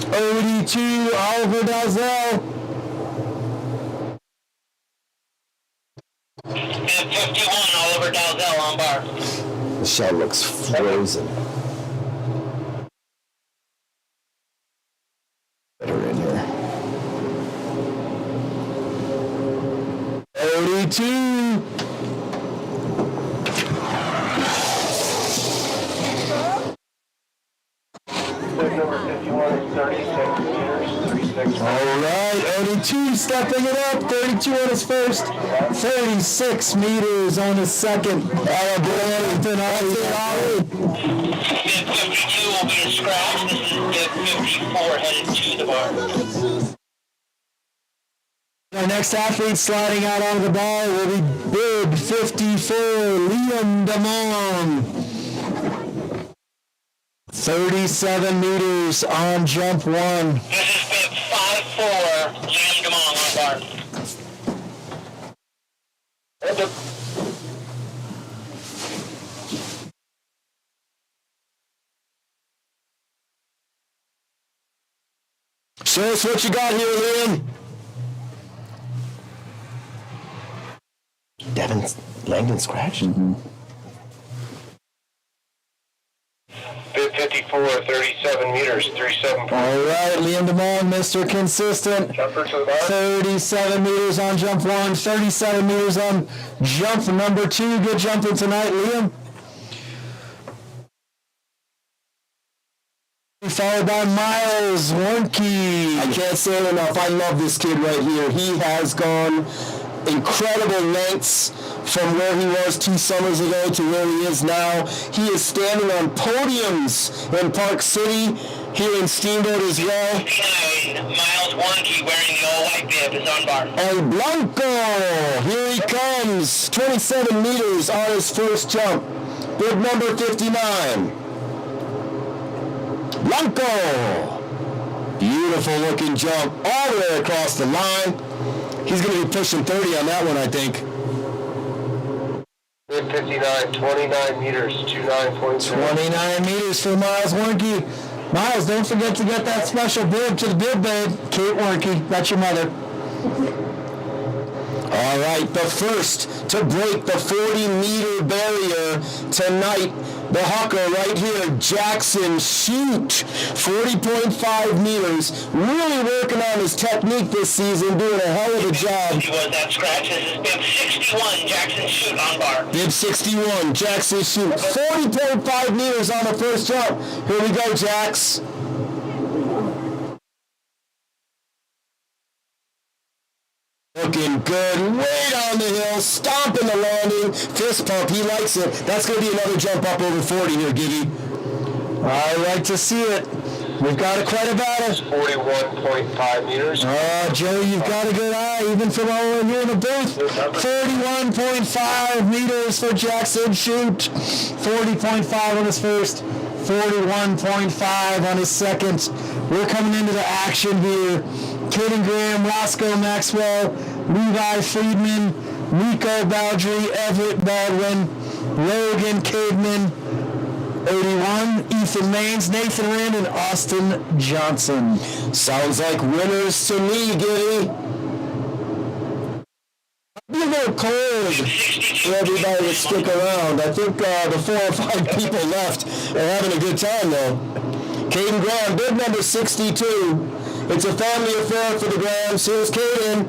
OD2, Oliver Dalzell. Bib bib 51, Oliver Dalzell on bar. Michelle looks frozen. Get her in here. 32. Bib number 51 is 36 meters, 36. All right, 82 stepping it up, 32 on his first, 36 meters on his second. Bib 52 will be a scratch. This is bib 54 headed to the bar. Our next athlete sliding out onto the bar will be bib 54, Liam DeMong. 37 meters on jump one. This is bib 54, Liam DeMong on bar. Show us what you got here, Liam. Devin Langdon scratched. Bib 54, 37 meters, 37. All right, Liam DeMong, Mr. Consistent. Jumper to the bar. 37 meters on jump one, 37 meters on jump number two. Good jumping tonight, Liam. Followed by Miles Warnke. I can't say it enough. I love this kid right here. He has gone incredible lengths from where he was 2 summers ago to where he is now. He is standing on podiums in Park City, here in Steamboat as well. 59, Miles Warnke wearing the all-white bib is on bar. And Blanco, here he comes, 27 meters on his first jump. Bib number 59. Blanco. Beautiful looking jump all the way across the line. He's going to be pushing 30 on that one, I think. Bib 59, 29 meters, 29.0. 29 meters for Miles Warnke. Miles, don't forget to get that special bib to the bib babe. Kate Warnke, that's your mother. All right, the first to break the 40-meter barrier tonight, the hawker right here, Jackson Shoot, 40.5 meters, really working on his technique this season, doing a hell of a job. He was that scratch. This is bib 61, Jackson Shoot on bar. Bib 61, Jackson Shoot, 40.5 meters on the first jump. Here we go, Jax. Looking good, way down the hill, stomping the landing, fist pump, he likes it. That's going to be another jump up over 40 here, Giggy. I like to see it. We've got it quite a battle. 41.5 meters. Joey, you've got a good eye, even from over here in the booth. 41.5 meters for Jackson Shoot. 40.5 on his first. 41.5 on his second. We're coming into the action here. Caden Graham, Roscoe Maxwell, Levi Friedman, Nico Baldry, Everett Baldwin, Logan Cademan, 81, Ethan Maines, Nathan Rand, and Austin Johnson. Sounds like winners to me, Giddy. Be a little cold for everybody to stick around. I think the 4 or 5 people left are having a good time, though. Caden Graham, bib number 62. It's a family affair for the Grahams. Here's Caden.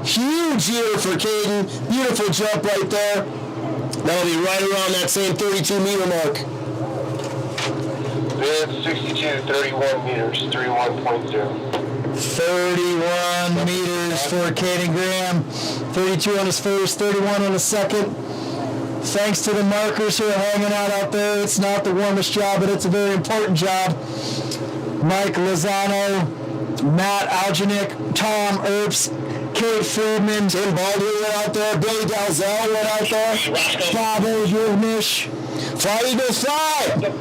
Huge year for Caden. Beautiful jump right there. That'll be right around that same 32-meter mark. Bib 62, 31 meters, 31.0. 31 meters for Caden Graham. 32 on his first, 31 on his second. Thanks to the markers who are hanging out there. It's not the warmest job, but it's a very important job. Mike Lozano, Matt Algenick, Tom Earps, Kate Friedman, Tim Baldwin went out there, Billy Dalzell went out there, Bob O'Girnish. Fly Eagles fly!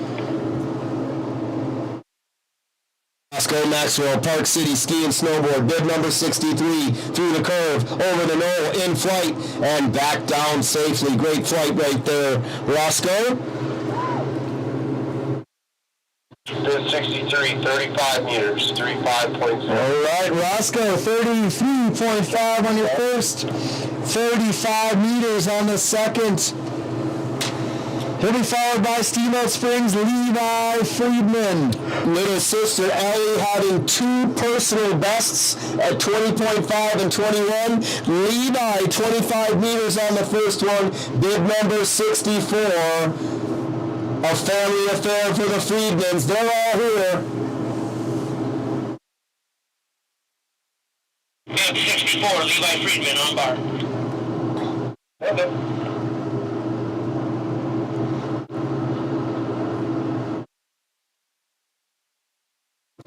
Roscoe Maxwell, Park City Ski and Snowboard, bib number 63, through the curve, over the knoll, in flight, and back down safely. Great flight right there. Roscoe? Bib 63, 35 meters, 35.0. All right, Roscoe, 33.5 on your first, 35 meters on the second. He'll be followed by Steamboat Springs' Levi Friedman. Little sister Ellie having 2 personal bests at 20.5 and 21. Levi, 25 meters on the first one. Bib number 64. A family affair for the Friedmans. They're all here. Bib 64, Levi Friedman on bar. Okay.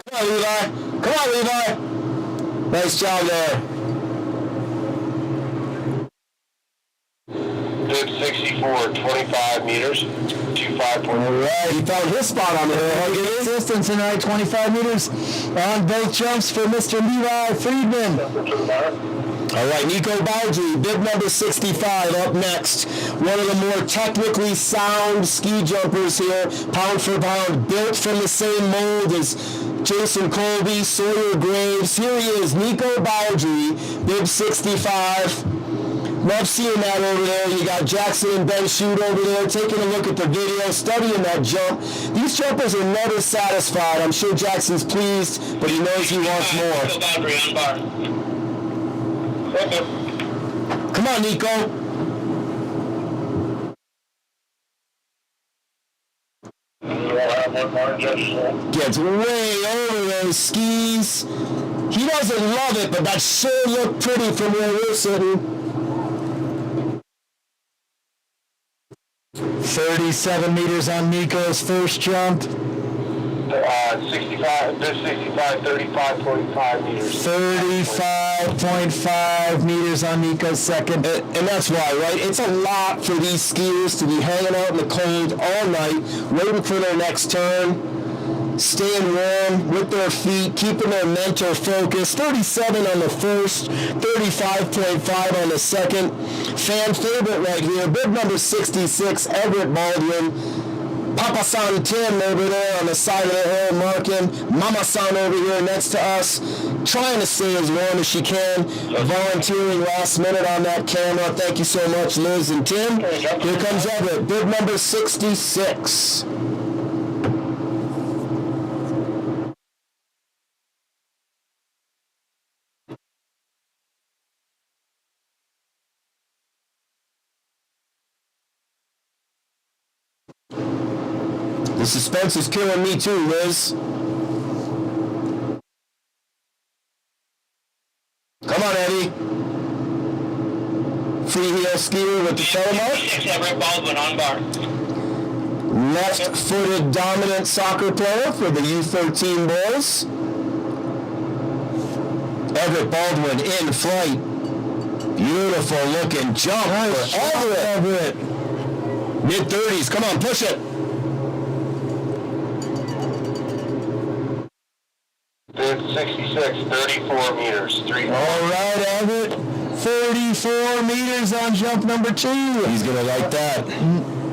Come on, Levi. Come on, Levi. Nice job there. Bib 64, 25 meters, 25. All right, he found his spot on the hill. Good distance tonight, 25 meters on both jumps for Mr. Levi Friedman. All right, Nico Baldry, bib number 65 up next. One of the more technically sound ski jumpers here, pound for pound, built from the same mold as Jason Colby, Sawyer Graves. Here he is, Nico Baldry, bib 65. Love seeing that over there. You got Jackson and Ben Shoot over there taking a look at the video, studying that jump. These jumpers are never satisfied. I'm sure Jackson's pleased, but he knows he wants more. Nico Baldry on bar. Okay. Come on, Nico. Gets way over those skis. He doesn't love it, but that sure looked pretty from where we're sitting. 37 meters on Nico's first jump. 65, bib 65, 35.5 meters. 35.5 meters on Nico's second. And that's why, right? It's a lot for these skiers to be hanging out in the cold all night, waiting for their next turn, staying warm with their feet, keeping their mental focus. 37 on the first, 35.5 on the second. Fan favorite right here, bib number 66, Everett Baldwin. Papa San Tim over there on the side of the hill marking. Mama San over here next to us, trying to stay as warm as she can, volunteering last minute on that camera. Thank you so much, Liz and Tim. Here comes Everett, bib number 66. The suspense is killing me too, Liz. Come on, Eddie. Free heel skier with the pedal mark. Everett Baldwin on bar. Left-footed dominant soccer player for the U13 Bulls. Everett Baldwin in flight. Beautiful looking jump for Everett. Mid-30s. Come on, push it. Bib 66, 34 meters, 3. All right, Everett. 34 meters on jump number 2. He's going to like that.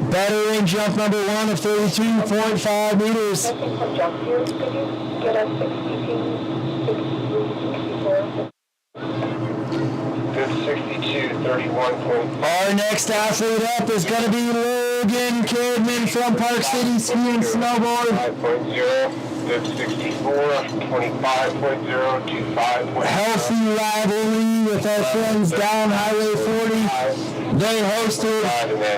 Better in jump number 1 of 32.5 meters. Bib 62, 31. Our next athlete up is going to be Logan Kidman from Park City Ski and Snowboard. 5.0. Bib 64, 25.0, 25.0. Healthy rivalry with our friends down Highway 40. They hosted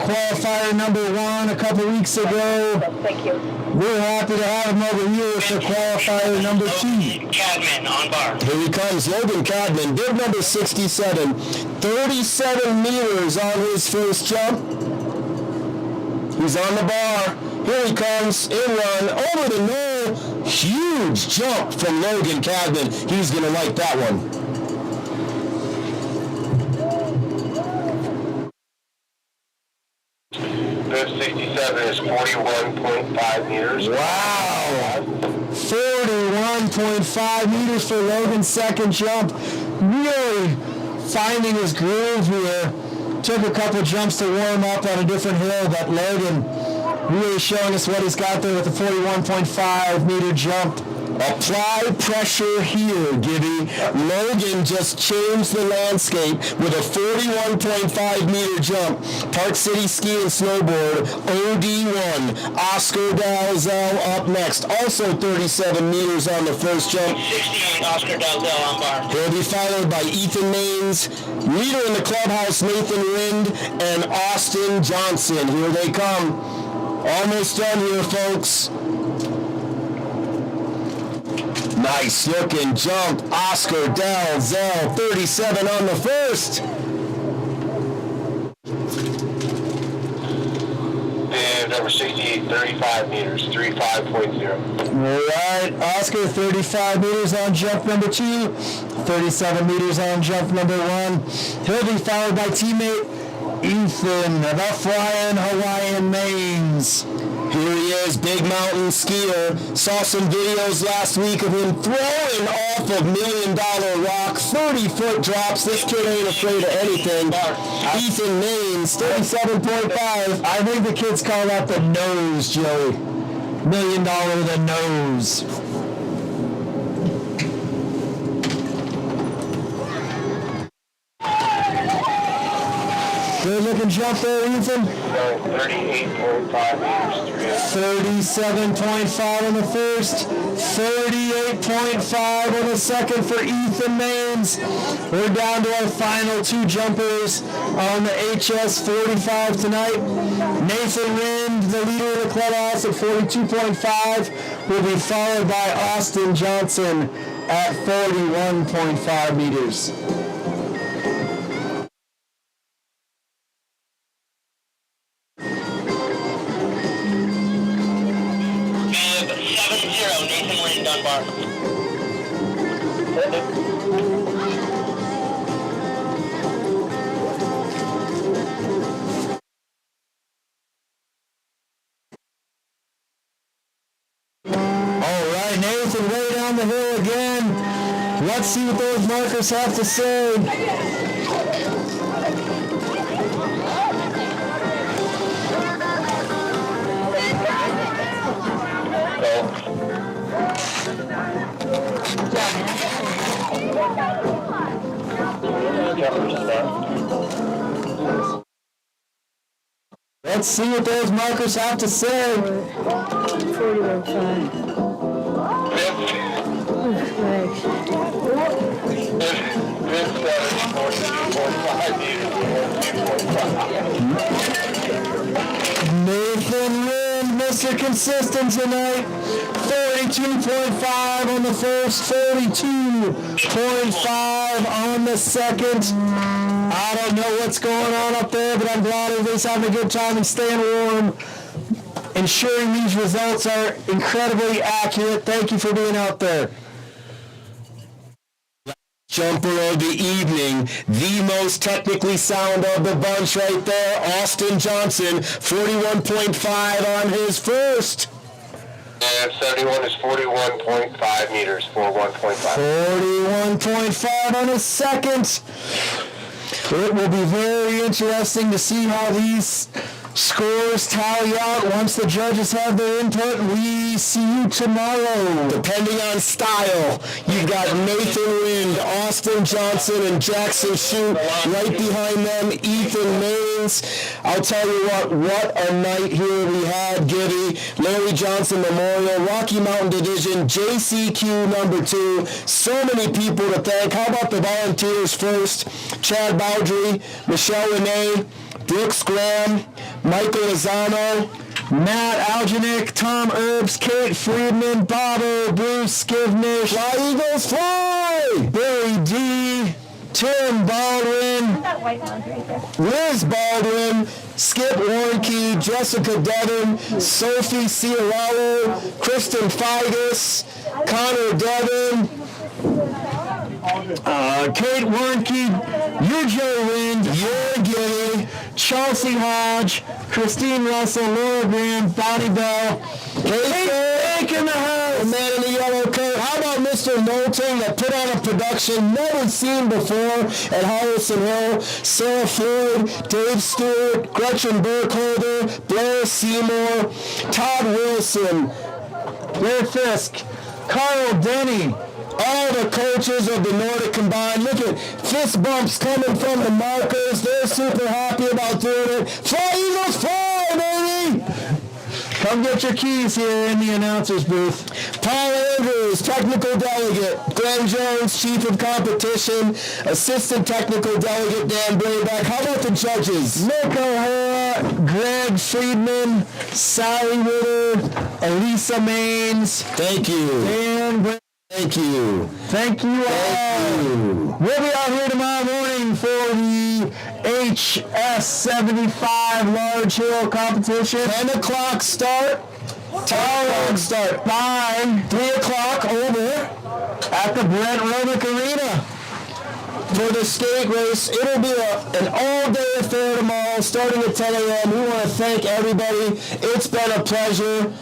qualifier number 1 a couple weeks ago. Thank you. We're happy to have him over here for qualifier number 2. Cadman on bar. Here he comes, Logan Cadman, bib number 67. 37 meters on his first jump. He's on the bar. Here he comes, in run, over the knoll. Huge jump from Logan Cadman. He's going to like that one. Bib 67 is 41.5 meters. Wow. 41.5 meters for Logan's second jump. Really finding his groove here. Took a couple jumps to warm up on a different hill, but Logan really showing us what he's got there with the 41.5 meter jump Apply pressure here, Gibby. Logan just changed the landscape with a 41.5 meter jump. Park City Ski and Snowboard, OD1. Oscar Dalzell up next. Also 37 meters on the first jump. 68, Oscar Dalzell on bar. He'll be followed by Ethan Maines, leader in the clubhouse, Nathan Rind, and Austin Johnson. Here they come. Almost done here, folks. Nice looking jump. Oscar Dalzell, 37 on the first. And number 68, 35 meters, 35.0. All right, Oscar, 35 meters on jump number 2, 37 meters on jump number 1. He'll be followed by teammate Ethan, the Flying Hawaiian Maines. Here he is, big mountain skier. Saw some videos last week of him throwing off of $1 Million Rock, 30-foot drops. This kid ain't afraid of anything. Ethan Maines, 37.5. I think the kids call that the nose, Joey. $1 Million the nose. Good looking jump there, Ethan. 38.5 meters, 37.5 on the first, 38.5 on the second for Ethan Maines. We're down to our final 2 jumpers on the HS45 tonight. Nathan Rind, the leader of the clubhouse at 42.5, will be followed by Austin Johnson at 41.5 meters. 7-0, Nathan Rind on bar. All right, Nathan, way down the hill again. Let's see what those markers have to say. Let's see what those markers have to say. 41.5. Nathan Rind, Mr. Consistent tonight. 32.5 on the first, 32.5 on the second. I don't know what's going on up there, but I'm glad everybody's having a good time and staying warm. Ensuring these results are incredibly accurate. Thank you for being out there. Jumper of the evening, the most technically sound of the bunch right there, Austin Johnson, 41.5 on his first. And 71 is 41.5 meters, 41.5. 41.5 on his second. It will be very interesting to see how these scores tally out once the judges have their input. We see you tomorrow. Depending on style, you've got Nathan Rind, Austin Johnson, and Jackson Shute. Right behind them, Ethan Maines. I'll tell you what a night here we had, Gibby. Larry Johnson Memorial, Rocky Mountain Division, JCQ number 2. So many people to thank. How about the volunteers first? Chad Bowdry, Michelle Renee, Brooks Graham, Michael Lozano, Matt Algenick, Tom Erbs, Kate Friedman, Bobo, Bruce Skivnish, Fly Eagles Fly! Barry D, Tim Baldwin, Liz Baldwin, Skip Warnke, Jessica Devon, Sophie Ciarallo, Kristen Figus, Connor Devon, Kate Warnke, you're Joe Rind, you're Gilly, Chelsea Hodge, Christine Russell, Laura Graham, Bonnie Bell, Kate in the house, the man in the yellow coat. How about Mr. Knowlton that put on a production never seen before at Howelsen Hill? Sarah Floyd, Dave Stewart, Gretchen Burkholder, Blair Seymour, Todd Wilson, Blair Fisk, Carl Denny. All the coaches of the Nordic combined. Look at fist bumps coming from the markers. They're super happy about doing it. Fly Eagles fly, baby! Come get your keys here in the announcer's booth. Paul Andrews, technical delegate. Glenn Jones, chief of competition. Assistant technical delegate Dan Brayback. How about the judges? Nick O'Hara, Greg Friedman, Sally Witter, Elisa Maines. Thank you. Dan Brayback. Thank you. Thank you all. We'll be out here tomorrow morning for the HS75 Large Hill competition. 10 o'clock start. 10 o'clock start. By 3 o'clock over at the Brent Robick Arena. For the skate race. It'll be an all-day affair tomorrow starting at 10 a.m. We want to thank everybody. It's been a pleasure.